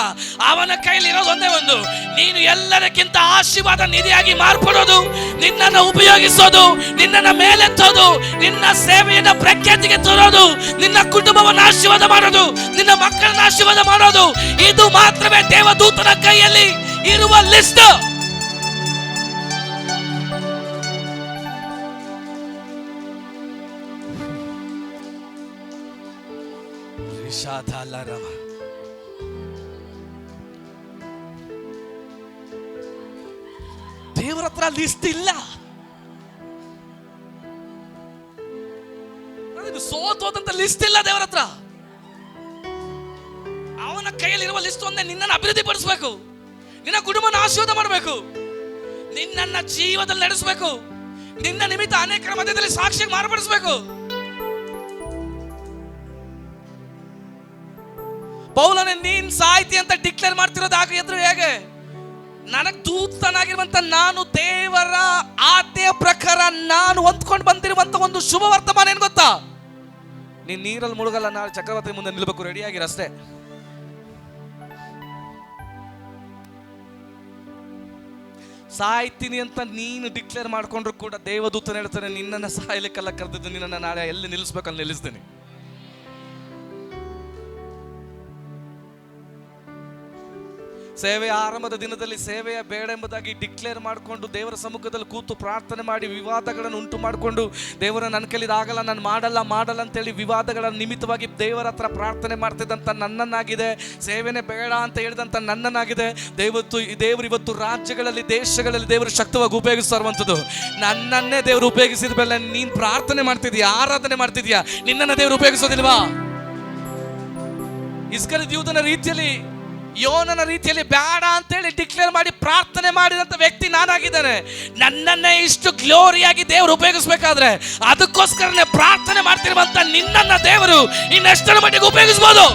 ಅವನ ಕೈಯಲ್ಲಿ ಇರೋದು ಒಂದೇ ಒಂದು, ನೀನು ಎಲ್ಲದಕ್ಕಿಂತ ಆಶೀರ್ವಾದ ನಿಧಿಯಾಗಿ ಮಾರ್ಪಡೋದು, ನಿನ್ನನ್ನು ಉಪಯೋಗಿಸೋದು, ನಿನ್ನನ್ನು ಮೇಲೆತ್ತೋದು, ನಿನ್ನ ಸೇವೆಯನ್ನು ಪ್ರಖ್ಯಾತಿಗೆ ತರೋದು, ನಿನ್ನ ಕುಟುಂಬವನ್ನು ಆಶೀರ್ವಾದ ಮಾಡೋದು, ನಿನ್ನ ಮಕ್ಕಳನ್ನ ಆಶೀರ್ವಾದ ಮಾಡೋದು. ಇದು ಮಾತ್ರವೇ ದೇವದೂತನ ಕೈಯಲ್ಲಿ ಇರುವ ಲಿಸ್ಟ್. ದೇವರ ಹತ್ರ ಲಿಸ್ಟ್ ಇಲ್ಲ. ಸೋತೋದಂತ ಲಿಸ್ಟ್ ಇಲ್ಲ ದೇವರ ಹತ್ರ. ಅವನ ಕೈಯಲ್ಲಿರುವ ಲಿಸ್ಟ್ ಒಂದೇ, ನಿನ್ನನ್ನು ಅಭಿವೃದ್ಧಿ ಪಡಿಸಬೇಕು, ನಿನ್ನ ಕುಟುಂಬನ ಆಶೀರ್ವಾದ ಮಾಡಬೇಕು, ನಿನ್ನನ್ನ ಜೀವದಲ್ಲಿ ನಡೆಸಬೇಕು, ನಿನ್ನ ನಿಮಿತ್ತ ಅನೇಕರ ಮಧ್ಯದಲ್ಲಿ ಸಾಕ್ಷಿ ಮಾರ್ಪಡಿಸಬೇಕು. ಪೌಲನೇ ನೀನ್ ಸಾಯ್ತಿ ಅಂತ ಡಿಕ್ಲೇರ್ ಮಾಡ್ತಿರೋದು ಆಗ ಎದುರು ಹೇಗೆ? ನನಗ್ ದೂತನಾಗಿರುವಂತ ನಾನು ದೇವರ ಆಜ್ಞೆಯ ಪ್ರಕಾರ ನಾನು ಹೊಂದ್ಕೊಂಡು ಬಂದಿರುವಂತ ಒಂದು ಶುಭ ವರ್ತಮಾನ ಏನ್ ಗೊತ್ತಾ? ನೀನ್ ನೀರಲ್ಲಿ ಮುಳುಗಲ್ಲ, ನಾಳೆ ಚಕ್ರವರ್ತಿ ಮುಂದೆ ನಿಲ್ಬೇಕು, ರೆಡಿ ಆಗಿರಷ್ಟೇ. ಸಾಯ್ತೀನಿ ಅಂತ ನೀನು ಡಿಕ್ಲೇರ್ ಮಾಡ್ಕೊಂಡ್ರು ಕೂಡ ದೇವದೂತನ ಹೇಳ್ತಾನೆ, ನಿನ್ನನ್ನು ಸಾಯ್ಲಿಕ್ಕೆಲ್ಲ ಕರೆದಿದ್ದು, ನಿನ್ನನ್ನು ನಾಳೆ ಎಲ್ಲಿ ನಿಲ್ಲಿಸ್ಬೇಕಲ್ಲಿ ನಿಲ್ಲಿಸ್ತೀನಿ. ಸೇವೆಯ ಆರಂಭದ ದಿನದಲ್ಲಿ ಸೇವೆಯ ಬೇಡ ಎಂಬುದಾಗಿ ಡಿಕ್ಲೇರ್ ಮಾಡಿಕೊಂಡು ದೇವರ ಸಮ್ಮುಖದಲ್ಲಿ ಕೂತು ಪ್ರಾರ್ಥನೆ ಮಾಡಿ ವಿವಾದಗಳನ್ನು ಉಂಟು ಮಾಡಿಕೊಂಡು, ದೇವರ ನನ್ನ ಕೈಲಿದು ಆಗಲ್ಲ, ನಾನು ಮಾಡಲ್ಲ ಅಂತೇಳಿ ವಿವಾದಗಳ ನಿಮಿತ್ತವಾಗಿ ದೇವರ ಹತ್ರ ಪ್ರಾರ್ಥನೆ ಮಾಡ್ತಿದ್ದಂಥ ನನ್ನನ್ನಾಗಿದೆ, ಸೇವೆನೇ ಬೇಡ ಅಂತ ಹೇಳಿದಂಥ ನನ್ನನ್ನಾಗಿದೆ ದೇವರು ಇವತ್ತು ರಾಜ್ಯಗಳಲ್ಲಿ ದೇಶಗಳಲ್ಲಿ ದೇವರು ಶಕ್ತವಾಗಿ ಉಪಯೋಗಿಸ್ತಾ ಇರುವಂಥದ್ದು. ನನ್ನನ್ನೇ ದೇವರು ಉಪಯೋಗಿಸಿದ ಮೇಲೆ ನೀನು ಪ್ರಾರ್ಥನೆ ಮಾಡ್ತಿದ್ಯಾ, ಆರಾಧನೆ ಮಾಡ್ತಿದ್ಯಾ, ನಿನ್ನನ್ನು ದೇವರು ಉಪಯೋಗಿಸೋದಿಲ್ವಾ? ಇಸ್ಕರಿಯೋತ ಯೂದನ ರೀತಿಯಲ್ಲಿ, ಯೋನನ ರೀತಿಯಲ್ಲಿ ಬೇಡ ಅಂತೇಳಿ ಡಿಕ್ಲೇರ್ ಮಾಡಿ ಪ್ರಾರ್ಥನೆ ಮಾಡಿದಂತ ವ್ಯಕ್ತಿ ನಾನಾಗಿದ್ದೇನೆ. ನನ್ನನ್ನೇ ಇಷ್ಟು ಗ್ಲೋರಿಯಾಗಿ ದೇವರು ಉಪಯೋಗಿಸ್ಬೇಕಾದ್ರೆ ಅದಕ್ಕೋಸ್ಕರನೇ ಪ್ರಾರ್ಥನೆ ಮಾಡ್ತಿರುವಂತ ನಿನ್ನನ್ನ ದೇವರು ಇನ್ನೆಷ್ಟರ ಮಟ್ಟಿಗೆ ಉಪಯೋಗಿಸಬಹುದು?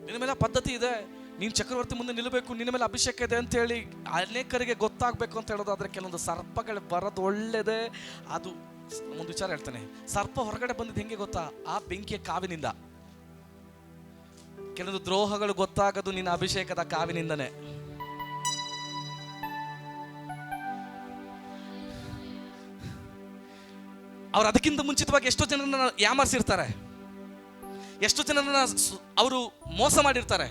ನಿನ್ನ ಮೇಲೆ ಪದ್ಧತಿ ಇದೆ, ನೀನು ಚಕ್ರವರ್ತಿ ಮುಂದೆ ನಿಲ್ಲಬೇಕು, ನಿನ್ನ ಮೇಲೆ ಅಭಿಷೇಕ ಇದೆ ಅಂತ ಹೇಳಿ ಅನೇಕರಿಗೆ ಗೊತ್ತಾಗಬೇಕು ಅಂತ ಹೇಳೋದಾದ್ರೆ ಕೆಲವೊಂದು ಸರ್ಪಗಳು ಬರೋದು ಒಳ್ಳೇದೇ. ಅದು ಒಂದು ವಿಚಾರ ಹೇಳ್ತಾನೆ, ಸರ್ಪ ಹೊರಗಡೆ ಬಂದಿದ್ದು ಹೆಂಗೆ ಗೊತ್ತಾ? ಆ ಬೆಂಕಿಯ ಕಾವಿನಿಂದ. ಕೆಲವೊಂದು ದ್ರೋಹಗಳು ಗೊತ್ತಾಗೋದು ನಿನ್ನ ಅಭಿಷೇಕದ ಕಾವಿನಿಂದನೇ. ಅವ್ರು ಅದಕ್ಕಿಂತ ಮುಂಚಿತವಾಗಿ ಎಷ್ಟೋ ಜನರನ್ನ ಯಾಮರ್ಸಿರ್ತಾರೆ, ಎಷ್ಟೋ ಜನರನ್ನ ಅವರು ಮೋಸ ಮಾಡಿರ್ತಾರೆ.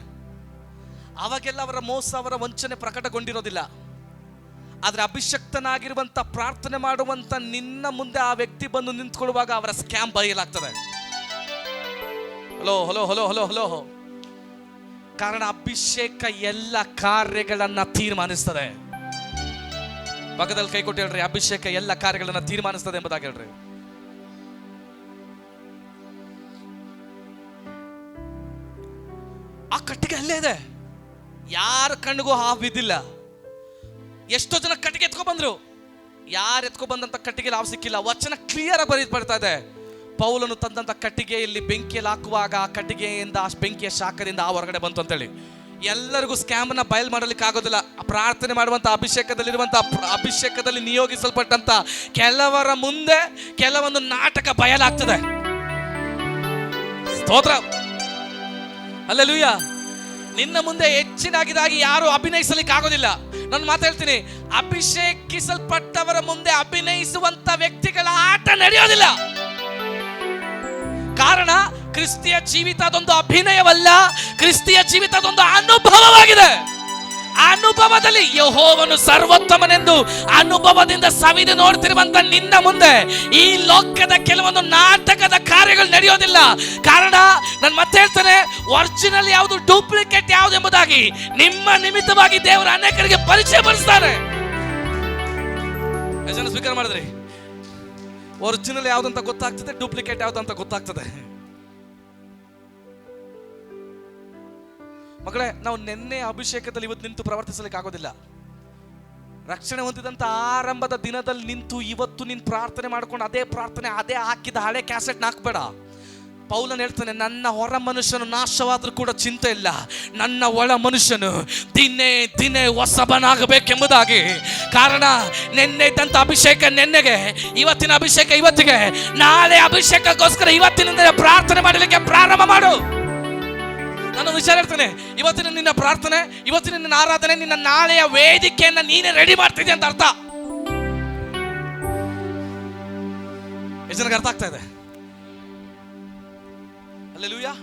ಅವಾಗೆಲ್ಲ ಅವರ ಮೋಸ, ಅವರ ವಂಚನೆ ಪ್ರಕಟಗೊಂಡಿರೋದಿಲ್ಲ. ಆದ್ರೆ ಅಭಿಷಕ್ತನಾಗಿರುವಂತ ಪ್ರಾರ್ಥನೆ ಮಾಡುವಂತ ನಿನ್ನ ಮುಂದೆ ಆ ವ್ಯಕ್ತಿ ಬಂದು ನಿಂತ್ಕೊಳ್ಳುವಾಗ ಅವರ ಸ್ಕ್ಯಾಮ್ ಬಯಲಾಗ್ತದೆ. Hello hello hello hello hello. ಕಾರಣ ಅಭಿಷೇಕ ಎಲ್ಲ ಕಾರ್ಯಗಳನ್ನ ತೀರ್ಮಾನಿಸ್ತದೆ. ಪಕ್ಕದಲ್ಲಿ ಕೈ ಕೊಟ್ಟು ಹೇಳ್ರಿ, ಅಭಿಷೇಕ ಎಲ್ಲ ಕಾರ್ಯಗಳನ್ನ ತೀರ್ಮಾನಿಸ್ತದೆ ಎಂಬುದಾಗಿ ಹೇಳ್ರಿ. ಆ ಕಟ್ಟೆ ಇಲ್ಲೇ ಇದೆ, ಯಾರ ಕಣ್ಣಿಗೂ ಹಾವು ಬಿದ್ದಿಲ್ಲ. ಎಷ್ಟೋ ಜನ ಕಟ್ಟಿಗೆ ಎತ್ಕೊ ಬಂದ್ರು, ಯಾರು ಎತ್ಕೊ ಬಂದಂತ ಕಟ್ಟಿಗೆ ಹಾವು ಸಿಕ್ಕಿಲ್ಲ. ವಚನ ಕ್ಲಿಯರ್ ಆಗಿ ಬರ್ತಾ ಇದೆ, ಪೌಲನು ತಂದಂತ ಕಟ್ಟಿಗೆಯಲ್ಲಿ ಬೆಂಕಿಯಲ್ಲಿ ಹಾಕುವಾಗ ಆ ಕಟ್ಟಿಗೆಯಿಂದ ಆ ಬೆಂಕಿಯ ಶಾಖದಿಂದ ಆ ಹೊರಗಡೆ ಬಂತು ಅಂತೇಳಿ. ಎಲ್ಲರಿಗೂ ಸ್ಕ್ಯಾಮನ್ನ ಬಯಲು ಮಾಡಲಿಕ್ಕೆ ಆಗೋದಿಲ್ಲ. ಪ್ರಾರ್ಥನೆ ಮಾಡುವಂತ ಅಭಿಷೇಕದಲ್ಲಿ ನಿಯೋಗಿಸಲ್ಪಟ್ಟಂತ ಕೆಲವರ ಮುಂದೆ ಕೆಲವೊಂದು ನಾಟಕ ಬಯಲಾಗ್ತದೆ. ಸ್ತೋತ್ರ, ಹಲ್ಲೆಲೂಯ. ನಿನ್ನ ಮುಂದೆ ಹೆಚ್ಚಿನಾಗಿದಾಗಿ ಯಾರು ಅಭಿನಯಿಸಲಿಕ್ಕೆ ಆಗೋದಿಲ್ಲ. ನಾನು ಮಾತಾಡ್ತೀನಿ, ಅಭಿಷೇಕಿಸಲ್ಪಟ್ಟವರ ಮುಂದೆ ಅಭಿನಯಿಸುವಂತ ವ್ಯಕ್ತಿಗಳ ಆಟ ನಡೆಯೋದಿಲ್ಲ. ಕಾರಣ, ಕ್ರಿಸ್ತಿಯ ಜೀವಿತ ಅದೊಂದು ಅಭಿನಯವಲ್ಲ, ಕ್ರಿಸ್ತಿಯ ಜೀವಿತ ಅದೊಂದು ಅನುಭವವಾಗಿದೆ. ಅನುಭವದಲ್ಲಿ ಯೆಹೋವನು ಸರ್ವೋತ್ತಮನೆಂದು ಅನುಭವದಿಂದ ಸವಿದು ನೋಡ್ತಿರುವಂತ ನಿನ್ನ ಮುಂದೆ ಈ ಲೋಕದ ಕೆಲವೊಂದು ನಾಟಕದ ಕಾರ್ಯಗಳು ನಡೆಯೋದಿಲ್ಲ. ಕಾರಣ, ನಾನು ಮತ್ತೆ ಹೇಳ್ತೇನೆ, ಒರಿಜಿನಲ್ ಯಾವುದು, ಡೂಪ್ಲಿಕೇಟ್ ಯಾವುದು ಎಂಬುದಾಗಿ ನಿಮ್ಮ ನಿಮಿತ್ತವಾಗಿ ದೇವರು ಅನೇಕರಿಗೆ ಪರಿಚಯ ಪಡಿಸ್ತಾರೆ. ಜನ ಸ್ವೀಕಾರ ಮಾಡಿದ್ರಿ, ಒರಿಜಿನಲ್ ಯಾವ್ದಂತ ಗೊತ್ತಾಗ್ತದೆ, ಡೂಪ್ಲಿಕೇಟ್ ಯಾವ್ದಂತ ಗೊತ್ತಾಗ್ತದೆ. ಮಗಳೇ, ನಾವು ನೆನ್ನೆ ಅಭಿಷೇಕದಲ್ಲಿ ಇವತ್ತು ನಿಂತು ಪ್ರವರ್ತಿಸಲಿಕ್ಕೆ ಆಗೋದಿಲ್ಲ. ರಕ್ಷಣೆ ಹೊಂದಿದಂತ ಆರಂಭದ ದಿನದಲ್ಲಿ ನಿಂತು ಇವತ್ತು ನೀನು ಪ್ರಾರ್ಥನೆ ಮಾಡ್ಕೊಂಡು ಅದೇ ಪ್ರಾರ್ಥನೆ ಅದೇ ಹಾಕಿದ ಹಳೆ ಕ್ಯಾಸೆಟ್ ಹಾಕ್ಬೇಡ. ಪೌಲನ್ ಹೇಳ್ತಾನೆ, ನನ್ನ ಹೊರ ಮನುಷ್ಯನು ನಾಶವಾದ್ರೂ ಕೂಡ ಚಿಂತೆ ಇಲ್ಲ, ನನ್ನ ಒಳ ಮನುಷ್ಯನು ದಿನೇ ದಿನೇ ಹೊಸಬನಾಗಬೇಕೆಂಬುದಾಗಿ. ಕಾರಣ, ನೆನ್ನೆ ಇದ್ದಂತ ಅಭಿಷೇಕ ನೆನ್ನೆಗೆ, ಇವತ್ತಿನ ಅಭಿಷೇಕ ಇವತ್ತಿಗೆ, ನಾಳೆ ಅಭಿಷೇಕಕ್ಕೋಸ್ಕರ ಇವತ್ತಿನಿಂದ ಪ್ರಾರ್ಥನೆ ಮಾಡಲಿಕ್ಕೆ ಪ್ರಾರಂಭ ಮಾಡು. ನಾನು ವಿಚಾರ ಹೇಳ್ತೇನೆ, ಇವತ್ತಿನ ನಿನ್ನ ಪ್ರಾರ್ಥನೆ, ಇವತ್ತಿನ ನಿನ್ನ ಆರಾಧನೆ, ನಿನ್ನ ನಾಳೆಯ ವೇದಿಕೆಯನ್ನ ನೀನೇ ರೆಡಿ ಮಾಡ್ತಿದ್ದೆ ಅಂತ ಅರ್ಥ. ಎಷ್ಟು ಜನಕ್ಕೆ ಅರ್ಥ ಆಗ್ತಾ ಇದೆ? ಹಲ್ಲೆಲೂಯಾ.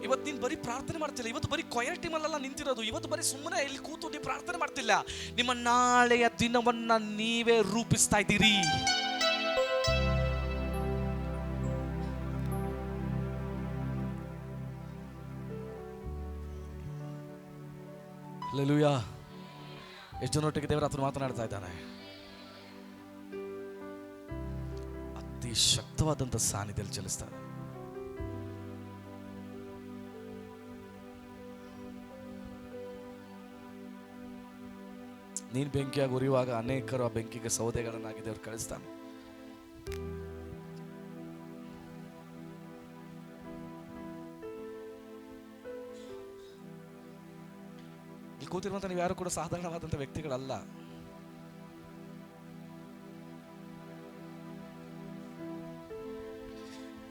ಇವತ್ತು ನೀನು ಬರೀ ಪ್ರಾರ್ಥನೆ ಮಾಡ್ತಿಲ್ಲ, ಇವತ್ತು ಬರೀ ಕೊಯರ್ ಟೀಮ್ ಅಲ್ಲ ನಿಂತಿರೋದು, ಇವತ್ತು ಬರೀ ಸುಮ್ಮನೆ ಇಲ್ಲಿ ಕೂತು ನೀವು ಪ್ರಾರ್ಥನೆ ಮಾಡ್ತಿಲ್ಲ, ನಿಮ್ಮ ನಾಳೆಯ ದಿನವನ್ನ ನೀವೇ ರೂಪಿಸ್ತಾ ಇದ್ದೀರಿ. ಹಲ್ಲೆಲೂಯಾ. ಎಷ್ಟು ಜನೊಟ್ಟಿಗೆ ದೇವರ ಹತ್ರ ಮಾತನಾಡ್ತಾ ಇದ್ದಾನೆ. ಅತಿ ಶಕ್ತವಾದಂತ ಸಾನ್ನಿಧ್ಯದಲ್ಲಿ ಚಲಿಸ್ತಾನೆ. ನೀನ್ ಬೆಂಕಿಯಾಗಿ ಉರಿಯುವಾಗ ಅನೇಕರು ಆ ಬೆಂಕಿಗೆ ಸೌದೆಗಳನ್ನಾಗಿ ದೇವರು ಕಳಿಸ್ತಾನೆ. ಇಲ್ಲಿ ಕೂತಿರುವಂತ ನೀವು ಯಾರು ಕೂಡ ಸಾಧಾರಣವಾದಂತ ವ್ಯಕ್ತಿಗಳಲ್ಲ.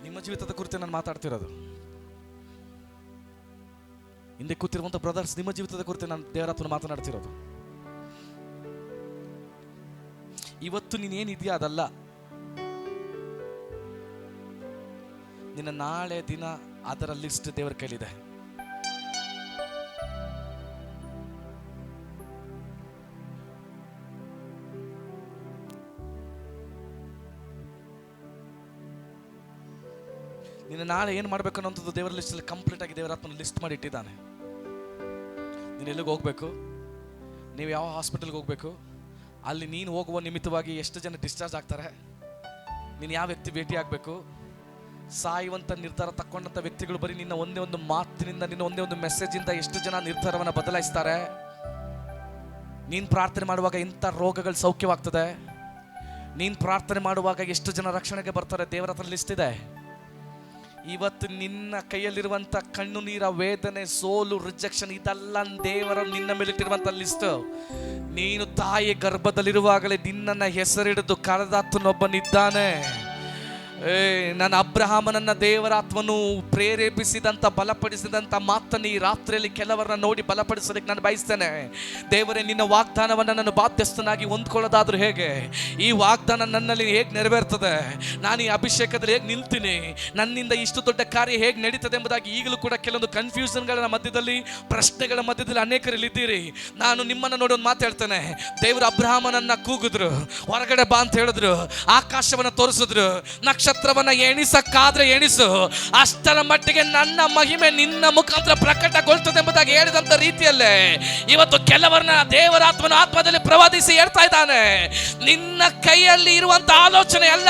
ನಿಮ್ಮ ಜೀವಿತದ ಕುರಿತು ನಾನು ಮಾತಾಡ್ತಿರೋದು. ಹಿಂದೆ ಕೂತಿರುವಂತ ಬ್ರದರ್ಸ್, ನಿಮ್ಮ ಜೀವಿತದ ಕುರಿತು ನಾನು ದೇವರ ಹತ್ರ ಮಾತನಾಡ್ತಿರೋದು. ಇವತ್ತು ನೀನೇನಿದೆಯಾ ಅದಲ್ಲ, ನಿನ್ನ ನಾಳೆ ದಿನ ಅದರ ಲಿಸ್ಟ್ ದೇವರ ಕೈಲಿದೆ. ನಿನ್ನ ನಾಳೆ ಏನು ಮಾಡ್ಬೇಕು ಅನ್ನೋಂಥದ್ದು ದೇವರ ಲಿಸ್ಟಲ್ಲಿ ಕಂಪ್ಲೀಟ್ ಆಗಿ ದೇವರ ಆತ್ಮನ ಲಿಸ್ಟ್ ಮಾಡಿ ಇಟ್ಟಿದ್ದಾನೆ. ನೀನು ಎಲ್ಲಿಗೆ ಹೋಗ್ಬೇಕು, ನೀವು ಯಾವ ಹಾಸ್ಪಿಟಲ್ಗೆ ಹೋಗ್ಬೇಕು, ಅಲ್ಲಿ ನೀನು ಹೋಗುವ ನಿಮಿತ್ತವಾಗಿ ಎಷ್ಟು ಜನ ಡಿಸ್ಚಾರ್ಜ್ ಆಗ್ತಾರೆ, ನೀನು ಯಾವ ವ್ಯಕ್ತಿ ಭೇಟಿ ಆಗಬೇಕು, ಸಾಯುವಂಥ ನಿರ್ಧಾರ ತಕ್ಕೊಂಡಂಥ ವ್ಯಕ್ತಿಗಳು ಬರೀ ನಿನ್ನ ಒಂದೇ ಒಂದು ಮಾತಿನಿಂದ, ನಿನ್ನ ಒಂದೇ ಒಂದು ಮೆಸೇಜಿಂದ ಎಷ್ಟು ಜನ ನಿರ್ಧಾರವನ್ನು ಬದಲಾಯಿಸ್ತಾರೆ. ನೀನು ಪ್ರಾರ್ಥನೆ ಮಾಡುವಾಗ ಇಂಥ ರೋಗಗಳು ಸೌಖ್ಯವಾಗ್ತದೆ, ನೀನು ಪ್ರಾರ್ಥನೆ ಮಾಡುವಾಗ ಎಷ್ಟು ಜನ ರಕ್ಷಣೆಗೆ ಬರ್ತಾರೆ, ದೇವರ ಹತ್ರ ಲಿಸ್ಟ್ ಇದೆ. ಇವತ್ತು ನಿನ್ನ ಕೈಯಲ್ಲಿರುವಂಥ ಕಣ್ಣು ನೀರ ವೇದನೆ, ಸೋಲು, ರಿಜೆಕ್ಷನ್, ಇದೆಲ್ಲ ದೇವರ ನಿನ್ನ ಮೇಲಿಟ್ಟಿರುವಂಥ ಲಿಸ್ಟ್. ನೀನು ತಾಯಿ ಗರ್ಭದಲ್ಲಿರುವಾಗಲೇ ನಿನ್ನನ್ನು ಹೆಸರಿಡಿದು ಕರೆದಾತನೊಬ್ಬನಿದ್ದಾನೆ. ನನ್ನ ಅಬ್ರಹಾಮನನ್ನ ದೇವರಾತ್ಮನು ಪ್ರೇರೇಪಿಸಿದಂಥ ಬಲಪಡಿಸಿದಂಥ ಮಾತನ್ನು ಈ ರಾತ್ರಿಯಲ್ಲಿ ಕೆಲವರನ್ನ ನೋಡಿ ಬಲಪಡಿಸೋದಕ್ಕೆ ನಾನು ಬಯಸ್ತೇನೆ. ದೇವರೇ, ನಿನ್ನ ವಾಗ್ದಾನವನ್ನು ನಾನು ಬಾಧ್ಯಸ್ಥನಾಗಿ ಹೊಂದ್ಕೊಳ್ಳೋದಾದ್ರೂ ಹೇಗೆ, ಈ ವಾಗ್ದಾನ ನನ್ನಲ್ಲಿ ಹೇಗೆ ನೆರವೇರ್ತದೆ, ನಾನು ಈ ಅಭಿಷೇಕದಲ್ಲಿ ಹೇಗೆ ನಿಲ್ತೀನಿ, ನನ್ನಿಂದ ಇಷ್ಟು ದೊಡ್ಡ ಕಾರ್ಯ ಹೇಗೆ ನಡೀತದೆ ಎಂಬುದಾಗಿ ಈಗಲೂ ಕೂಡ ಕೆಲವೊಂದು ಕನ್ಫ್ಯೂಷನ್ಗಳ ಮಧ್ಯದಲ್ಲಿ, ಪ್ರಶ್ನೆಗಳ ಮಧ್ಯದಲ್ಲಿ ಅನೇಕರಲ್ಲಿ ಇದ್ದೀರಿ. ನಾನು ನಿಮ್ಮನ್ನು ನೋಡಿ ಒಂದು ಮಾತು ಹೇಳ್ತೇನೆ. ದೇವರು ಅಬ್ರಹಾಮನನ್ನ ಕೂಗಿದ್ರು, ಹೊರಗಡೆ ಬಾ ಅಂತ ಹೇಳಿದ್ರು, ಆಕಾಶವನ್ನು ತೋರಿಸಿದ್ರು, ನಕ್ಷತ್ರ ನಕ್ಷತ್ರವನ್ನ ಎಣಿಸಕ್ಕಾದ್ರೆ ಎಣಿಸು, ಅಷ್ಟರ ಮಟ್ಟಿಗೆ ನನ್ನ ಮಹಿಮೆ ನಿನ್ನ ಮುಖಾಂತರ ಪ್ರಕಟಗೊಳ್ತದೆ ಎಂಬುದಾಗಿ ಹೇಳಿದಂತ ರೀತಿಯಲ್ಲೇ ಇವತ್ತು ಕೆಲವರನ್ನ ದೇವರಾತ್ಮನ ಆತ್ಮದಲ್ಲಿ ಪ್ರವಾದಿಸಿ ಹೇಳ್ತಾ ಇದ್ದಾನೆ, ನಿನ್ನ ಕೈಯಲ್ಲಿ ಇರುವಂತ ಆಲೋಚನೆ ಅಲ್ಲ,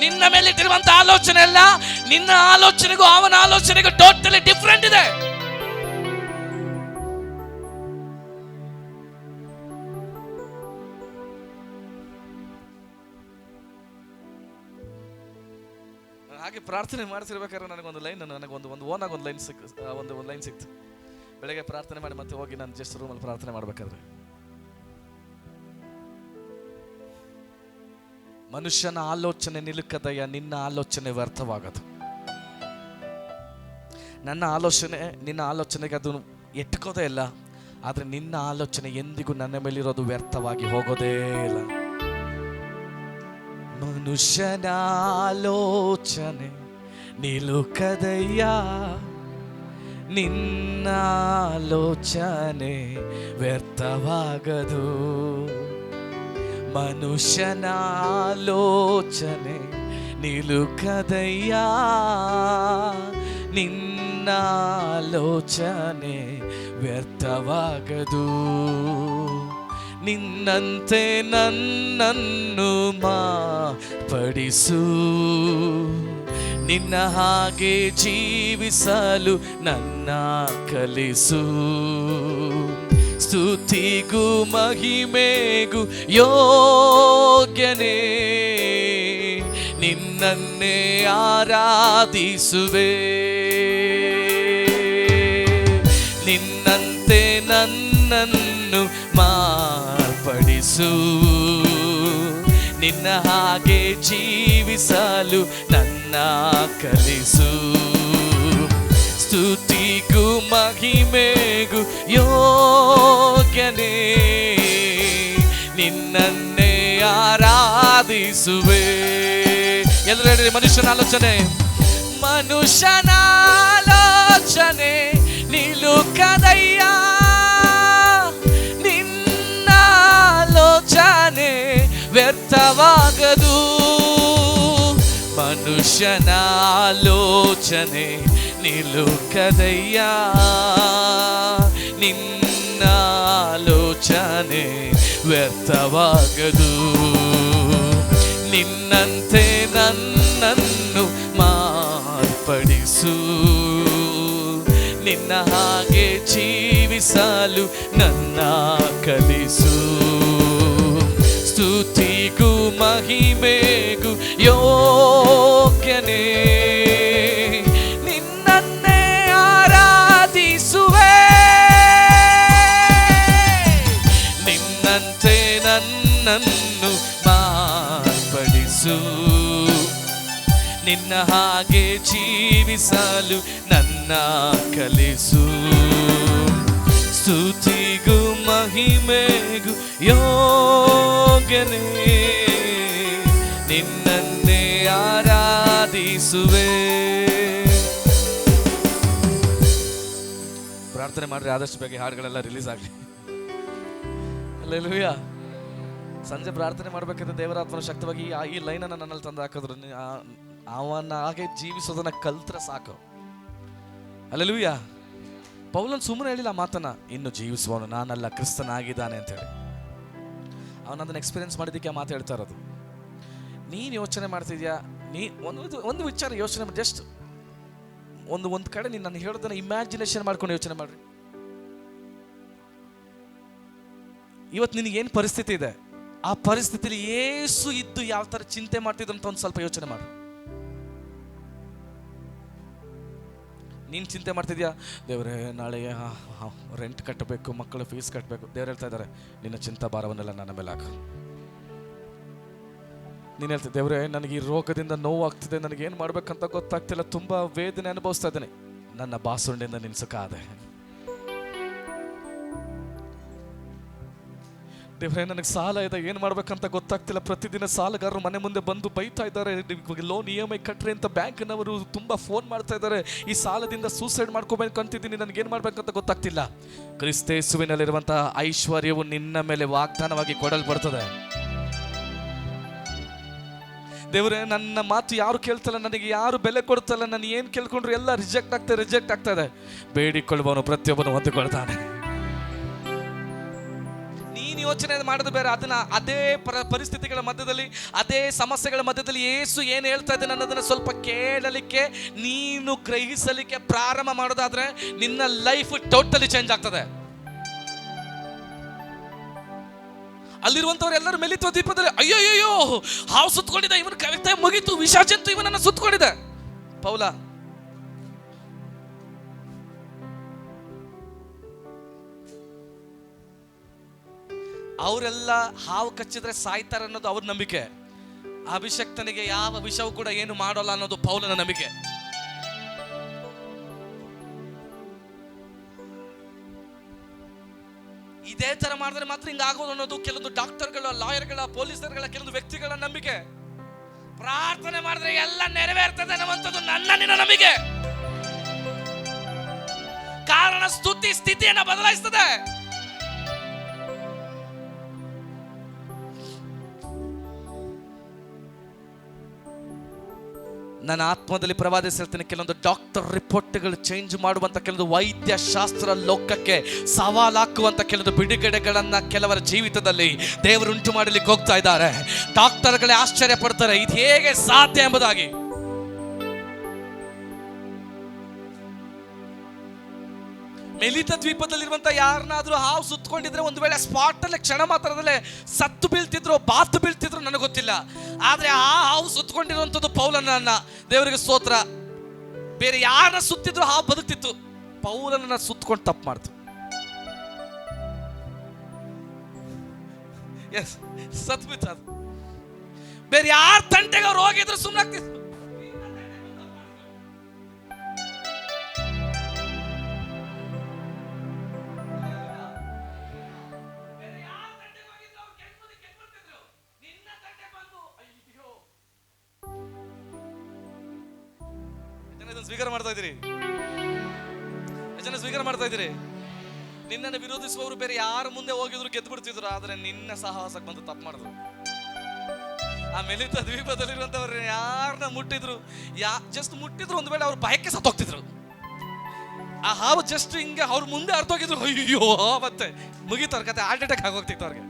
ನಿನ್ನ ಮೇಲೆ ಇಟ್ಟಿರುವಂತ ಆಲೋಚನೆ ಅಲ್ಲ, ನಿನ್ನ ಆಲೋಚನೆಗೂ ಅವನ ಆಲೋಚನೆಗೂ ಟೋಟಲಿ ಡಿಫ್ರೆಂಟ್ ಇದೆ. ಹಾಗೆ ಪ್ರಾರ್ಥನೆ ಮಾಡ್ತಿರ್ಬೇಕಾದ್ರೆ ನನಗೊಂದು ಲೈನ್, ನನಗೊಂದು ಓನಾಗ ಒಂದು ಲೈನ್ ಒಂದು ಲೈನ್ ಸಿಕ್ತು. ಬೆಳಗ್ಗೆ ಪ್ರಾರ್ಥನೆ ಮಾಡಿ ಮತ್ತೆ ಹೋಗಿ ನಾನು ಜಸ್ಟ್ ರೂಮಲ್ಲಿ ಪ್ರಾರ್ಥನೆ ಮಾಡ್ಬೇಕಾದ್ರೆ, ಮನುಷ್ಯನ ಆಲೋಚನೆ ನಿಲುಕದಯ್ಯ, ನಿನ್ನ ಆಲೋಚನೆ ವ್ಯರ್ಥವಾಗದು. ನನ್ನ ಆಲೋಚನೆ ನಿನ್ನ ಆಲೋಚನೆಗೆ ಅದು ಎಟ್ಕೋದೇ ಇಲ್ಲ, ಆದರೆ ನಿನ್ನ ಆಲೋಚನೆ ಎಂದಿಗೂ ನನ್ನ ಮೇಲಿರೋದು ವ್ಯರ್ಥವಾಗಿ ಹೋಗೋದೇ ಇಲ್ಲ. ಮನುಷ್ಯನ ಆಲೋಚನೆ ನಿಲುಕದಯ್ಯ, ನಿನ್ನ ಆಲೋಚನೆ ವ್ಯರ್ಥವಾಗದು. ಮನುಷ್ಯನ ಆಲೋಚನೆ ನಿಲುಕದಯ್ಯ, ನಿನ್ನ ಆಲೋಚನೆ ವ್ಯರ್ಥವಾಗದು. ನಿನ್ನಂತೆ ನನ್ನನ್ನು ಮಾರ್ಪಡಿಸು, ನಿನ್ನ ಹಾಗೆ ಜೀವಿಸಲು ನನ್ನ ಕಲಿಸು. ಸ್ತುತಿಗೂ ಮಹಿಮೆಗೂ ಯೋಗ್ಯನೇ, ನಿನ್ನನ್ನೇ ಆರಾಧಿಸುವೆ. ನಿನ್ನಂತೆ ನನ್ನನ್ನು ಮಾರ್ಪಡಿಸು, ನಿನ್ನ ಹಾಗೆ ಜೀವಿಸಲು ನನ್ನ ಕಲಿಸು. ಸ್ತುತಿಗೂ ಮಹಿಮೆಗೂ ಯೋಗ್ಯನೇ, ನಿನ್ನನ್ನೇ ಆರಾಧಿಸುವೆ. ಎಲ್ಲರೂ ಹೇಳಿ, ಮನುಷ್ಯನ ಆಲೋಚನೆ, ಮನುಷ್ಯನ ಆಲೋಚನೆ ನಿಲುಕದಯ್ಯ, ನಿನ್ನ ಆಲೋಚನೆ ವ್ಯರ್ಥವಾಗದು. ಮನುಷ್ಯನ ಆಲೋಚನೆ ನಿಲುಕದಯ್ಯ, ನಿನ್ನ ಆಲೋಚನೆ ವ್ಯರ್ಥವಾಗದು. ನಿನ್ನಂತೆ ನನ್ನನ್ನು ಮಾರ್ಪಡಿಸು, ನಿನ್ನ ಹಾಗೆ ಜೀವಿಸಲು ನನ್ನ ಕಲಿಸು. ಸ್ತುತಿಗೂ ಮಹಿಮೆಗೂ ಯೋಗ್ಯನೇ, ನಿನ್ನನ್ನೇ ಆರಾಧಿಸುವೆ. ನಿನ್ನಂತೆ ನನ್ನನ್ನು ಮಾರ್ಪಡಿಸು, ನಿನ್ನ ಹಾಗೆ ಜೀವಿಸಲು ನನ್ನ ಕಲಿಸು. ಸ್ತುತಿಗೂ ಮಹಿಮೆಗೂ ಯೋಗ್ಯನೇ, ನಿನ್ನನ್ನೇ ಆರಾಧಿಸುವೆ. ಪ್ರಾರ್ಥನೆ ಮಾಡ್ರಿ, ಆದಷ್ಟು ಬೇಗ ಹಾಡುಗಳೆಲ್ಲ ರಿಲೀಸ್ ಆಗಲಿ. ಹಲ್ಲೆಲೂಯಾ. ಸಂಜೆ ಪ್ರಾರ್ಥನೆ ಮಾಡ್ಬೇಕಾದ್ರೆ ದೇವರಾತ್ಮನ ಶಕ್ತವಾಗಿ ಈ ಲೈನನ್ನು ನನ್ನಲ್ಲಿ ತಂದು ಹಾಕಿದ್ರು, ಅವನ ಹಾಗೆ ಜೀವಿಸೋದನ್ನ ಕಲ್ತ್ರೆ ಸಾಕು. ಹಲ್ಲೆಲೂಯಾ. ಪೌಲನ್ ಸುಮ್ಮನೆ ಹೇಳಿಲ್ಲ ಮಾತನ್ನ, ಇನ್ನು ಜೀವಿಸುವವನು ನಾನಲ್ಲ, ಕ್ರಿಸ್ತನಾಗಿದ್ದಾನೆ ಅಂತೇಳಿ. ಅವನದನ್ನು ಎಕ್ಸ್ಪೀರಿಯನ್ಸ್ ಮಾಡಿದ್ದಕ್ಕೆ ಆ ಮಾತು ಹೇಳ್ತಾ ಇರೋದು. ನೀನು ಯೋಚನೆ ಮಾಡ್ತಿದ್ಯಾ, ಒಂದು ವಿಚಾರ ಯೋಚನೆ ಮಾಡಿ, ಜಸ್ಟ್ ಒಂದು ಕಡೆ ನೀನು ನಾನು ಹೇಳೋದನ್ನ ಇಮ್ಯಾಜಿನೇಷನ್ ಮಾಡ್ಕೊಂಡು ಯೋಚನೆ ಮಾಡ್ರಿ. ಇವತ್ತು ನಿನಗೇನು ಪರಿಸ್ಥಿತಿ ಇದೆ, ಆ ಪರಿಸ್ಥಿತಿಲಿ ಏಸು ಇದ್ದು ಯಾವ ಥರ ಚಿಂತೆ ಮಾಡ್ತಿದ್ದು ಅಂತ ಒಂದು ಸ್ವಲ್ಪ ಯೋಚನೆ ಮಾಡು. ನೀನು ಚಿಂತೆ ಮಾಡ್ತಿದ್ಯಾ, ದೇವರೇ ನಾಳೆ ರೆಂಟ್ ಕಟ್ಟಬೇಕು, ಮಕ್ಕಳ ಫೀಸ್ ಕಟ್ಟಬೇಕು. ದೇವ್ರು ಹೇಳ್ತಾ ಇದ್ದಾರೆ, ನಿನ್ನ ಚಿಂತಾ ಭಾರವನ್ನೆಲ್ಲ ನನ್ನ ಮೇಲೆ ಹಾಕು. ನೀನು ಹೇಳ್ತೀವಿ, ದೇವರೇ ನನಗೆ ಈ ರೋಗದಿಂದ ನೋವು ಆಗ್ತಿದೆ, ನನಗೇನು ಮಾಡ್ಬೇಕಂತ ಗೊತ್ತಾಗ್ತಿಲ್ಲ, ತುಂಬ ವೇದನೆ ಅನುಭವಿಸ್ತಾ ಇದ್ದೇನೆ, ನನ್ನ ಬಾಸುಂಡೆಯಿಂದ ನಿನ್ನ ಸುಖ ಆದೆ. ದೇವರೇ ನನಗೆ ಸಾಲ ಇದೆ, ಏನು ಮಾಡ್ಬೇಕಂತ ಗೊತ್ತಾಗ್ತಿಲ್ಲ, ಪ್ರತಿದಿನ ಸಾಲಗಾರರು ಮನೆ ಮುಂದೆ ಬಂದು ಬೈತಾ ಇದ್ದಾರೆ, ಲೋನ್ EMI ಕಟ್ರಿ ಅಂತ ಬ್ಯಾಂಕ್ನವರು ತುಂಬ ಫೋನ್ ಮಾಡ್ತಾ ಇದ್ದಾರೆ, ಈ ಸಾಲದಿಂದ ಸೂಸೈಡ್ ಮಾಡ್ಕೋಬೇಕು ಅಂತಿದ್ದೀನಿ, ನನಗೇನು ಮಾಡ್ಬೇಕಂತ ಗೊತ್ತಾಗ್ತಿಲ್ಲ. ಕ್ರಿಸ್ತೇಸುವಿನಲ್ಲಿರುವಂತಹ ಐಶ್ವರ್ಯವು ನಿನ್ನ ಮೇಲೆ ವಾಗ್ದಾನವಾಗಿ ಕೊಡಲ್ಪಡ್ತದೆ. ದೇವರೇ, ನನ್ನ ಮಾತು ಯಾರು ಕೇಳ್ತಲ್ಲ, ನನಗೆ ಯಾರು ಬೆಲೆ ಕೊಡ್ತಲ್ಲ, ನಾನು ಏನು ಕೇಳ್ಕೊಂಡ್ರು ಎಲ್ಲ ರಿಜೆಕ್ಟ್ ಆಗ್ತಾ ಇದೆ. ಬೇಡಿಕೊಳ್ಳುವವನು ಪ್ರತಿಯೊಬ್ಬನು ಹೊಂದಿಕೊಳ್ತಾನೆ. ನೀನು ಯೋಚನೆ ಮಾಡೋದು ಬೇರೆ, ಅದನ್ನ ಅದೇ ಪರಿಸ್ಥಿತಿಗಳ ಮಧ್ಯದಲ್ಲಿ, ಅದೇ ಸಮಸ್ಯೆಗಳ ಮಧ್ಯದಲ್ಲಿ ಯೇಸು ಏನು ಹೇಳ್ತಾ ಇದ್ದಾನೆ ಅನ್ನೋದನ್ನ ಸ್ವಲ್ಪ ಕೇಳಲಿಕ್ಕೆ, ನೀನು ಗ್ರಹಿಸಲಿಕ್ಕೆ ಪ್ರಾರಂಭ ಮಾಡೋದಾದ್ರೆ ನಿನ್ನ ಲೈಫ್ ಟೋಟಲಿ ಚೇಂಜ್ ಆಗ್ತದೆ. ಅಲ್ಲಿರುವಂತವ್ರು ಎಲ್ಲರೂ ಮೆಲಿತ್ವ ದ್ವೀಪದಲ್ಲಿ ಅಯ್ಯೋ ಹಾವು ಸುತ್ತಕೊಂಡಿದೆ, ಇವನ ಕವಿತೆ ಮುಗಿತು, ವಿಷ ಜಂತು ಇವನನ್ನ ಸುತ್ತಕೊಂಡಿದೆ. ಪೌಲ ಅವರೆಲ್ಲ ಹಾವು ಕಚ್ಚಿದ್ರೆ ಸಾಯ್ತಾರೆ ಅನ್ನೋದು ಅವ್ರ ನಂಬಿಕೆ. ಅಭಿಷಕ್ತನಿಗೆ ಯಾವ ವಿಷವೂ ಕೂಡ ಏನು ಮಾಡೋಲ್ಲ ಅನ್ನೋದು ಪೌಲನ ನಂಬಿಕೆ. ಇದೇ ತರ ಮಾಡಿದ್ರೆ ಮಾತ್ರ ಹಿಂಗಾಗೋದು ಅನ್ನೋದು ಕೆಲವೊಂದು ಡಾಕ್ಟರ್ಗಳ, ಲಾಯರ್ಗಳ, ಪೊಲೀಸರ್ಗಳ, ಕೆಲವೊಂದು ವ್ಯಕ್ತಿಗಳ ನಂಬಿಕೆ. ಪ್ರಾರ್ಥನೆ ಮಾಡಿದ್ರೆ ಎಲ್ಲ ನೆರವೇರ್ತದೆ ಅನ್ನುವಂಥದ್ದು ನಿನ್ನ ನಂಬಿಕೆ. ಕಾರಣ ಸ್ತುತಿ ಸ್ಥಿತಿಯನ್ನು ಬದಲಾಯಿಸ್ತದೆ. ನನ್ನ ಆತ್ಮದಲ್ಲಿ ಪ್ರವಾದಿಸಿರ್ತೀನಿ, ಕೆಲವೊಂದು ಡಾಕ್ಟರ್ ರಿಪೋರ್ಟ್ಗಳು ಚೇಂಜ್ ಮಾಡುವಂಥ, ಕೆಲವೊಂದು ವೈದ್ಯ ಶಾಸ್ತ್ರ ಲೋಕಕ್ಕೆ ಸವಾಲಾಕುವಂಥ ಕೆಲವೊಂದು ಬಿಡುಗಡೆಗಳನ್ನು ಕೆಲವರ ಜೀವಿತದಲ್ಲಿ ದೇವರು ಉಂಟು ಮಾಡಲಿಕ್ಕೆ ಹೋಗ್ತಾ ಇದ್ದಾರೆ. ಡಾಕ್ಟರ್ಗಳೇ ಆಶ್ಚರ್ಯ ಪಡ್ತಾರೆ, ಇದು ಹೇಗೆ ಸಾಧ್ಯ ಎಂಬುದಾಗಿ. ಮೆಲಿತ ದ್ವೀಪದಲ್ಲಿರುವಂಥ ಯಾರನ್ನಾದ್ರೂ ಹಾವು ಸುತ್ತಕೊಂಡಿದ್ರೆ ಒಂದು ವೇಳೆ ಸ್ಪಾಟ್ ಅಲ್ಲೇ ಕ್ಷಣ ಮಾತ್ರದಲ್ಲೇ ಸತ್ತು ಬೀಳ್ತಿದ್ರು, ಬಾತು ಬೀಳ್ತಿದ್ರು, ನನಗೆ ಗೊತ್ತಿಲ್ಲ. ಆದ್ರೆ ಆ ಹಾವು ಸುತ್ತಕೊಂಡಿರುವಂಥದ್ದು ಪೌಲನನ್ನ. ದೇವರಿಗೆ ಸ್ತೋತ್ರ. ಬೇರೆ ಯಾರನ್ನ ಸುತ್ತಿದ್ರು ಹಾವು ಬದುಕ್ತಿತ್ತು, ಪೌಲನನ್ನ ಸುತ್ತಕೊಂಡು ತಪ್ಪು ಮಾಡ್ತು. ಎಸ್, ಸತ್ ಬಿತ್ತು. ಅದು ಬೇರೆ ಯಾರ ತಂಟೆಗೆ ಅವ್ರು ಹೋಗಿದ್ರು ಸುಮ್ಮನಾಗ್ತಿತ್ತು. ಸ್ವೀಕಾರ ಮಾಡ್ತಾ ಇದ್ದೀರಿ. ನಿನ್ನನ್ನು ವಿರೋಧಿಸುವವರು ಬೇರೆ ಯಾರ ಮುಂದೆ ಹೋಗಿದ್ರು ಗೆದ್ದು ಬಿಡ್ತಿದ್ರು, ಆದ್ರೆ ನಿನ್ನ ಸಹವಾಸಕ್ಕೆ ಬಂದು ತಪ್ಪು ಮಾಡಿದ್ರು. ಆ ಮೆಲಿತ ದ್ವೀಪದಲ್ಲಿರುವಂತವ್ರು ಯಾರನ್ನ ಮುಟ್ಟಿದ್ರು, ಜಸ್ಟ್ ಮುಟ್ಟಿದ್ರು, ಒಂದು ವೇಳೆ ಅವ್ರ ಭಯಕ್ಕೆ ಸತ್ತೋಗ್ತಿದ್ರು. ಆ ಹಾವು ಜಸ್ಟ್ ಹಿಂಗೆ ಅವ್ರ ಮುಂದೆ ಅರ್ಥೋಗಿದ್ರು, ಅಯ್ಯೋ ಮತ್ತೆ ಮುಗಿತವ್ರ ಕತೆ, ಹಾರ್ಟ್ ಅಟ್ಯಾಕ್ ಆಗೋಗ್ತಿತ್ತು ಅವ್ರಿಗೆ.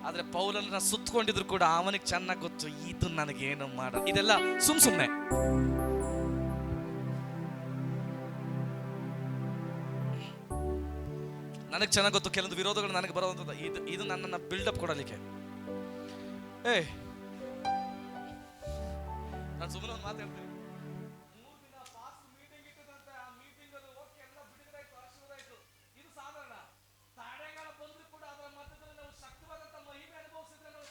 ಆದ್ರೆ ಪೌಲನ್ನ ಸುತ್ತಕೊಂಡಿದ್ರು ಕೂಡ ಅವನಿಗೆ ಚೆನ್ನಾಗಿ ಗೊತ್ತು, ಇದು ನನಗೇನು ಮಾಡ, ಇದೆಲ್ಲ ಸುಮ್ನೆ. ನನಗೆ ಚೆನ್ನಾಗಿ ಗೊತ್ತು ಕೆಲವೊಂದು ವಿರೋಧಗಳು ನನಗೆ ಬರುವಂಥದ್ದು, ಇದು ನನ್ನನ್ನು ಬಿಲ್ಡಪ್ ಕೊಡಲಿಕ್ಕೆ. ನಾನು ಸುಮ್ಮನೆ ಒಂದು ಮಾತಾಡ್ತೀನಿ. 3 ದಿನ ಫಾಸ್ಟ್ ಮೀಟಿಂಗ್ ಇಟ್ಟಿದಂತೆ, ಆ ಮೀಟಿಂಗ್ ಅಲ್ಲಿ ಓಕೆ ಎಲ್ಲ ಬಿಡುಗಡೆ ಆಯ್ತು, ಆಶೀರ್ವಾದ ಆಯ್ತು. ಇದು ಸಾಧಾರಣ. ತಡೆಗಳ ಬಂದ್ರು ಕೂಡ ಅದರ ಮಧ್ಯದಲ್ಲಿ ನಾವು ಶಕ್ತವಾದಂತ ಮಹಿಮೆ ಅನುಭವಿಸಿದ್ರೆ ನಾವು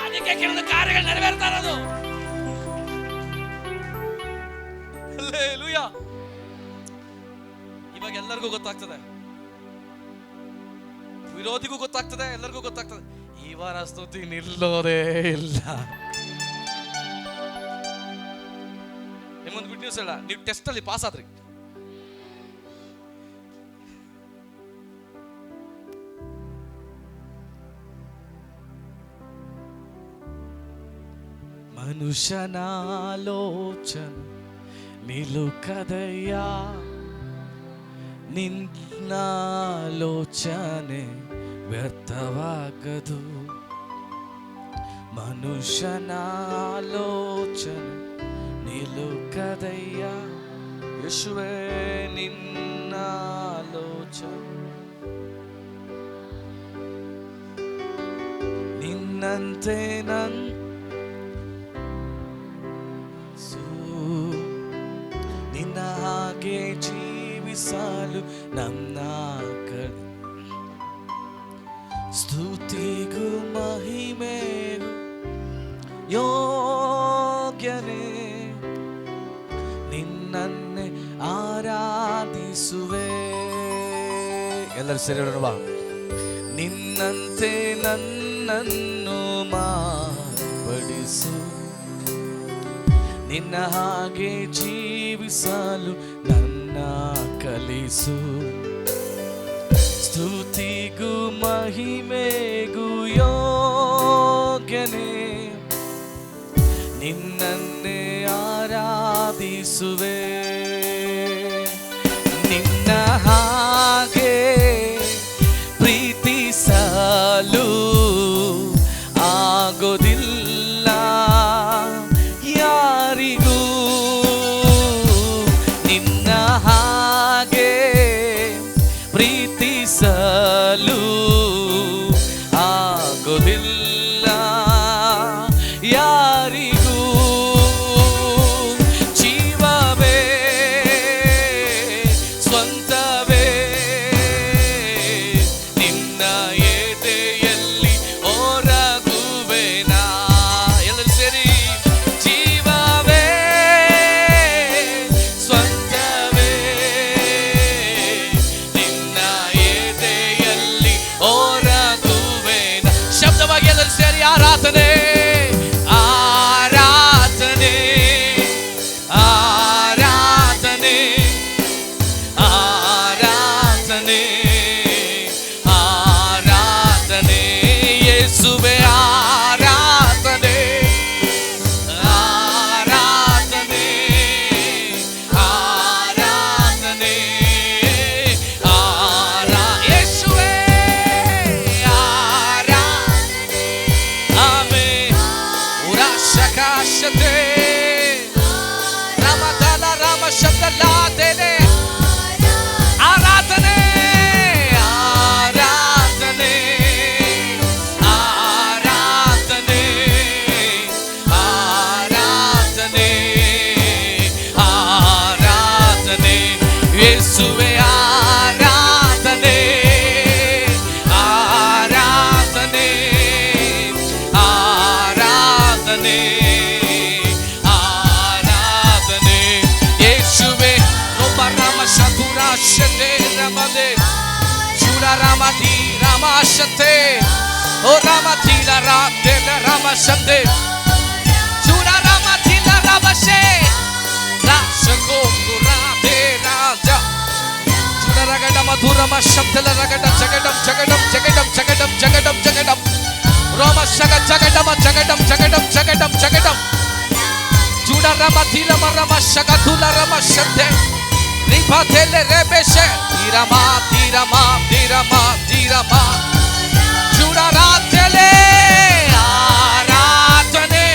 ಅದಕ್ಕೆ ಕೆಲವೊಂದು ಕಾರ್ಯಗಳು ನೆರವೇರ್ತಾ ಇರೋದು. ಹಲ್ಲೆಲೂಯಾ. ಇವಾಗ ಎಲ್ಲರಿಗೂ ಗೊತ್ತಾಗ್ತದೆ, ವಿರೋಧಿಗೂ ಗೊತ್ತಾಗ್ತದೆ, ಎಲ್ಲರಿಗೂ ಗೊತ್ತಾಗ್ತದೆ, ಇವರ ಸ್ತುತಿ ನಿಲ್ಲೋದೇ ಇಲ್ಲ. ನಿಮ್ಮೊಂದು ಗುಡ್ ನ್ಯೂಸ್ ಹೇಳ, ನೀವು ಟೆಸ್ಟ್ ಅಲ್ಲಿ ಪಾಸ್ ಆದ್ರಿ. ಮನುಷ್ಯನಾಲೋಚನ ನಿಲುಕದಯ್ಯ, ನಿನ್ನಾಲೋಚನೆ ವ್ಯರ್ಥವಾಗದು. ಮನುಷ್ಯನಾಲೋಚನೆ ನಿಲುಕದಯ್ಯ, ಯೇಸುವೇ ನಿನ್ನಾಲೋಚನೆ. ನಿನ್ನಂತೆ ನಿನ್ನ ಹಾಗೆ ಜೀವಿಸಲು ನನ್ನ ಕಡೆ. ಸ್ತುತಿಗೂ ಮಹಿಮೆಗೂ ಯೋಗ್ಯನೇ, ನಿನ್ನನ್ನೇ ಆರಾಧಿಸುವೆ. ಎಲ್ಲರೂ ಸೇರಿ ಹೇಳೋಣ, ನಿನ್ನಂತೆ ನನ್ನನ್ನು ಮಾರ್ಪಡಿಸು, ನಿನ್ನ ಹಾಗೆ ಜೀವಿಸಲು ನನ್ನ ಕಲಿಸು. ಸ್ತುತಿಗೂ ಮಹಿಮೆಗೂ ಯೋಗ್ಯನೇ, ನಿನ್ನನ್ನೇ ಆರಾಧಿಸುವೆ. ನಿನ್ನ ಹಾಗೆ ಪ್ರೀತಿಸಲು ಆಗೋದಿಲ್ಲ ಯಾರಿಗೂ. ನಿನ್ನ ಹಾಗೆ ಪ್ರೀತಿಸಲು ಆಗೋದಿಲ್ಲ ಯಾರಿಗೂ. ಜೀವವೇ ಸ್ವಂತವೇ ನಿನ್ನ ಎದೆಯಲ್ಲಿ ಹೊರಗುವೆನಾ. ಎಲ್ಲರೂ ಸೇರಿ ಜೀವವೇ ಸ್ವಂತವೇ ನಿನ್ನ ಎದೆಯಲ್ಲಿ ಹೊರಗುವೆನಾ. ಶಬ್ದವಾಗಿ ಎಲ್ಲರೂ ಸೇರಿ ಆರಾಧನೆ ಆರಾಧನೆ ಆರಾಧನೆ ಆರಾಧನೆ ಆರಾಧನೆ ಯೇಸುವೇ ಆರಾಧನೆ ಆರಾಧನೆ ಆರಾಧನೆ ಯೇಸುವೇ ಆರಾಧನೆ. ಆಮೆನ್. ಉರಾಶಕಾಶತೆ ರಾಮದಲ ರಾಮ ಶಬ್ದಲಾದೆನೆ ಆರಾಧನೆ ಆರಾಧನೆ ಆರಾಧನೆ ಆರಾಧನೆ ಆರಾಧನೆ ಯೇಸುವೇ ಆರಾಧನೆ ಆರಾಧನೆ ಆರಾಧನೆ ಆರಾಧನೆ ಯೇಸುವೇ. ಒಬ್ಬ ರಾಮ ಶತುರಾಶತೆ ರಮದೆ ಶೂರ ರಾಮಧಿ ರಾಮಾಶತೆ ಓ ರಾಮಧೀಲ ರಾಧೆಲ ರಾಮಶತೆ ಶೂರ ರಾಮಧೀಲ ರಾಮಶೆ ರಾಶಗೋಕು ರಾಧೆ ರಾಜ ಶೂರ ರಗಡ ಮಧುರಮ ಶಬ್ದಲ ರಗಡ ಜಗಡಂ ಜಗಡಂ ಜಗಡಂ ಜಗಡಂ ಜಗಡಂ ಜಗಡಂ ರೋಮ ಶಗ ಜಗಡಮ ಜಗಡಂ ಜಗಡಂ ಜಗಡಂ ಜಗಡಂ ಜೂಡ ರಮ ಧೀರ ಮರಮ ಶಗ ಧುಲ ರಮ ಶಬ್ದೆ ರಿಭಾತೆಲೆ ರೆಬೆಶೆ ಧೀರಮ ಧೀರಮ ಧೀರಮ ಧೀರಮ ಜೂಡ ರಾತೆಲೆ ಆರಾಧನೆ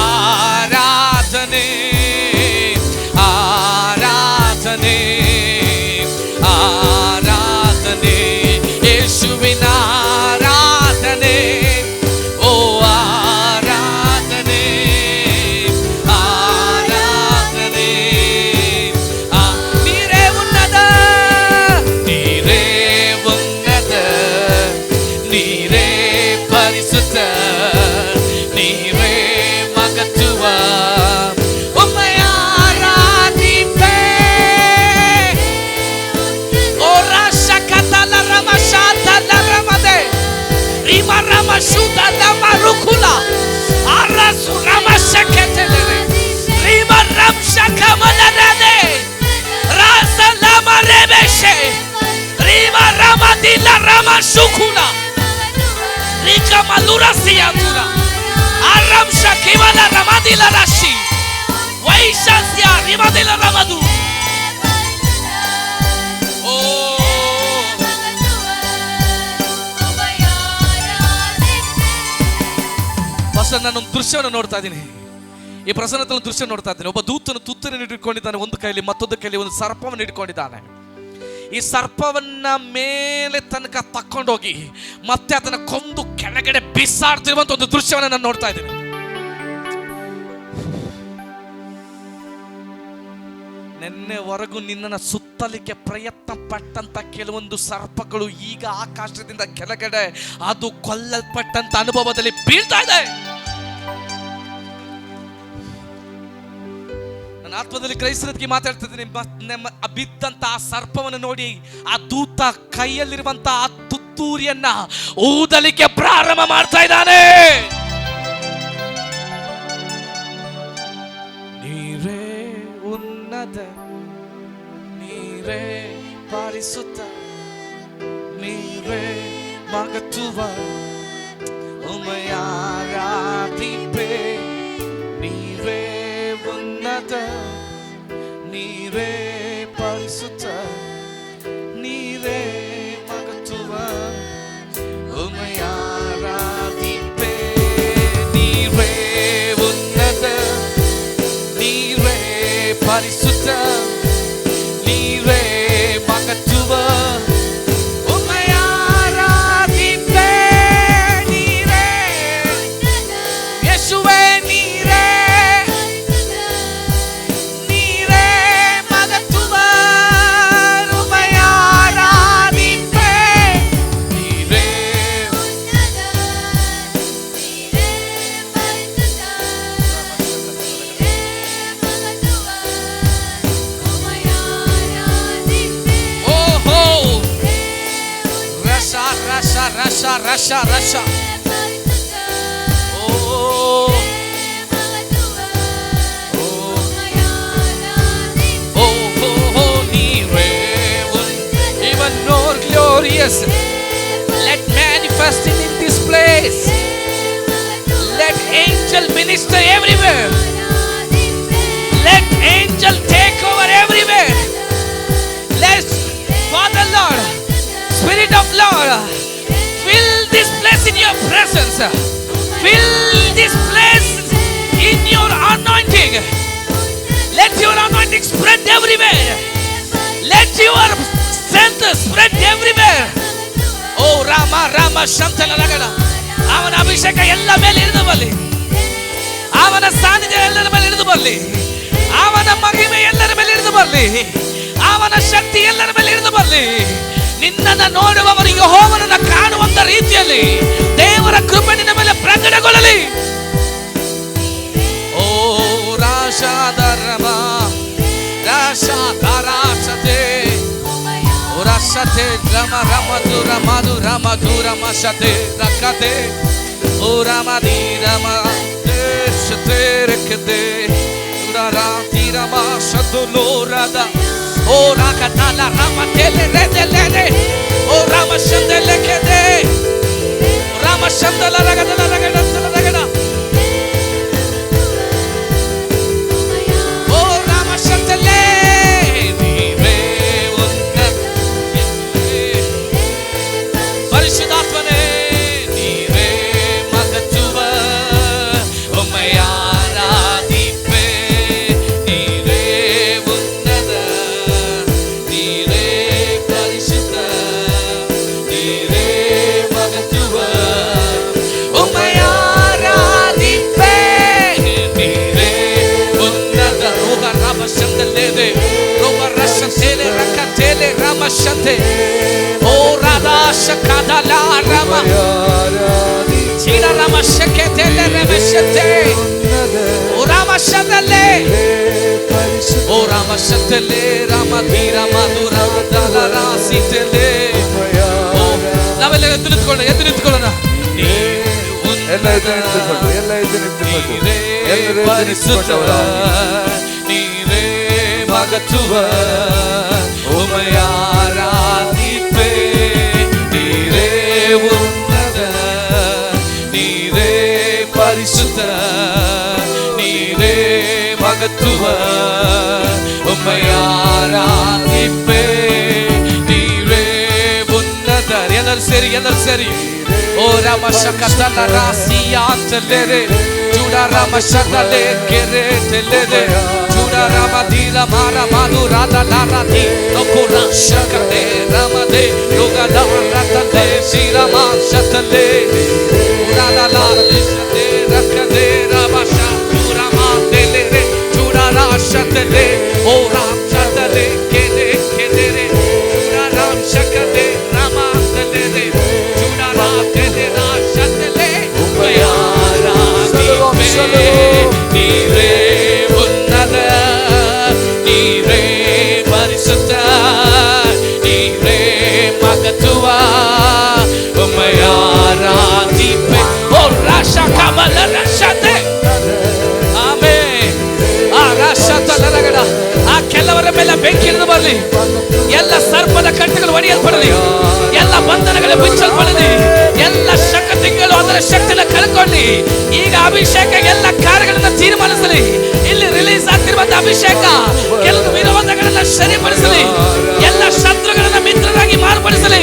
ಆರಾಧನೆ ಆರಾಧನೆ ಆರಾಧನೆ ಯೇಸುವಿನ ಆರಾಧನೆ ಓ ಆರಾಧನೆ ಆರಾಧನೆ ನೀರೇ ಉನ್ನತ ನೀರೇ ಉನ್ನತ ನೀರೇ ಪರಿಸುತ್ತ ನೀರೇ ಮಗತ್ವ ಒಮ್ಮೆಯ ಆರಾಧಿಪೆ ಓ ರಾಶಕತಲ ರಮ ಶಾತಲ ರಮದೆ ರಿಮ ರಮ ಶುದ್ಧ ಮರುಕುಲ ಅರಸು ರಮ ಶಕೆತಲೆ ರಿಮ ರಮ ಶಕಮಲನೆ ರಾಸಲ ಮರೆಬೆಶೆ ರಿಮ ರಮ ದಿಲ ರಮ ಶುಕುಲ ರಿಕ ಮಲುರ ಸಿಯಾತುರ ಆರಂ ಶಕಿವಲ ರಮ ದಿಲ ರಾಶಿ ವೈಶಸ್ಯ ರಿಮ ದಿಲ ರಮದು ಓ ನಾನೊಂದು ದೃಶ್ಯವನ್ನು ನೋಡ್ತಾ ಇದ್ದೀನಿ. ಈ ಪ್ರಸನ್ನತೆಯ ದೃಶ್ಯ ನೋಡ್ತಾ ಇದ್ದೀನಿ. ಒಬ್ಬ ದೂತನು ತುತ್ತನ್ನು ಇಟ್ಕೊಂಡಿದ್ದಾನೆ, ಒಂದು ಕೈಲಿ ಮತ್ತೊಂದು ಕೈಲಿ ಒಂದು ಸರ್ಪವನ್ನು ಇಟ್ಕೊಂಡಿದ್ದಾನೆ. ಈ ಸರ್ಪವನ್ನ ಮೇಲೆ ತನಕ ತಕ್ಕೊಂಡೋಗಿ ಮತ್ತೆ ಅದನ್ನ ಕೊಂದು ಕೆಳಗಡೆ ಬಿಸಾಡ್ತಿರುವಂತ ಒಂದು ದೃಶ್ಯವನ್ನು ನಾನು ನೋಡ್ತಾ ಇದ್ದೀನಿ. ನಿನ್ನೆವರೆಗೂ ನಿನ್ನನ್ನು ಸುತ್ತಲಿಕ್ಕೆ ಪ್ರಯತ್ನ ಪಟ್ಟಂತ ಕೆಲವೊಂದು ಸರ್ಪಗಳು ಈಗ ಆಕಾಶದಿಂದ ಕೆಳಗಡೆ ಅದು ಕೊಲ್ಲಲ್ಪಟ್ಟಂತ ಅನುಭವದಲ್ಲಿ ಬೀಳ್ತಾ ಇದೆ. ನನ್ನ ಆತ್ಮದಲ್ಲಿ ಕ್ರೈಸ್ತರಿಗೆ ಮಾತಾಡ್ತಿದ್ದೀನಿ. ಬಿದ್ದಂತ ಆ ಸರ್ಪವನ್ನು ನೋಡಿ ಆ ದೂತ ಕೈಯಲ್ಲಿರುವಂತ ಆ ತುತ್ತೂರಿಯನ್ನ ಊದಲಿಕ್ಕೆ ಪ್ರಾರಂಭ ಮಾಡ್ತಾ ಇದ್ದಾನೆ. ನೀರೇ ಉನ್ನತ, ನೀರೇ ಪರಿಸುತ್ತ, ನೀರೇ ಮಗತ್ವ, ಉಮಯಾರಾಧಿಪೆ நீரே பரிசுத்த நீரே மகத்துவம் உம்மை ஆராதிப்பே நீரே உன்னத நீரே பரிசுத்த நீரே மகத்துவம் உம்மை ஆராதிப்பே நீரே இயேசுவே நீரே நீரே மகத்துவம் உம்மை ஆராதிப்பே நீரே ஓஹோ ரஷா ரஷா ரஷா ரஷா ரஷா ஓ ஓஹோ நீரே even more glorious let manifesting in this place let angel minister everywhere let angel take over everywhere let Father Lord Spirit of Lord fill this place in your presence fill this place in your anointing let your anointing spread everywhere let your strength spread everywhere oh Rama Rama Shantala Ragada avana abhisheka ella mele irudu balli avana saanidhya ellರ ಮೇಲೆ ಇಳಿದು ಬರಲಿ ಅವನ ಮಹಿಮೆ ಎಲ್ಲರ ಮೇಲೆ ಇಳಿದು ಬರಲಿ ಅವನ ಶಕ್ತಿ ಎಲ್ಲರ ಮೇಲೆ ಇಳಿದು ಬರಲಿ ನಿನ್ನನ್ನು ನೋಡುವವರು ಯೆಹೋವನನ್ನು ಕಾಣುವಂತ ರೀತಿಯಲ್ಲಿ ದೇವರ ಕೃಪೆ ನಿನ್ನ ಮೇಲೆ ಪ್ರಕಟಗೊಳ್ಳಲಿ ಓ ರಾಶಾದರಮ ರಾಶಾದರಾಸತೆ ಓ ರಾಸತೆ ರಮ ರಮ ದುರ ಮಧುರ ಮಧುರ ಮಸತೆ ರಕತೆ ಓ ರಮದಿ ರಮ ದೇಶತೆ ರಕತೆ ದುರರಾ ತೀರಮ ಸದುಲೋರದ ಓ ರಾಕತಾಲ ರಮ ತೆಲೆ ರೆದೆಲೆ ಓ ರಾಮ ಶಂದಲೆ ಕೆದೆ ರಾಮ ಶಂದಲ ರಗದಲ ರಗದಲ ರಗದ ಓ ರಾಮ ಶಂದಲೆ ನೀವೇ ಉನ್ನತ ಪರಿಶುದ್ಧಾತ್ಮನೇ ನೀವೇ ಮಗತ್ವ ಒಮ್ಮೆ ಆರಾಧಿಪೆ ನೀವೇ ಉನ್ನತ ನೀವೇ ಪರಿಶುದ್ಧ ನೀವೇ ಮಗತ್ವ ಒಮ್ಮೆ ಆರಾಧಿಪೆ ನೀವೇ ಉನ್ನತ ರೋಗ ರಾಮ ಶಂದಲೆ ರೋಗ ರಸ ತೇಲೆ ರಕ್ಕ ತೇಲೆ ರಾಮ ಶಂದೆ ಓ ರಾಧಾ ಶಕದಲ ರಾಮ ಚೀರ ರಾಮ ಶಕೆ ತೇಲೆ ರಮ ಶತೆ ಓ ರಾಮ ಶಂದಲೆ ಓ ರಾಮ ಶಂದಲೆ ರಾಮ ಧೀರ ಮಧುರ ದಲ ರಾಸಿ ತೇಲೆ ಓ ನಾವೆಲ್ಲ ಎದ್ದು ನಿಂತ್ಕೊಳ್ಳೋಣ ಎಲ್ಲ ಎದ್ದು ನಿಂತ್ಕೊಂಡು ಎಲ್ಲರೂ ಪರಿಶುದ್ಧ ನೀರೇ ಮಗತ್ವ ಉಮ್ಮೆ ಆರಾಧಿಪೆ ನೀರೇ ಉನ್ನತ ನೀರೇ ಪರಿಶುದ್ಧ ನೀರೇ ಮಗತ್ವ ಉಮ್ಮೆ ಆರಾಧಿಪೆ ನೀರೇ ಉನ್ನತ ಎಲ್ಲರೂ ಸೇರಿ ಓ ರಾಮ ಶಕತಲ ರಾಸಿಯ ಅಂತಲೇರೆ ಜುಡ ರಾಮ ಶಕಲೆ ಕೆರೆ ತೆಲೆರೆ ಜುಡ ರಾಮ ಧೀರ ಮಾರ ಮಾದು ರಾಧ ಲಾರಾಧಿ ನಕುರ ಶಕಲೆ ರಾಮದೆ ಯೋಗದ ರತಲೆ ಶ್ರೀರಾಮ ಶತಲೆ ರಾಧ ಲಾಲಿಸದೆ ರಕದೆ ರಾಮ ಶುರಾಮ ತೆಲೆರೆ ಜುಡ ರಾ ಶತಲೆ ಓ ರಾಮ ಶತಲೆ ಕೆರೆ ಕೆರೆ ಜುಡ ರಾಮ ಶಕಲೆ ರಾಮ ತೆಲೆರೆ ಜುಡ ರಾ ತೆಲೆ ರಾ ಶತಲೆ ನೀರೇ ಉನ್ನತ ನೀರೇ ಪರಿಶುದ್ಧ ನೀರೇ ಮಗತ್ವ ಒಮ್ಮೆ ಆರಾಧಿಪೆ ಓ ರಾಶ ಕಮಲ ರಶತೆ ಆಮೆನ್ ಆ ರಾಶತಲ ರಗಡ ಆ ಕೆಲವರ ಮೇಲೆ ಬೆಂಕಿ ಇಳಿದು ಬರಲಿ ಎಲ್ಲ ಸರ್ಪದ ಕಟ್ಟುಗಳು ಒಡೆಯಲ್ಪಡಲಿ ಎಲ್ಲ ಬಂಧನಗಳು ಬಿಚ್ಚಲ್ಪಡಲಿ ಎಲ್ಲ ಶಕ್ತಿಗಳು ಅದರ ಶಕ್ತಿನ ಕಳ್ಕೊಳ್ಳಿ. ಈಗ ಅಭಿಷೇಕ ಎಲ್ಲ ಕಾರ್ಯಗಳನ್ನ ತೀರ್ಮಾನಿಸಲಿ. ಇಲ್ಲಿ ರಿಲೀಸ್ ಆಗ್ತಿರುವಂತ ಅಭಿಷೇಕ ಕೆಲವು ವಿರೋಧಗಳನ್ನ ಸರಿಪಡಿಸಲಿ, ಎಲ್ಲ ಶತ್ರುಗಳನ್ನ ಮಿತ್ರರಾಗಿ ಮಾರ್ಪಡಿಸಲಿ.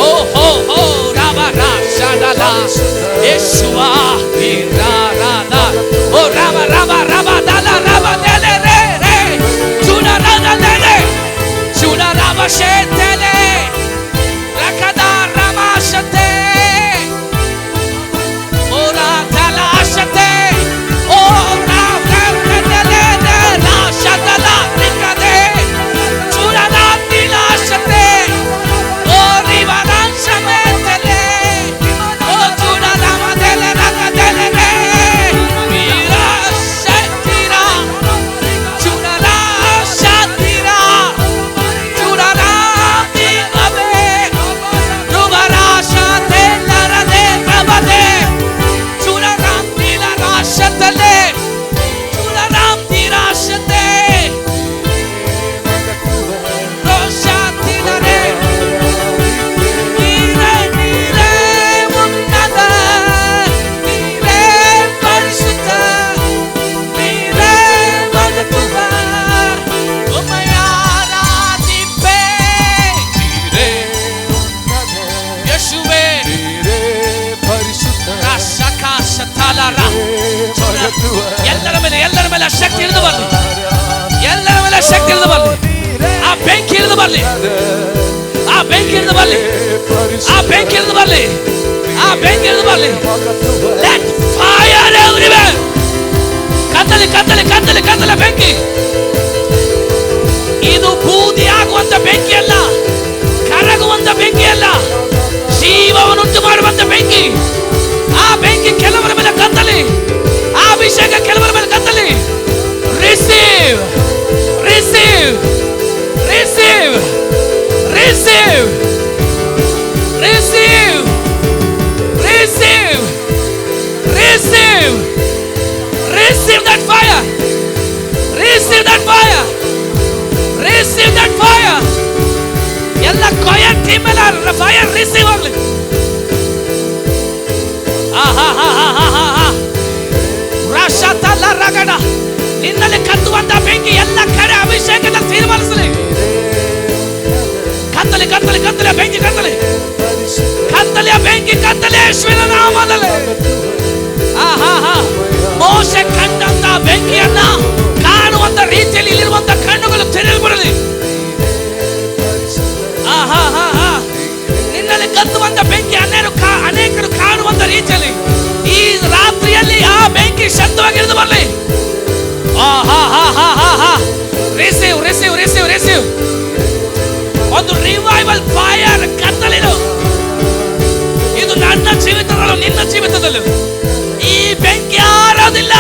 ಓ ಹೋ ಹೋ ರಾಮ ರಾಮ ಯೇಸುವಾ ರಾಧ ಓ ರಾಮ ರಾಮ ರಾಮ ದಾಲ ರಾಮ ದೇಲೆ ರೇ ರೇ ಚೂಡ ರಾಧ ದೇಲೆ ಚೂಡ ರಾಮ ಶೇತಲೆ ರಕದ ರಾಮ ಶತೆ ಓ ರಾಧಲ ಶತೆ ಓ ರಾಮ ದೇಲೆ ರಾ ಶತಲ ನಿಕದೆ ಚೂಡ ರಾಧಿಲ ಶತೆ ಓ ರಿವರ ಶಮೇತಲೆ ಓ ಚೂಡ ರಾಮ ದೇಲೆ ರಕ ದೇಲೆ ರೇ ವೀರ ಶಕ್ತಿರ ಚೂಡ ರಾ ಶಕ್ತಿರ ಚೂಡ ರಾ ದಿಗಬೆ ರುವರ ಶತೆ ಲರದೆ ಕಬದೆ ಚೂಡ ರಾಮ ದಿಲ ರಾಶತಲೆ ಚೂಡ ರಾಮ ದಿರ ಶತೆ ರೋಶಾತಿಲರೆ ನೀರೇ ನೀರೇ ಉನ್ನತ ನೀರೇ ಪರಿಶುದ್ಧ ನೀರೇ ಮಗತುವ ಉಮಯಾರಾಧಿಪೆ ನೀರೇ ಯೇಸುವೇ ರಾಶಕಾಶತಲರ ಎಲ್ಲರ ಮೇಲೆ ಶಕ್ತಿ ಇಳಿದು ಬರಲಿ. ಎಲ್ಲರ ಮೇಲೆ ಶಕ್ತಿ ಇಳಿದು ಬರಲಿ. ಆ ಬೆಂಕಿ ಇಳಿದು ಬರಲಿ. ಆ ಬೆಂಕಿ ಇಳಿದು ಬರಲಿ. ಆ ಬೆಂಕಿ ಇಳಿದು ಬರಲಿ. ಆ ಬೆಂಕಿ ಇಳಿದು ಬರಲಿ. Let fire everywhere. ಕತ್ತಲೆ ಕತ್ತಲೆ ಕತ್ತಲೆ ಕತ್ತಲೆ ಬೆಂಕಿ. ಇದು ಬೂದಿ ಆಗುವಂತ ಬೆಂಕಿ ಅಲ್ಲ, ಕರಗುವಂತ ಬೆಂಕಿ ಅಲ್ಲ, ಜೀವವನ್ನುಂಟು ಮಾಡುವಂತ ಬೆಂಕಿ. ಆ ಬೆಂಕಿ ಕೆಲವರ ಮೇಲೆ ಕತ್ತಲಿ, ಆ ಅಭಿಷೇಕ ಕೆಲವರ ಮೇಲೆ ಕತ್ತಲಿ. Receive receive receive receive receive receive receive receive that fire. Receive that fire. Receive that fire. ಎಲ್ಲ ಕೊಯ ಟೀಮ್ ಮೇಲೆ ಫೈರ್ ರಿಸೀವ್ ಆಗಲಿ. ರಾಶತಲ ರಗಡ ನಿನ್ನಲ್ಲಿ ಕತ್ತುವಂತ ಬೆಂಕಿ ಎಲ್ಲ ಕಡೆ ಅಭಿಷೇಕದ ತೀರ್ಮಾನಿಸಲಿ. ಕತ್ತಲೆ ಕತ್ತಲೆ ಕತ್ತಲೆ ಬೆಂಕಿ ಕತ್ತಲೆ ಕತ್ತಲೆಯ ಬೆಂಕಿ ಕತ್ತಲೆ ಯೇಸುವಿನ ನಾಮದಲ್ಲಿ. ಮೋಶೆ ಕಂಡಂತ ಬೆಂಕಿಯನ್ನ ಕಾಣುವಂತ ರೀತಿಯಲ್ಲಿ ಇಲ್ಲಿರುವಂತ ಕಣ್ಣುಗಳು ತೆರೆಯಲ್ಪಡಲಿ. ನಿನ್ನಲ್ಲಿ ಕತ್ತುವಂತ ಬೆಂಕಿ ಅನೇಕರು ಕಾಣುವಂತ ರೀತಿಯಲ್ಲಿ ಈ ರಾತ್ರಿಯಲ್ಲಿ ಆ ಬೆಂಕಿ ಶಬ್ದವಾಗಿರಿದು ಬರಲಿ. Receive receive receive receive. ಒಂದು ರಿವೈವಲ್ ಫೈರ್ ಕತ್ತಲಿದು. ಇದು ನನ್ನ ಜೀವಿತದಲ್ಲೂ ನಿನ್ನ ಜೀವಿತದಲ್ಲೂ ಈ ಬೆಂಕಿ ಆರೋದಿಲ್ಲ.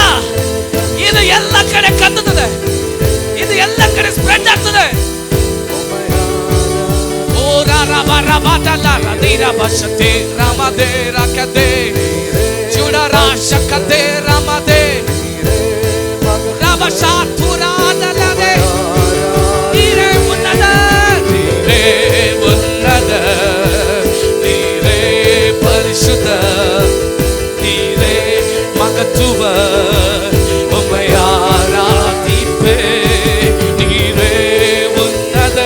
ಇದು ಎಲ್ಲ ಕಡೆ ಕತ್ತುತ್ತದೆ. ಇದು ಎಲ್ಲ ಕಡೆ ಸ್ಪ್ರೆಡ್ ಆಗ್ತದೆ. ಓ ರಾಮ ರಾಮ ದಲ ರದಿರ ಬಶತೆ ರಾಮದೇ ರಕದೆ ಚೂಡ ರಾಶಕದೆ ರಾಮದೇ ರಾಮಶಾತುರಾದಲದೆ ನೀರೇ ಉನ್ನತ ನೀರೇ ಉನ್ನತ ನೀರೇ ಪರಿಶುದ್ಧ ನೀರೇ ಮಗತುವ ಉಮಯಾರಾಧಿಪೆ ನೀರೇ ಉನ್ನತ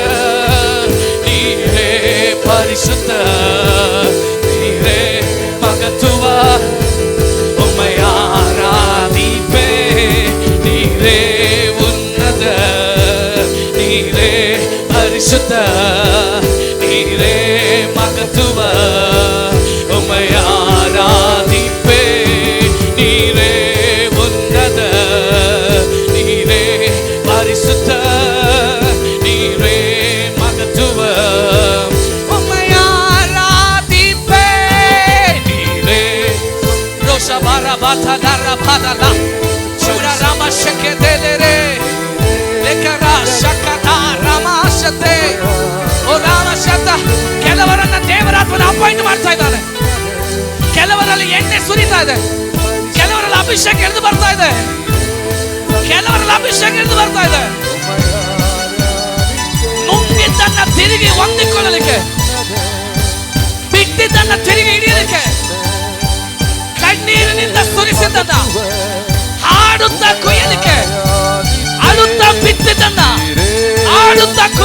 ನೀರೇ ಪರಿಶುದ್ಧ ನೀರೇ ಮಗತುವ ಉಮಯಾರಾಧಿಪೆ ನೀರೇ ಉನ್ನತ ನೀರೇ ಪರಿಶುದ್ಧ ನೀರೇ ಮಗತುವ ಉಮಯಾರಾಧಿಪೆ ನೀರೇ ಉನ್ನತ ನೀರೇ ಪರಿಶುದ್ಧ ನೀರೇ ಮಗತುವ ಉಮಯಾರಾಧಿಪೆ ನೀರೇ ರೋಷಬಾರ ಬಾಧದರ ಬಾದಲ ಚೂಡ ರಾಮ ಶಕೆ ದೇಲೆ ಲೇಖರ ಶಕಟ ರಾಮಾಶತೆ ಓ ರಾಮಶತ. ಕೆಲವರನ್ನ ದೇವರಾತ್ಮನ ಅಪಾಯಿಂಟ್ ಮಾಡ್ತಾ ಇದ್ದಾನೆ. ಕೆಲವರಲ್ಲಿ ಎಣ್ಣೆ ಸುರಿತಾ ಇದೆ. ಕೆಲವರಲ್ಲಿ ಅಭಿಷೇಕ ಇಳಿದು ಬರ್ತಾ ಇದೆ. ಕೆಲವರಲ್ಲಿ ಅಭಿಷೇಕ ಇಳಿದು ಬರ್ತಾ ಇದೆ. ನುಂಗಿದ್ದನ್ನ ತಿರುಗಿ ಹೊಂದಿಕೊಳ್ಳಲಿಕ್ಕೆ, ಬಿಟ್ಟಿದ್ದನ್ನ ತಿರುಗಿ ಹಿಡಿಯಲಿಕ್ಕೆ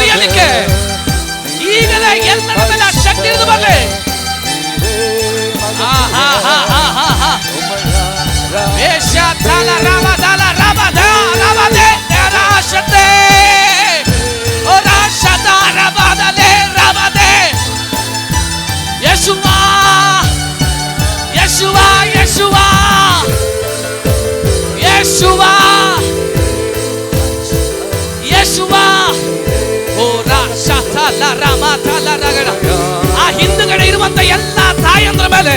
ಮುರಿಯಲಿಕ್ಕೆ ಈಗಲೇ ಎಲ್ಲರ ಮೇಲೆ ಆ ಶಕ್ತಿ ಇಳಿದು ಬರಲಿ. ಯೇಸುವಾ ಯೇಸುವಾ ಯೇಸುವಾ ಯೇಸುವಾ ಯೇಸುವಾ ಓ ರಾಶಾತಲ ರಾಮತಲ ರಗಡ. ಆ ಹಿಂದುಗಡೆ ಇರುವಂತ ಎಲ್ಲ ತಾಯಂದ್ರ ಮೇಲೆ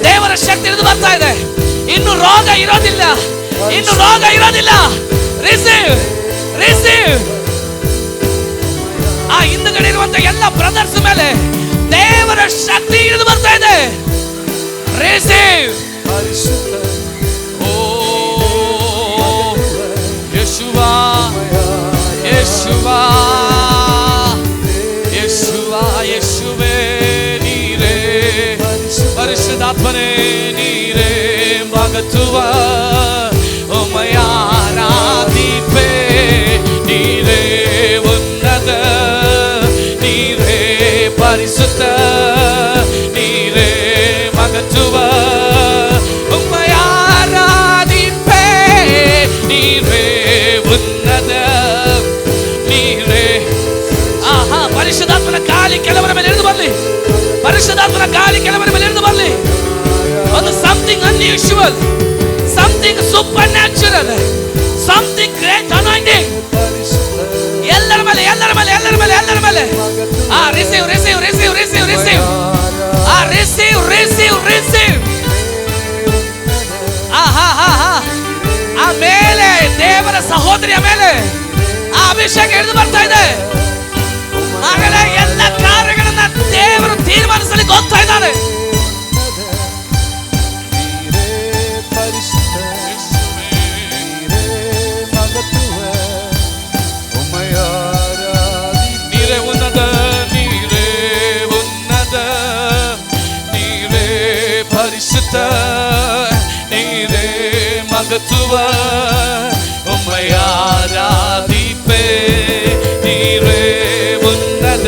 ದೇವರ ಶಕ್ತಿ ಇಳಿದು ಬರ್ತಾ ಇದೆ. ಇನ್ನು ರೋಗ ಇರೋದಿಲ್ಲ, ಇನ್ನು ರೋಗ ಇರೋದಿಲ್ಲ. Receive receive. ಆ ಹಿಂದುಗಡೆ ಇರುವಂತ ಎಲ್ಲ ಬ್ರದರ್ಸ್ ಮೇಲೆ ದೇವರ ಶಕ್ತಿ ಇಳಿದು ಬರ್ತಾ ಇದೆ. ರಿಸೀವ್. ಓ ಯೇಸುವಾ ಯೇಸುವಾ ಯೇಸುವಾ ಯೇಸುವೇ ನೀರೇ ಪರಿಶುದ್ಧಾತ್ಮನೇ ನೀರೇ ಮಗತ್ವ ಒಮ್ಮಯಾರಾಧಿಪೆ ನೀರೇ ಉನ್ನತ ನೀರೇ ಪರಿಶುದ್ಧ ನೀರೇ ಮಗತ್ವ ಒಮ್ಮಯಾರಾಧಿಪೆ ನೀರೇ ಉನ್ನತ ನೀರೇ. ಆಹಾ, ಪರಿಶುದ್ಧಾತ್ಮನ ಗಾಳಿ ಕೆಲವರ ಮೇಲೆ ಇಳಿದು ಬರಲಿ. ಪರಿಶುದ್ಧಾತ್ಮನ ಗಾಳಿ ಕೆಲವರ ಮೇಲೆ ಇಳಿದು ಬರಲಿ. ಒಂದು something unusual, something super natural, something great anointing ಎಲ್ಲರ ಮೇಲೆ ಎಲ್ಲರ ಮೇಲೆ ಎಲ್ಲರ ಮೇಲೆ ಎಲ್ಲರ ಮೇಲೆ. ಆ receive receive receive receive receive. ಆ ರಿಸೀವ್ ರಿಸೀವ್ ರಿಸೀವ್. ಆಹಾ ಹಾ ಹಾ. ಆ ಮೇಲೆ ದೇವರ ಸಹೋದರಿಯ ಮೇಲೆ ಆ ಅಭಿಷೇಕ ಇಳಿದು ಬರ್ತಾ ಇದೆ. ಮಗಳೇ, ಎಲ್ಲ ಕಾರ್ಯಗಳನ್ನ ದೇವರು ತೀರ್ಮಾನಿಸಲಿಕ್ಕೆ ಹೋಗ್ತಾ ಇದ್ದಾರೆ. ನೀರೇ ಉನ್ನತ ನೀರೇ ಉನ್ನತ ನೀರೇ ಪರಿಶುದ್ಧ ನೀರೇ ಮಗತ್ವ ಒಮ್ಮಯಾರಾಧಿಪೆ ನೀರೇ ಉನ್ನತ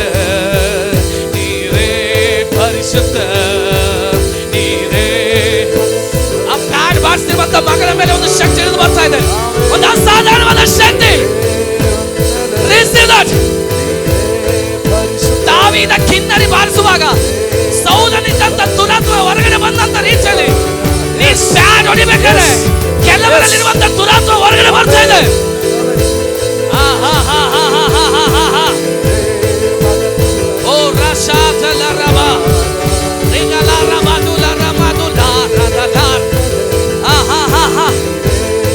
ನೀರೇ ಪರಿಶುದ್ಧ ನೀರೇ. ಆ ಪ್ರಾಣ ಬಾರಿಸ್ತಿರುವಂತ ಮಗಳ ಮೇಲೆ ಒಂದು ಶಕ್ತಿ ಇಳಿದು ಬರ್ತಾ ಇದೆ, ಒಂದು ಅಸಾಧಾರಣವಾದ ಶಕ್ತಿ. ದಾವೀದ ಕಿನ್ನರಿ ಬಾರಿಸುವಾಗ ಸೌಲನಿದ್ದಂತ ದುರಾತ್ಮ ಹೊರಗಡೆ ಬಂದಂತ ರೀತಿಯಲ್ಲಿ ನೀ ಸ್ಟ್ಯಾಂಡ್ ಹೊಡಿಬೇಕಾದ್ರೆ ಕೆಲವರಲ್ಲಿರುವಂತ ದುರಾತ್ಮ ಹೊರಗಡೆ ಬರ್ತಾ ಇದೆ. ಓ ರಶಾತಲ ರವ ರಿಂಗಲ ರಮದುಲ ರಮದುಲ ರದದಾರ್.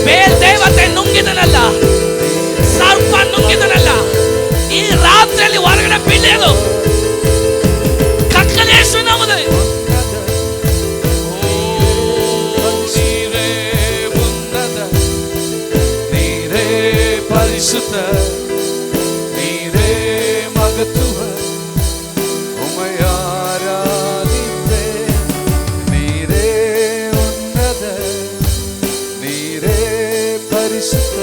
ಬೇಲ್ ದೇವತೆ ನುಂಗಿದನಲ್ಲ, ಸರ್ಪ ನುಂಗಿದನಲ್ಲ, ಈ ರಾತ್ರಿಯಲ್ಲಿ ಹೊರಗಡೆ ಬೀಳೋದು ಕಕ್ಕಲೇಶು ನಮ್ಮದು. ನೀರೇ ಉನ್ನತ ನೀರೇ ಪರಿಶುದ್ಧ ನೀರೇ ಮಗತ್ವ ಒಮ್ಮಯಾರಾಧಿಪೆ ನೀರೇ ಉನ್ನತ ನೀರೇ ಪರಿಶುದ್ಧ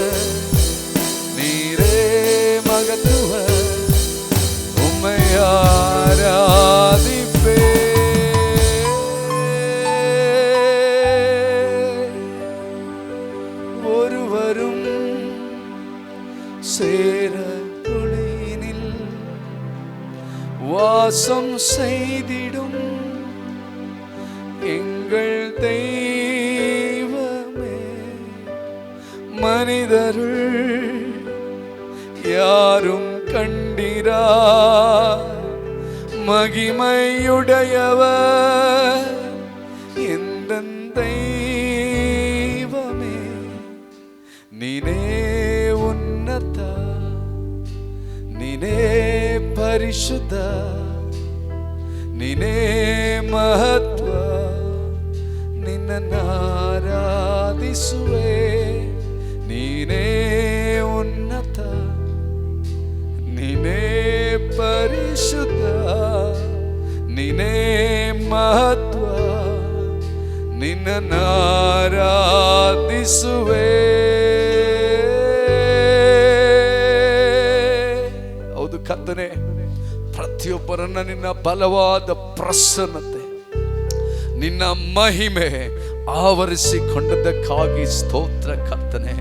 ನೀರೇ ಮಗತ್ವ ಒಮ್ಮಯಾರಾಧಿಪೆ. ஒருவரும் சேர துணையினில் வாசம் செய்திடும் எங்கள் தெய்வமே. மனிதருள் யாரும் கண்டிரா மகிமையுடையவர் எந்தன் தெய்வமே. நீனே ಉನ್ನತ ನೀನೇ ಪರಿಶುದ್ಧ ನೀನೇ ಮಹತ್ವ ನಿನ್ನನ್ನಾರಾಧಿಸುವೆ. ನೀನೇ ಉನ್ನತ ನೀನೇ ಪರಿಶುದ್ಧ ನೀನೇ ಮಹತ್ವ ನಿನ್ನನ್ನಾರಾಧಿಸುವೆ. ಹೌದು, ಕರ್ತನೆ, ಪ್ರತಿಯೊಬ್ಬರನ್ನ ನಿನ್ನ ಬಲವಾದ ಪ್ರಸನ್ನತೆ, ನಿನ್ನ ಮಹಿಮೆ ಆವರಿಸಿಕೊಂಡದಕ್ಕಾಗಿ ಸ್ತೋತ್ರ ಕರ್ತನೆ.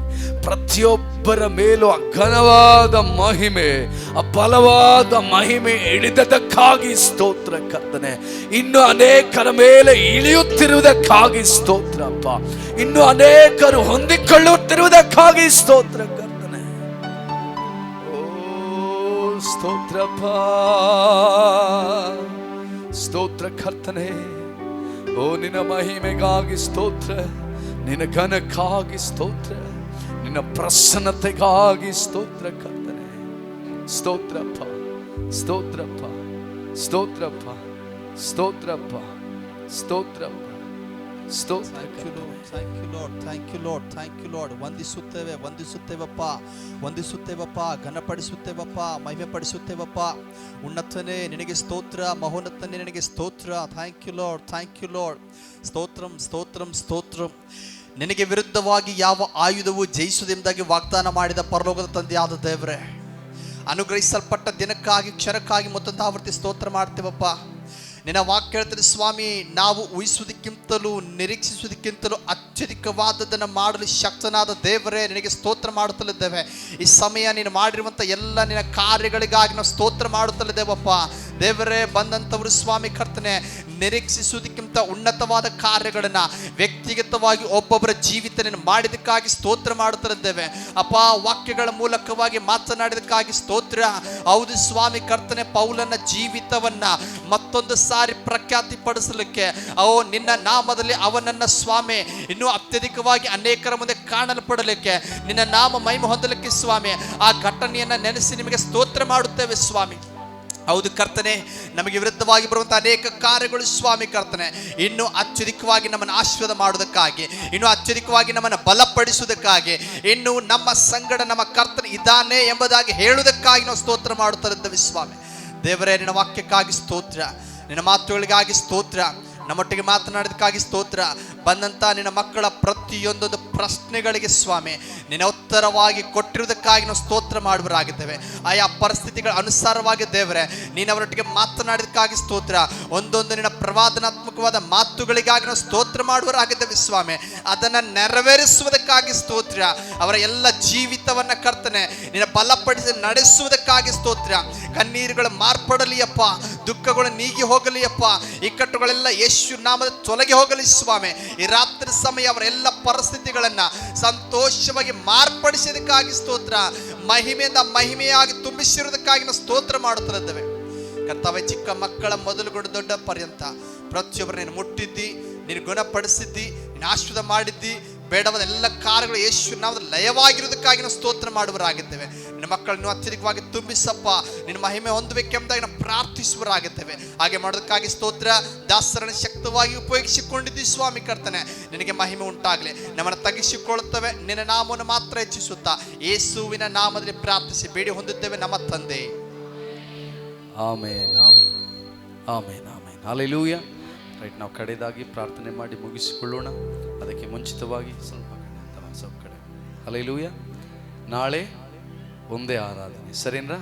ಪ್ರತಿಯೊಬ್ಬರ ಮೇಲೂ ಅಘನವಾದ ಮಹಿಮೆ, ಬಲವಾದ ಮಹಿಮೆ ಇಳಿದದಕ್ಕಾಗಿ ಸ್ತೋತ್ರ ಕರ್ತನೆ. ಇನ್ನು ಅನೇಕರ ಮೇಲೆ ಇಳಿಯುತ್ತಿರುವುದಕ್ಕಾಗಿ ಸ್ತೋತ್ರಪ್ಪ. ಇನ್ನು ಅನೇಕರು ಹೊಂದಿಕೊಳ್ಳುತ್ತಿರುವುದಕ್ಕಾಗಿ ಸ್ತೋತ್ರ ಕರ್ತನೆ. ಓ ಸ್ತೋತ್ರಪ್ಪ, ಸ್ತೋತ್ರ ಕರ್ತನೆ. ಓ ನಿನ್ನ ಮಹಿಮೆಗಾಗಿ ಸ್ತೋತ್ರ, ನಿನ್ನ ಘನಕ್ಕಾಗಿ ಸ್ತೋತ್ರ, ನಿನ್ನ ಪ್ರಸನ್ನತೆಗಾಗಿ ಸ್ತೋತ್ರ ಕರ್ತನೆ. ಸ್ತೋತ್ರಪ್ಪ, ಸ್ತೋತ್ರಪ್ಪ, ಸ್ತೋತ್ರಪ್ಪ, ಸ್ತೋತ್ರಪ್ಪ, ಸ್ತೋತ್ರಪ್ಪ, ಸ್ತೋತ್ರ. Thank you Lord. ವಂದಿಸುತ್ತೇವಪ್ಪ, ವಂದಿಸುತ್ತೇವಪ್ಪ, ಘನಪಡಿಸುತ್ತೇವಪ್ಪ, ಮಹಿಮೆ ಪಡಿಸುತ್ತೇವಪ್ಪ. ಉನ್ನತನೇ ನಿನಗೆ ಸ್ತೋತ್ರ, ಮಹೋನ್ನತನೇ ನಿನಗೆ ಸ್ತೋತ್ರ. Thank you Lord. ಸ್ತೋತ್ರಂ ಸ್ತೋತ್ರಂ ಸ್ತೋತ್ರಂ. ನಿನಗೆ ವಿರುದ್ಧವಾಗಿ ಯಾವ ಆಯುಧವು ಜಯಿಸುವುದೆಂಬುದಾಗಿ ವಾಗ್ದಾನ ಮಾಡಿದ ಪರಲೋಕದ ತಂದೆಯಾದ ದೇವರೇ, ಅನುಗ್ರಹಿಸಲ್ಪಟ್ಟ ದಿನಕ್ಕಾಗಿ ಕ್ಷಣಕ್ಕಾಗಿ ಮತ್ತೊಂದು ಆವರ್ತಿ ಸ್ತೋತ್ರ ಮಾಡ್ತೇವಪ್ಪ. ನಿನ್ನ ವಾಕ್ಯ ಹೇಳ್ತಾರೆ ಸ್ವಾಮಿ, ನಾವು ಊಹಿಸುವುದಕ್ಕಿಂತಲೂ ನಿರೀಕ್ಷಿಸುವುದಕ್ಕಿಂತಲೂ ಅತ್ಯಧಿಕವಾದದ್ದನ್ನು ಮಾಡಲು ಶಕ್ತನಾದ ದೇವರೇ, ನಿನಗೆ ಸ್ತೋತ್ರ ಮಾಡುತ್ತಲಿದ್ದೇವೆ. ಈ ಸಮಯ ನೀನು ಮಾಡಿರುವಂಥ ಎಲ್ಲ ನಿನ್ನ ಕಾರ್ಯಗಳಿಗಾಗಿ ನಾವು ಸ್ತೋತ್ರ ಮಾಡುತ್ತಲಿದ್ದೇವಪ್ಪ. ದೇವರೇ, ಬಂದಂಥವರು ಸ್ವಾಮಿ ಕರ್ತನೆ, ನಿರೀಕ್ಷಿಸುವುದಕ್ಕಿಂತ ಉನ್ನತವಾದ ಕಾರ್ಯಗಳನ್ನು ವ್ಯಕ್ತಿಗತವಾಗಿ ಒಬ್ಬೊಬ್ಬರ ಜೀವಿತ ನೀನು ಮಾಡಿದಕ್ಕಾಗಿ ಸ್ತೋತ್ರ ಮಾಡುತ್ತಲಿದ್ದೇವೆ ಅಪ್ಪ. ವಾಕ್ಯಗಳ ಮೂಲಕವಾಗಿ ಮಾತನಾಡಿದಕ್ಕಾಗಿ ಸ್ತೋತ್ರ. ಹೌದು ಸ್ವಾಮಿ ಕರ್ತನೆ, ಪೌಲನ ಜೀವಿತವನ್ನ ಮತ್ತೊಂದು ಸಾರಿ ಪ್ರಖ್ಯಾತಿ ಪಡಿಸಲಿಕ್ಕೆ ನಿನ್ನ ನಾಮದಲ್ಲಿ ಅವನನ್ನ ಸ್ವಾಮಿ ಇನ್ನೂ ಅತ್ಯಧಿಕವಾಗಿ ಅನೇಕರ ಮುಂದೆ ಕಾಣಲ್ಪಡಲಿಕ್ಕೆ, ನಿನ್ನ ನಾಮ ಮಹಿಮೆ ಹೊಂದಲಿಕ್ಕೆ ಸ್ವಾಮಿ ಆ ಘಟನೆಯನ್ನ ನೆನೆಸಿ ನಿಮಗೆ ಸ್ತೋತ್ರ ಮಾಡುತ್ತೇವೆ ಸ್ವಾಮಿ. ಹೌದು ಕರ್ತನೆ, ನಮಗೆ ವಿರುದ್ಧವಾಗಿ ಬರುವಂಥ ಅನೇಕ ಕಾರ್ಯಗಳು ಸ್ವಾಮಿ ಕರ್ತನೆ ಇನ್ನೂ ಅತ್ಯಧಿಕವಾಗಿ ನಮ್ಮನ್ನು ಆಶೀರ್ವಾದ ಮಾಡುವುದಕ್ಕಾಗಿ, ಇನ್ನೂ ಅತ್ಯಧಿಕವಾಗಿ ನಮ್ಮನ್ನು ಬಲಪಡಿಸುವುದಕ್ಕಾಗಿ, ಇನ್ನು ನಮ್ಮ ಸಂಗಡ ನಮ್ಮ ಕರ್ತನೆ ಇದ್ದಾನೆ ಎಂಬುದಾಗಿ ಹೇಳುವುದಕ್ಕಾಗಿ ನಾವು ಸ್ತೋತ್ರ ಮಾಡುತ್ತಿದ್ದೇವೆ ಸ್ವಾಮಿ. ದೇವರೇ, ನಿನ್ನ ವಾಕ್ಯಕ್ಕಾಗಿ ಸ್ತೋತ್ರ, ನಿನ್ನ ಮಾತುಗಳಿಗಾಗಿ ಸ್ತೋತ್ರ, ನಮ್ಮೊಟ್ಟಿಗೆ ಮಾತನಾಡೋದಕ್ಕಾಗಿ ಸ್ತೋತ್ರ. ಬಂದಂಥ ನಿನ್ನ ಮಕ್ಕಳ ಪ್ರತಿಯೊಂದೊಂದು ಪ್ರಶ್ನೆಗಳಿಗೆ ಸ್ವಾಮಿ ನಿನ್ನ ಉತ್ತರವಾಗಿ ಕೊಟ್ಟಿರುವುದಕ್ಕಾಗಿ ನಾವು ಸ್ತೋತ್ರ ಮಾಡುವರಾಗಿದ್ದೇವೆ. ಆಯಾ ಪರಿಸ್ಥಿತಿಗಳ ಅನುಸಾರವಾಗಿ ದೇವರೇ ನೀನು ಅವರೊಟ್ಟಿಗೆ ಮಾತನಾಡೋದಕ್ಕಾಗಿ ಸ್ತೋತ್ರ. ಒಂದೊಂದು ನಿನ್ನ ಪ್ರವಾದನಾತ್ಮಕವಾದ ಮಾತುಗಳಿಗಾಗಿ ನಾವು ಸ್ತೋತ್ರ ಮಾಡುವರಾಗಿದ್ದೇವೆ ಸ್ವಾಮಿ. ಅದನ್ನು ನೆರವೇರಿಸುವುದಕ್ಕಾಗಿ ಸ್ತೋತ್ರ. ಅವರ ಎಲ್ಲ ಜೀವಿತವನ್ನು ಕರ್ತನೆ ನಿನ್ನ ಬಲಪಡಿಸಿ ನಡೆಸುವುದಕ್ಕಾಗಿ ಸ್ತೋತ್ರ. ಕಣ್ಣೀರುಗಳು ಮಾರ್ಪಡಲಿಯಪ್ಪ, ದುಃಖಗಳು ನೀಗಿ ಹೋಗಲಿಯಪ್ಪ, ಇಕ್ಕಟ್ಟುಗಳೆಲ್ಲ ಯೇಸು ನಾಮದ ತೊಲಗಿ ಹೋಗಲಿ ಸ್ವಾಮಿ. ಈ ರಾತ್ರಿ ಸಮಯ ಅವರ ಎಲ್ಲ ಪರಿಸ್ಥಿತಿಗಳನ್ನ ಸಂತೋಷವಾಗಿ ಮಾರ್ಪಡಿಸಿದಕ್ಕಾಗಿ ಸ್ತೋತ್ರ. ಮಹಿಮೆಯಿಂದ ಮಹಿಮೆಯಾಗಿ ತುಂಬಿಸಿರುವುದಕ್ಕಾಗಿ ನಾವು ಸ್ತೋತ್ರ ಮಾಡುತ್ತಿದ್ದೇವೆ ಕರ್ತವ್ಯ. ಚಿಕ್ಕ ಮಕ್ಕಳ ಮೊದಲುಗೊಂಡು ದೊಡ್ಡ ಪರ್ಯಂತ ಪ್ರತಿಯೊಬ್ಬರು ನೀನು ಮುಟ್ಟಿದ್ದಿ, ನೀನು ಗುಣಪಡಿಸಿದ್ದಿ, ನೀನು ಆಶೀರ್ವಾದ ಮಾಡಿದ್ದಿ. ಬೇಡವಾದ ಎಲ್ಲ ಕಾರ್ಯಗಳು ಯೇಸು ನಾಮದಲ್ಲಿ ಲಯವಾಗಿರುವುದಕ್ಕಾಗಿ ನಾವು ಸ್ತೋತ್ರ ಮಾಡುವರಾಗಿದ್ದೇವೆ. ನಿನ್ನ ಮಕ್ಕಳನ್ನು ಅತ್ಯಧಿಕವಾಗಿ ತುಂಬಿಸಪ್ಪ, ನಿನ್ನ ಮಹಿಮೆ ಹೊಂದಬೇಕೆಂಬುದಾಗಿ ನಾವು ಪ್ರಾರ್ಥಿಸುವರಾಗಿದ್ದೇವೆ. ಹಾಗೆ ಮಾಡೋದಕ್ಕಾಗಿ ಸ್ತೋತ್ರ. ದಾಸರನ್ನು ಶಕ್ತವಾಗಿ ಉಪಯೋಗಿಸಿಕೊಂಡಿದ್ದೀವಿ ಸ್ವಾಮಿ ಕರ್ತನೆ, ನಿನಗೆ ಮಹಿಮೆ ಉಂಟಾಗಲಿ. ನಮ್ಮನ್ನು ತಗ್ಗಿಸಿಕೊಳ್ಳುತ್ತವೆ, ನಿನ್ನ ನಾಮವನ್ನು ಮಾತ್ರ ಹೆಚ್ಚಿಸುತ್ತಾ ಯೇಸುವಿನ ನಾಮದಲ್ಲಿ ಪ್ರಾರ್ಥಿಸಿ ಬೇಡಿ ಹೊಂದುತ್ತೇವೆ ನಮ್ಮ ತಂದೆ. ಆಮೇನ್, ಆಮೇನ್, ಆಮೇನ್. ಹಲ್ಲೆಲೂಯಾ. ರೈಟ್, ನಾವು ಕಡೆದಾಗಿ ಪ್ರಾರ್ಥನೆ ಮಾಡಿ ಮುಗಿಸಿಕೊಳ್ಳೋಣ. ಅದಕ್ಕೆ ಮುಂಚಿತವಾಗಿ ಸ್ವಲ್ಪ ಕಡೆ. ಹಲ್ಲೆಲೂಯಾ. ನಾಳೆ ಒಂದೇ ಆರಾಧನೆ, ಸರಿನಾ?